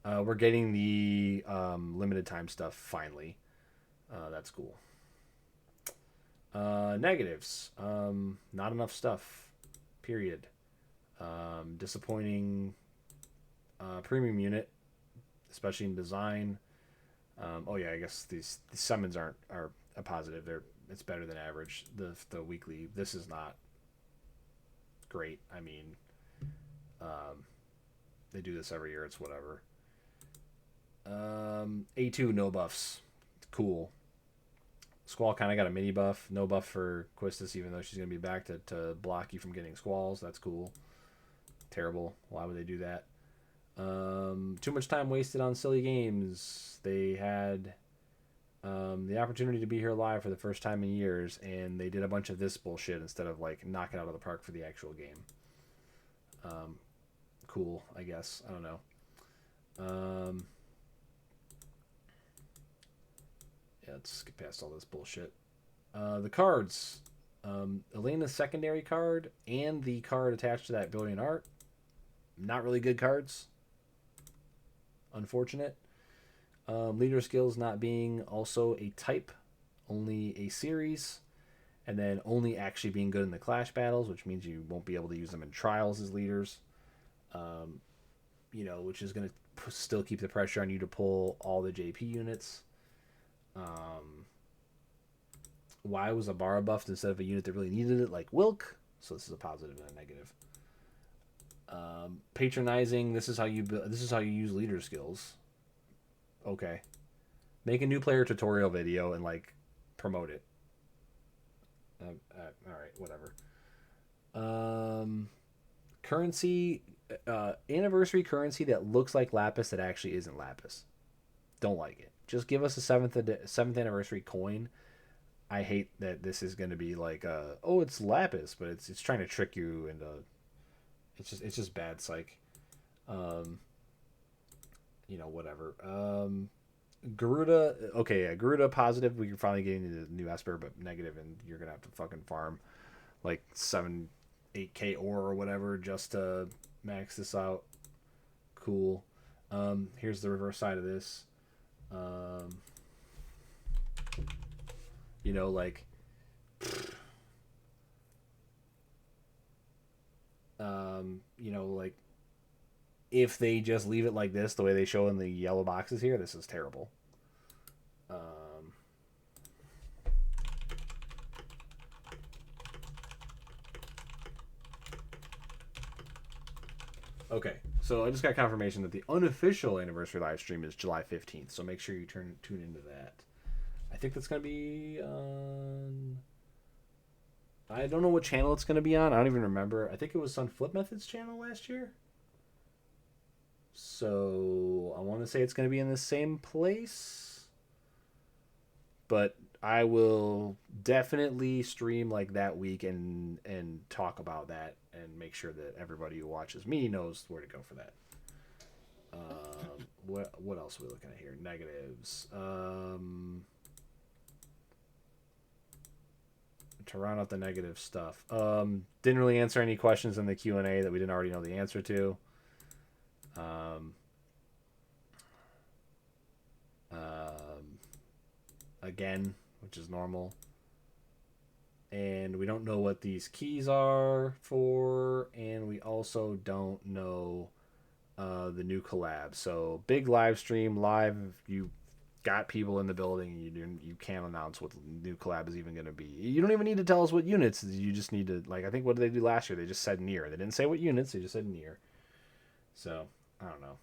We're getting the limited time stuff finally. That's cool. Negatives. Not enough stuff. Period. Disappointing premium unit, especially in design. Oh yeah, I guess these summons are a positive. It's better than average. The weekly. This is not great. I mean, they do this every year. It's whatever. A2 no buffs. Cool. Squall kind of got a mini buff. No buff for Quistis, even though she's going to be back to block you from getting Squalls. That's cool. Terrible. Why would they do that? Too much time wasted on silly games. They had the opportunity to be here live for the first time in years, and they did a bunch of this bullshit instead of like knock it out of the park for the actual game. Cool, I guess. I don't know. Yeah, let's skip past all this bullshit. The cards. Elena's secondary card and the card attached to that Brilliant Art. Not really good cards. Unfortunate. Leader skills not being also a type, only a series, and then only actually being good in the clash battles, which means you won't be able to use them in trials as leaders. Which is going to still keep the pressure on you to pull all the JP units. Why was Abara buffed instead of a unit that really needed it, like Wilk? So this is a positive and a negative. Patronizing. This is how you use leader skills. Okay, make a new player tutorial video and like promote it. All right, whatever. Currency, anniversary currency that looks like Lapis that actually isn't Lapis. Don't like it. Just give us a seventh anniversary coin. I hate that this is going to be like, it's Lapis, but it's trying to trick you into. It's just bad psych. Whatever. Garuda. Okay, yeah, Garuda positive. We can finally get into the new Esper, but negative, and you're gonna have to fucking farm like 8K ore or whatever just to max this out. Cool. Here's the reverse side of this. If they just leave it like this, the way they show in the yellow boxes here, this is terrible. Okay, so I just got confirmation that the unofficial anniversary live stream is July 15th, so make sure you tune into that. I think that's going to be on... I don't know what channel it's going to be on. I don't even remember. I think it was on Flip Method's channel last year. So I want to say it's going to be in the same place. But I will definitely stream like that week and talk about that and make sure that everybody who watches me knows where to go for that. What else are we looking at here? Negatives. To round out the negative stuff. Didn't really answer any questions in the Q&A that we didn't already know the answer to. Again, which is normal. And we don't know what these keys are for, and we also don't know the new collab. So big live stream live. You got people in the building. You can't announce what the new collab is even going to be. You don't even need to tell us what units. You just need to, like, I think what did they do last year? They just said near. They didn't say what units. They just said near. So I don't know.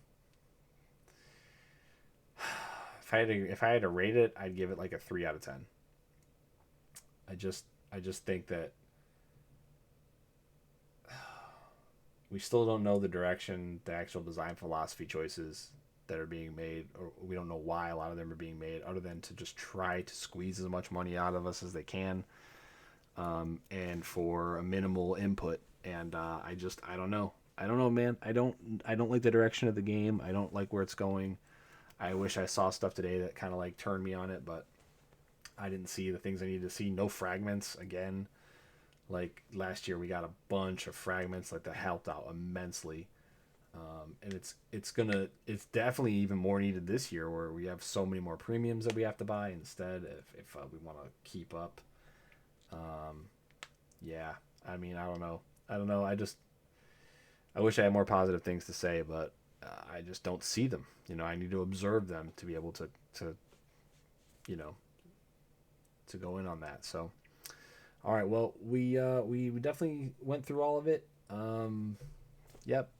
If I had to rate it, I'd give it like a 3 out of 10. I just think that we still don't know the direction, the actual design philosophy choices that are being made, or we don't know why a lot of them are being made, other than to just try to squeeze as much money out of us as they can, and for a minimal input. And I don't know. I don't know, man. I don't like the direction of the game. I don't like where it's going. I wish I saw stuff today that kind of like turned me on it, but I didn't see the things I needed to see. No fragments again. Like last year, we got a bunch of fragments like that helped out immensely. And it's definitely even more needed this year, where we have so many more premiums that we have to buy instead if we want to keep up. Yeah, I mean, I don't know. I wish I had more positive things to say, but I just don't see them. I need to observe them to be able to you know to go in on that. So, all right, well, we definitely went through all of it. Yep,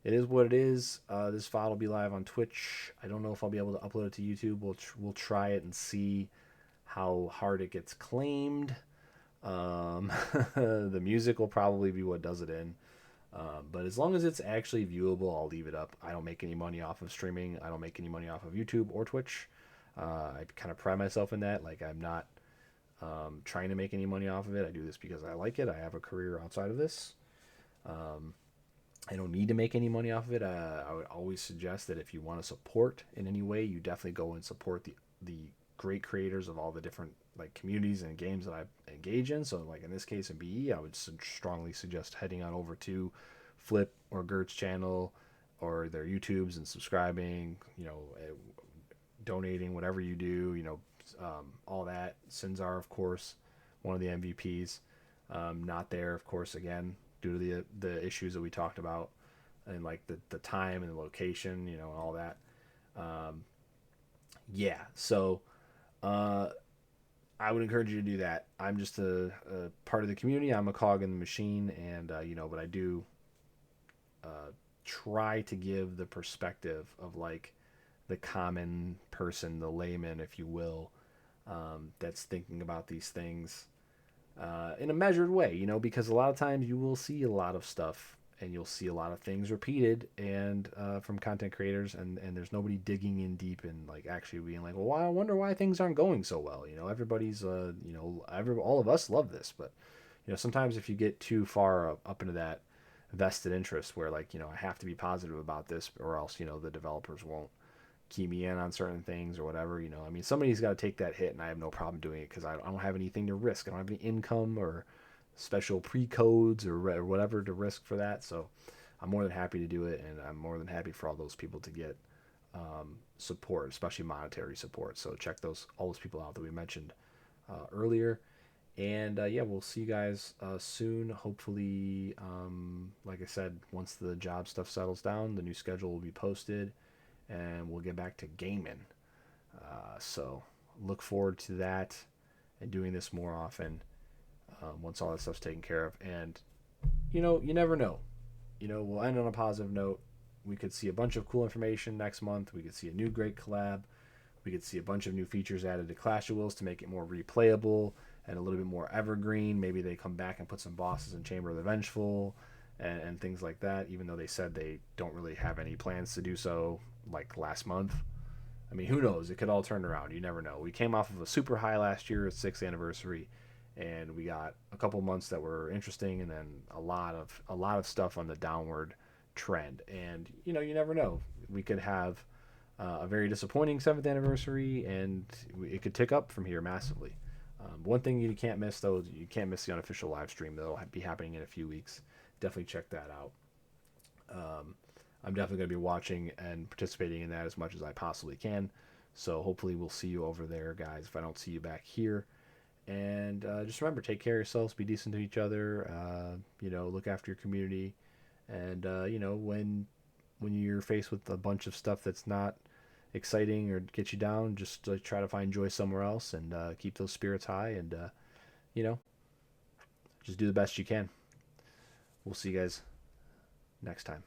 it is what it is. This file will be live on Twitch. I don't know if I'll be able to upload it to YouTube. We'll try it and see how hard it gets claimed. The music will probably be what does it in. But as long as it's actually viewable, I'll leave it up. I don't make any money off of streaming. I don't make any money off of YouTube or Twitch. I kind of pride myself in that. Like, I'm not trying to make any money off of it. I do this because I like it. I have a career outside of this. I don't need to make any money off of it. I would always suggest that if you want to support in any way, you definitely go and support the great creators of all the different like communities and games that I engage in. So like in this case in BE, I would strongly suggest heading on over to Flip or Gert's channel or their YouTubes and subscribing, donating, whatever you do, all that. Sinzar, of course, one of the MVPs, not there, of course, again, due to the issues that we talked about and like the time and the location, and all that. Yeah. So, I would encourage you to do that. I'm just a part of the community. I'm a cog in the machine, and but I do try to give the perspective of like the common person, the layman, if you will, that's thinking about these things in a measured way. Because a lot of times you will see a lot of stuff and you'll see a lot of things repeated and from content creators, and there's nobody digging in deep and like actually being like, well, I wonder why things aren't going so well. Everybody's all of us love this, but sometimes if you get too far up into that vested interest where like I have to be positive about this or else the developers won't key me in on certain things or whatever. I mean, somebody's got to take that hit, and I have no problem doing it because I don't have anything to risk. I don't have any income or special pre-codes or whatever to risk for that. So I'm more than happy to do it, and I'm more than happy for all those people to get support, especially monetary support. So check all those people out that we mentioned earlier. And yeah, we'll see you guys soon. Hopefully, like I said, once the job stuff settles down, the new schedule will be posted, and we'll get back to gaming. So look forward to that and doing this more often. Once all that stuff's taken care of. And, you never know. We'll end on a positive note. We could see a bunch of cool information next month. We could see a new great collab. We could see a bunch of new features added to Clash of Wills to make it more replayable and a little bit more evergreen. Maybe they come back and put some bosses in Chamber of the Vengeful and things like that, even though they said they don't really have any plans to do so like last month. I mean, who knows? It could all turn around. You never know. We came off of a super high last year, 6th anniversary, and we got a couple months that were interesting, and then a lot of stuff on the downward trend. And you never know. We could have a very disappointing 7th anniversary, and it could tick up from here massively. One thing you can't miss, though, you can't miss the unofficial live stream that'll be happening in a few weeks. Definitely check that out. I'm definitely going to be watching and participating in that as much as I possibly can. So hopefully we'll see you over there, guys, if I don't see you back here. And just remember, take care of yourselves, be decent to each other, look after your community. And, when you're faced with a bunch of stuff that's not exciting or gets you down, just try to find joy somewhere else and keep those spirits high and, just do the best you can. We'll see you guys next time.